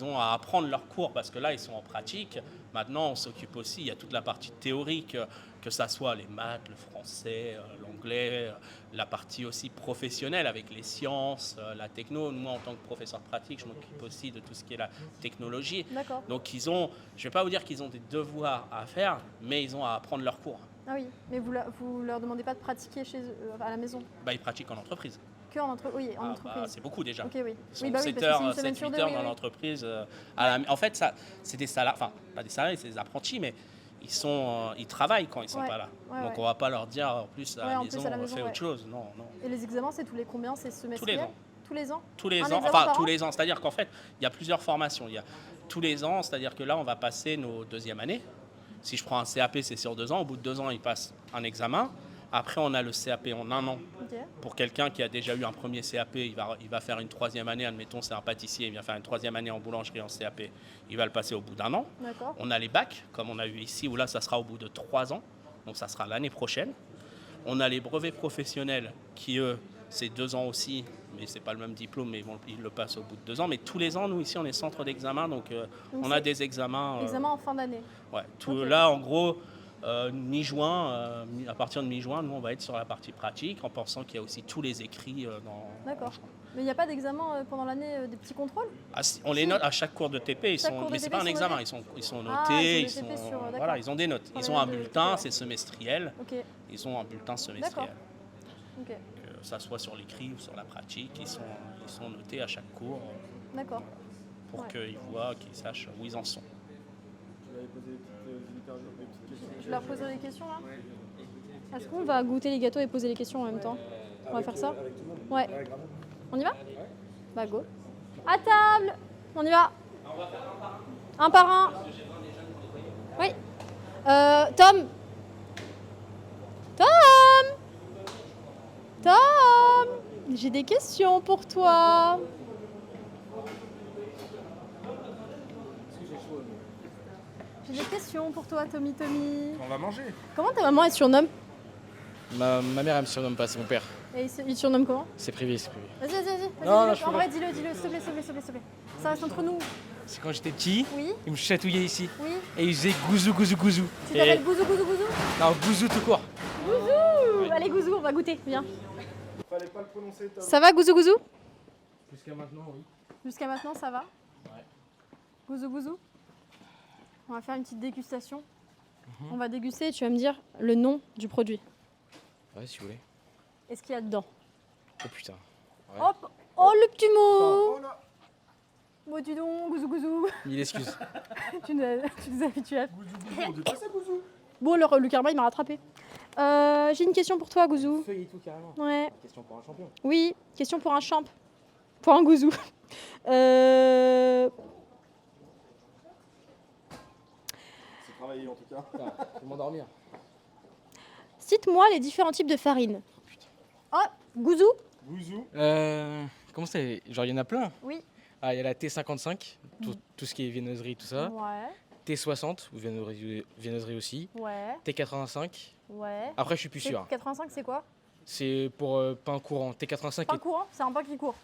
ont à apprendre leur cours parce que là, ils sont en pratique. Maintenant, on s'occupe aussi, il y a toute la partie théorique, que ça soit les maths, le français, l'anglais, la partie aussi professionnelle avec les sciences, la techno. Moi, en tant que professeur pratique, je m'occupe aussi de tout ce qui est la technologie. D'accord. Donc, je ne vais pas vous dire qu'ils ont des devoirs à faire, mais ils ont à apprendre leur cours. Ah oui, mais vous leur demandez pas de pratiquer chez eux, à la maison? Bah, ils pratiquent en entreprise. Que en entreprise? Oui, en entreprise. C'est beaucoup déjà. Ok, oui. Ils sont Oui, bah oui, 7 parce que c'est une heures, semaine 7-8 sur deux, heures oui, dans oui. l'entreprise. En fait, c'est des salariés, enfin, pas des salariés, c'est des apprentis, mais ils travaillent quand ils sont pas là. Ouais, Donc ouais. on va pas leur dire en plus à Ouais, la en maison, plus, à la on maison, fait ouais. autre chose. Non, non. Et les examens, c'est tous les combien? C'est semestriel? ans. Tous les ans? Tous les Un ans, examen enfin par tous an? les ans, c'est-à-dire qu'en fait, il y a plusieurs formations. Il y a tous les ans, c'est-à-dire que là, on va passer nos deuxièmes années. Si je prends un CAP, c'est sur 2 ans. Au bout de 2 ans, ils passent un examen. Après, on a le CAP en 1 an. Ok. Pour quelqu'un qui a déjà eu un premier CAP, il va faire une 3e année. Admettons, c'est un pâtissier, il vient faire une 3e année en boulangerie en CAP. Il va le passer au bout d'1 an. D'accord. On a les bacs, comme on a eu ici, où là, ça sera au bout de 3 ans. Donc, ça sera l'année prochaine. On a les brevets professionnels qui, eux, c'est 2 ans aussi, mais c'est pas le même diplôme, mais ils le passent au bout de 2 ans. Mais tous les ans, nous ici, on est centre d'examen, donc on a c'est des examens. Examen en fin d'année. Ouais, Ok. là, en gros, mi-juin, à partir de mi-juin, nous, on va être sur la partie pratique, en pensant qu'il y a aussi tous les écrits dans. D'accord. Mais il n'y a pas d'examen pendant l'année, des petits contrôles? Ah, on les note à chaque cours de TP, Chaque cours de mais c'est TP pas un sont examen, notés ils sont Ah, notés, ils ont des TP sur, d'accord. voilà, ils ont des notes. Ils Combien ont un de bulletin, cours c'est semestriel, Ok. ils ont un bulletin semestriel. Ok. Que ça soit sur l'écrit ou sur la pratique, ils sont notés à chaque cours D'accord. pour Ouais. qu'ils voient, qu'ils sachent où ils en sont. Tu avais posé des petites questions. Je leur poserai des questions là. Est-ce qu'on va goûter les gâteaux et poser les questions en même temps? On va faire ça? Ouais. On y va? Bah go. À table! On y va. Un par un. Oui. Tom. Tom, j'ai des questions pour toi. J'ai des questions pour toi, Tommy. On va manger. Comment ta maman elle se surnomme? Ma mère, elle me surnomme pas, c'est mon père. Et il te surnomme comment? C'est privé, c'est privé. Vas-y, Non, dis-le. je En peux vrai, pas. dis-le, s'il te plaît, s'il te plaît. Ça reste entre nous. C'est quand j'étais petit, Oui. il me chatouillait ici. Oui. Et il faisait gouzou, gouzou, gouzou. Tu t'appelles Gouzou? Non, gouzou tout court. Gouzou. Allez, Gouzou, on va goûter. Viens. Fallait pas le prononcer, Tom. Ça va, Gouzou? Jusqu'à maintenant, oui. Jusqu'à maintenant, ça va? Ouais. Gouzou. On va faire une petite dégustation. On va déguster et tu vas me dire le nom du produit. Ouais, si vous voulez. Et ce qu'il y a dedans. Oh putain. Ouais. Hop. Oh, le petit mot. Oh là. Bon, dis donc, Gouzou. Mille excuses. tu nous as habitués à... Gouzou, on dit pas ça, Gouzou. Bon, le karma, il m'a rattrapé. J'ai une question pour toi, Gouzou. Feuille et tout, carrément. Ouais. Question pour un champion. Oui, question pour un champ. Pour un Gouzou. C'est travaillé en tout cas. Je vais m'endormir. Cite-moi les différents types de farine. Ah, Gouzou? Gouzou. Comment c'est? Genre, il y en a plein. Oui. Ah, il y a la T55, tout ce qui est viennoiserie, tout ça. Ouais. T60, ou viennoiserie aussi. Ouais. T85. Ouais. Après, je suis plus sûr. 85, c'est quoi? C'est pour pain courant. T85 Pain courant? C'est un pain qui court.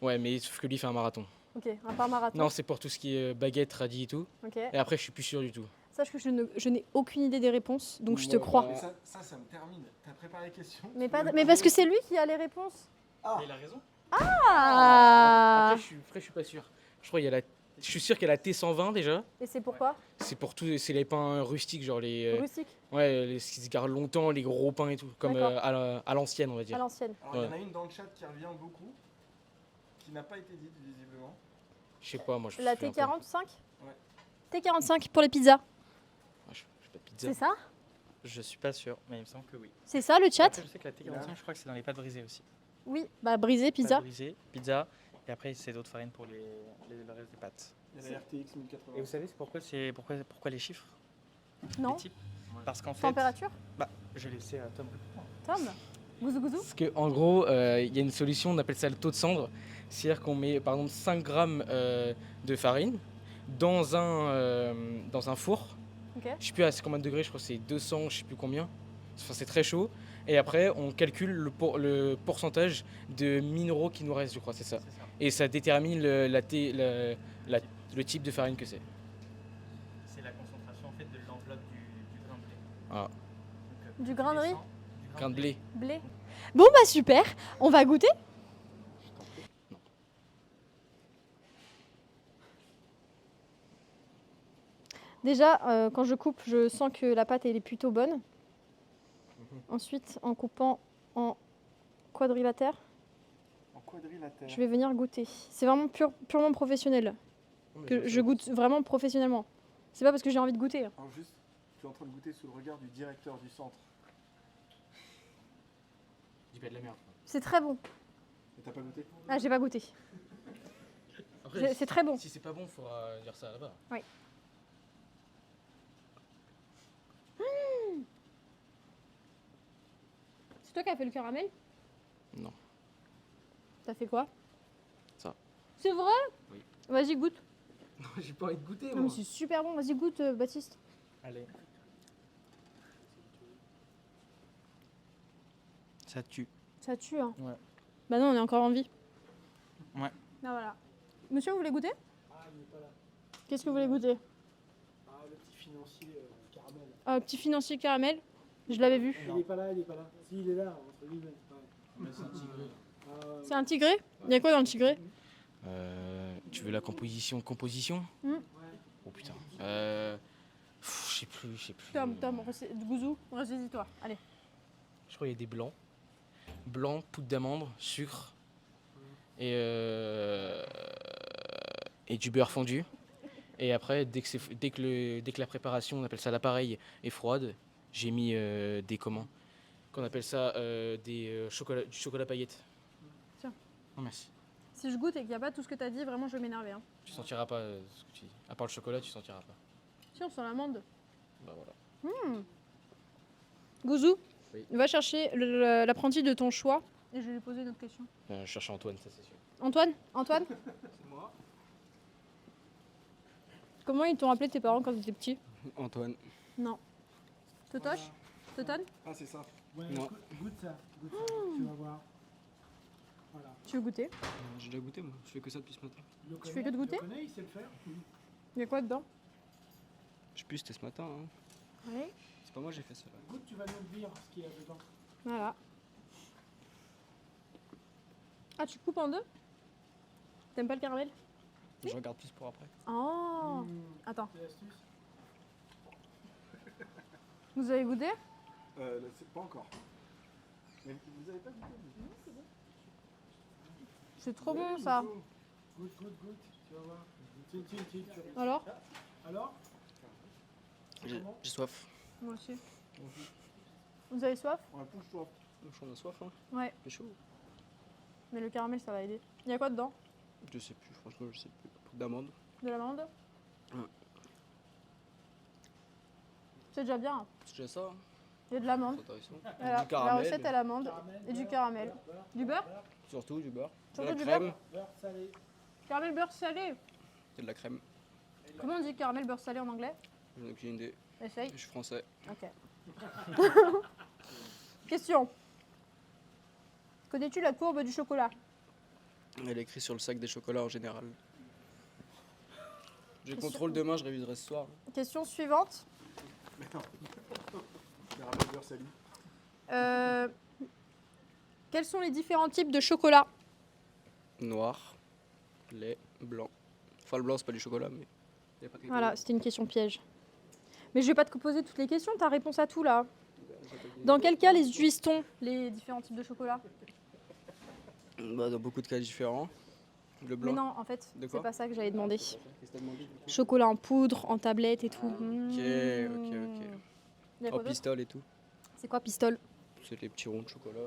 Ouais, mais sauf que lui fait un marathon. Ok, un pain marathon. Non, c'est pour tout ce qui est baguette, radis et tout. Ok. Et après, je suis plus sûr du tout. Sache que je n'ai aucune idée des réponses, donc je te crois. Mais ça me termine. T'as préparé les questions? Mais parce que c'est lui qui a les réponses. Ah. Il a raison. Ah. Après, je suis pas sûr. Je crois qu'il y a la... Je suis sûr qu'il y a la T120 déjà. Et c'est pourquoi? C'est pour tout, c'est les pains rustiques, genre les. Rustique. Ouais, les qui se gardent longtemps, les gros pains et tout, comme D'accord. à l'ancienne, on va dire. À l'ancienne. Alors, il y en Ouais. a une dans le chat qui revient beaucoup, qui n'a pas été dite visiblement. Je sais pas, moi je. La suis un peu- T45? Ouais. T45 pour les pizzas. Ah, je fais pas de pizza. C'est ça? Je suis pas sûr, mais il me semble que oui. C'est ça le chat? Après, je sais que la T45, je crois que c'est dans les pâtes brisées aussi. Oui. Bah brisé, pizza. Pâtes brisées, pizza, et après c'est d'autres farines pour le reste des pâtes. Il y a la RTX 1080. Et vous savez pourquoi les chiffres? Non. Les types? Parce qu'en fait, Température? bah, je vais laisser à Tom. Tom? Gouzou? Parce qu'en gros, il y a une solution, on appelle ça le taux de cendre. C'est-à-dire qu'on met par exemple 5 grammes de farine dans un four. Ok. Je sais plus à combien de degrés, je crois que c'est 200, je sais plus combien. Enfin, c'est très chaud. Et après, on calcule le pourcentage de minéraux qui nous reste, je crois, c'est ça. Et ça détermine le type de farine que c'est. C'est la concentration en fait de l'enveloppe du grain de blé. Ah, Du grain de riz? grain de blé. Blé. Bon bah super, on va goûter. Déjà, quand je coupe, je sens que la pâte elle est plutôt bonne. Ensuite, en coupant en quadrilatère, En quadrilatère. je vais venir goûter. C'est vraiment purement professionnel. Que je goûte vraiment professionnellement. C'est pas parce que j'ai envie de goûter. Alors juste, je suis en train de goûter sous le regard du directeur du centre. Dis pas de la merde. C'est très bon. Et t'as pas goûté? Ah, j'ai pas goûté. C'est très bon. Si c'est pas bon, il faudra dire ça là-bas. Oui. C'est toi qui as fait le caramel? Non. T'as fait quoi? Ça. C'est vrai? Oui. Vas-y, goûte. Non, j'ai pas envie de goûter, Non, mais c'est super bon. Vas-y, goûte, Baptiste. Allez. Ça tue. Ça tue, hein. Ouais. Bah non, on est encore en vie. Ouais. Ah, voilà. Monsieur, vous voulez goûter? Ah, il n'est pas là. Qu'est-ce que vous voulez goûter? Ah, le petit financier caramel. Ah, petit financier caramel. Je l'avais vu. Il n'est pas là, il n'est pas là. Si, il est là, entre guillemets. Ouais. C'est un tigré. C'est un tigré? Il y a quoi dans le tigré? Tu veux la composition? Hmm. Oh putain. Je sais plus. Tom, Gouzou, ressaisis-toi. Allez. Je crois qu'il y a des blancs. Blanc, poudre d'amande, sucre et du beurre fondu. Et après, dès que la préparation, on appelle ça l'appareil, est froide, j'ai mis des comment? Qu'on appelle ça du chocolat paillettes. Tiens. Oh, merci. Si je goûte et qu'il n'y a pas tout ce que tu as dit, vraiment, je vais m'énerver. Hein. Tu sentiras pas ce que tu dis. À part le chocolat, tu sentiras pas. Si, on sent l'amande. Bah voilà. Gouzou, Oui. va chercher l'apprenti de ton choix. Et je vais lui poser une autre question. Je cherche Antoine, ça c'est sûr. Antoine? C'est moi. Comment ils t'ont appelé tes parents quand tu étais petit? Antoine. Non. Totoche? Totone? Ah, c'est ça. Ouais, Non. goûte ça, tu vas voir. Voilà. Tu veux goûter? J'ai déjà goûté moi, je fais que ça depuis ce matin. Le Tu fais que de goûter? Le connais, il sait le faire. Il y a quoi dedans? Je sais plus, c'était ce matin. Hein. Oui. C'est pas moi, j'ai fait ça. Goûte, tu vas nous dire ce qu'il y a dedans. Voilà. Ah, tu coupes en deux? T'aimes pas le caramel? Je regarde plus pour après. Oh Attends. C'est l'astuce. Vous avez goûté? C'est pas encore. Mais vous avez pas goûté? C'est trop bon ça. Goûte, tu vas voir. Tu- Alors? Alors? J'ai soif. Moi aussi. Vous avez soif? Ouais, pousse-toi. On a soif, hein. Ouais. C'est chaud. Mais le caramel ça va aider. Il y a quoi dedans? Je sais plus, franchement, je sais plus. Poudre d'amande. De l'amande? Ouais. C'est déjà bien. Hein. C'est déjà ça. Hein. Il y a de l'amande. C'est intéressant. Voilà, Du caramel. la recette à l'amande et du caramel. Du beurre? Surtout du beurre. Surtout de du la crème. Beurre salé. Caramel beurre salé. Et de la crème. Comment on dit caramel beurre salé en anglais? J'en ai aucune idée. Essaye. Je suis français. Ok. Question. Connais-tu la courbe du chocolat? Elle est écrite sur le sac des chocolats en général. Je Question- contrôle demain, je réviserai ce soir. Question suivante. Mais non. Caramel beurre sali. Quels sont les différents types de chocolat? Noir, lait, blanc. Enfin, le blanc, c'est pas du chocolat, mais. Y a pas de Voilà, c'était une question piège. Mais je vais pas te poser toutes les questions, t'as réponse à tout là. Dans quel cas les utilise-t-on, les différents types de chocolat? Bah, dans beaucoup de cas différents. Le blanc. Mais non, en fait, De c'est quoi pas ça que j'allais demander. Qu'est-ce que t'as demandé du coup Chocolat en poudre, en tablette et tout. Ok. Il y a En quoi d'autre? pistole et tout. C'est quoi pistole? C'est les petits ronds de chocolat.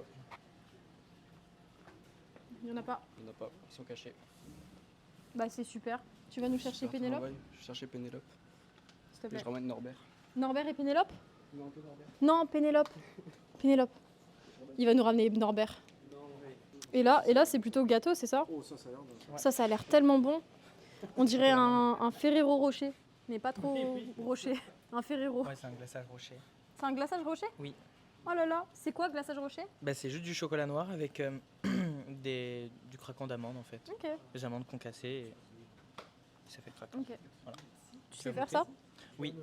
Il y en a pas. Il n'y en a pas, ils sont cachés. Bah c'est super. Tu vas nous chercher Super Pénélope, travail. Je cherchais Pénélope. s'il te Et plaît. je ramène Norbert. Norbert et Pénélope? Non, que Norbert. Non, Pénélope. Pénélope. Il va nous ramener Norbert. Et là c'est plutôt gâteau, c'est ça? Oh, ça a l'air de... Ça a l'air tellement bon. On dirait un Ferrero Rocher, mais pas trop rocher. Un Ferrero. Ouais, c'est un glaçage rocher. C'est un glaçage rocher? Oui. Oh là là, c'est quoi glaçage rocher? Bah, c'est juste du chocolat noir avec du craquant d'amande en fait. Ok, Les amandes concassées et ça fait craquant. ok. Voilà. Tu sais faire ça? Oui.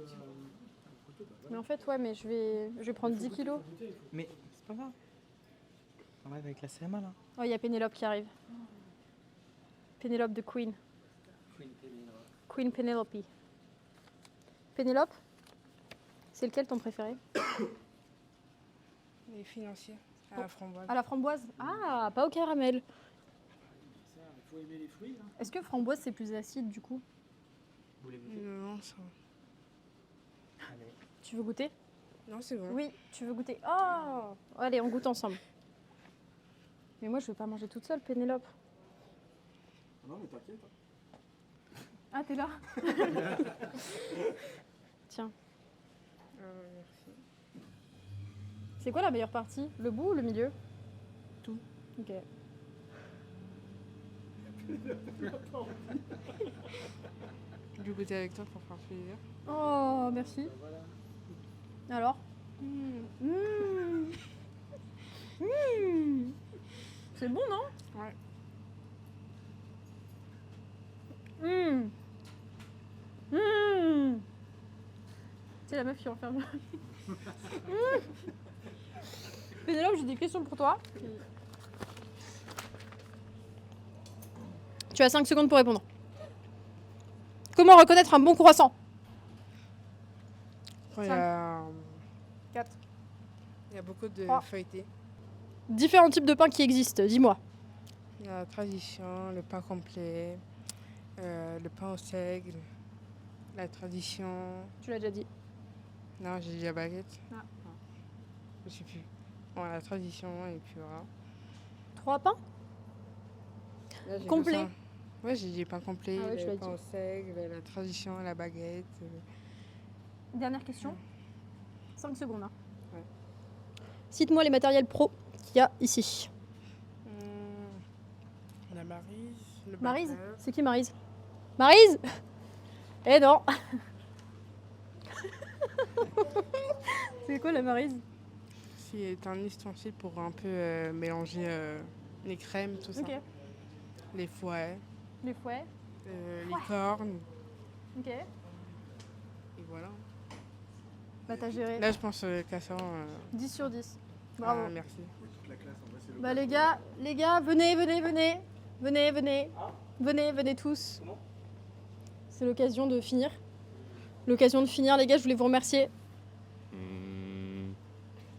Mais en fait, ouais, mais je vais prendre 10 kilos. Mais c'est pas grave. On va avec la CMA là. Oh, il y a Pénélope qui arrive. Pénélope de Queen. Queen Pénélope. Pénélope, c'est lequel ton préféré? Les financiers. À la framboise. À la framboise? Ah, pas au caramel. Ça, il faut aimer les fruits. Hein. Est-ce que framboise c'est plus acide du coup? Non, ça. Allez. Tu veux goûter? Non, c'est bon. Oui, tu veux goûter. Oh, allez, on goûte ensemble. Mais moi, je veux pas manger toute seule, Pénélope. Non, mais t'inquiète. Ah, t'es là? Tiens. Merci. C'est quoi la meilleure partie? Le bout ou le milieu? Tout. Ok. Je vais goûter avec toi pour faire plaisir. Oh, merci. Alors? Mmh. Mmh. Mmh. C'est bon, non? Ouais. C'est la meuf qui enferme. Pénélope, j'ai des questions pour toi. Tu as 5 secondes pour répondre. Comment reconnaître un bon croissant? Il y a 4. il y a beaucoup de 3. feuilletés. Différents types de pain qui existent, dis-moi. La tradition, le pain complet, le pain au seigle, la tradition. Tu l'as déjà dit. Non, j'ai dit la baguette. Ah. Non, je sais plus. Bon, la tradition et puis voilà. 3 pains? Là, j'ai Complet. que ça. Ouais, j'ai dit pain complet, Ah ouais, tu l'as le pain dit. au seigle, la tradition, la baguette. Dernière question. 5 secondes. Hein. Ouais. Cite-moi les matériels pro qu'il y a ici. La Maryse, le Maryse? batteur. C'est qui Maryse? Maryse? Eh non. C'est quoi la Maryse? C'est un ustensile pour un peu mélanger les crèmes, tout ça. Ok. Les fouets, Les fouets. les cornes, Ok. et voilà. Bah t'as géré. Là, je pense qu'à ça. 10 sur 10. Bravo. Ah, merci. Bah les gars, venez, venez, venez. Venez, venez. Venez, venez tous. C'est l'occasion de finir. L'occasion de finir, les gars, je voulais vous remercier.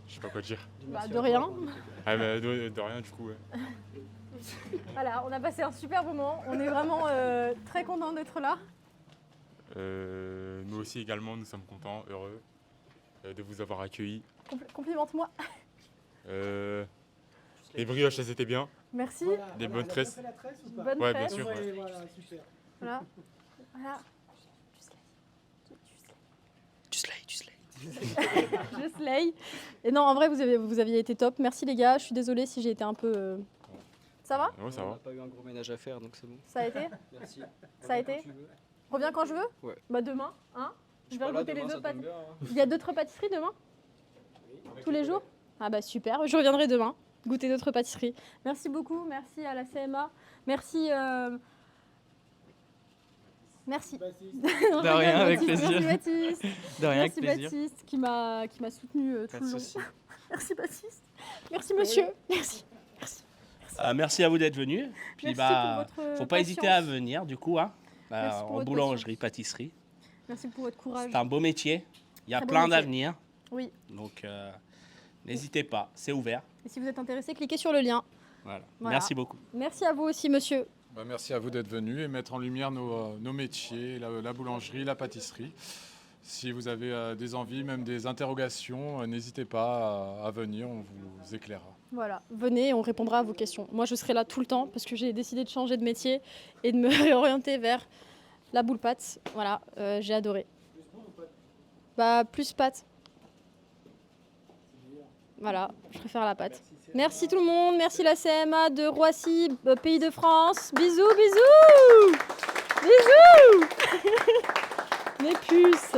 Je sais pas quoi dire. Bah, de rien. Ah, mais de rien, du coup, ouais. Voilà, on a passé un super moment. On est vraiment très contents d'être là. Nous aussi, également, nous sommes contents, heureux de vous avoir accueillis. Complimente-moi. Les brioches, elles étaient bien. Merci. Des bonnes tresses. Bonne Ouais, bien tresse. sûr. Ouais. Voilà, super. Voilà. Voilà. Je slay. Et non, en vrai, vous aviez été top. Merci les gars. Je suis désolée si j'ai été un peu. Ça va? Ouais, ça On va. n'a pas eu un gros ménage à faire, donc c'est bon. Ça a été? Merci. Ça a été? Tu veux. Reviens quand je veux? Ouais. Bah demain, hein? Je vais Voilà, goûter les demain, autres ça tombe pâtisseries. bien, hein. Il y a d'autres pâtisseries demain? Tous les jours? Ah bah super, je reviendrai demain goûter d'autres pâtisseries. Merci beaucoup, merci à la CMA, merci. Merci. Non, je De rien, rigole, avec Baptiste. plaisir. Merci Baptiste. De rien, avec Merci plaisir. Baptiste qui m'a soutenu Pas tout de le long. souci. Merci Baptiste. Merci monsieur. Merci. Merci à vous d'être venus. Puis Merci bah, pour votre faut pas hésiter à venir du coup, hein, Merci pour en votre boulangerie, pâtisserie. Merci pour votre courage. C'est un beau métier. Il y a Très beau plein métier. d'avenir. Oui. Donc n'hésitez pas, c'est ouvert. Et si vous êtes intéressé, cliquez sur le lien. Voilà. Voilà. Merci beaucoup. Merci à vous aussi monsieur. Bah, merci à vous d'être venus et mettre en lumière nos métiers, la boulangerie, la pâtisserie. Si vous avez des envies, même des interrogations, n'hésitez pas à venir, on vous éclairera. Voilà, venez, on répondra à vos questions. Moi, je serai là tout le temps parce que j'ai décidé de changer de métier et de me réorienter vers la boule pâte. Voilà, j'ai adoré. Bah, plus pâte. Voilà, je préfère la pâte. Merci tout le monde, merci la CMA de Roissy, Pays de France. Bisous, bisous. Bisous. Les puces.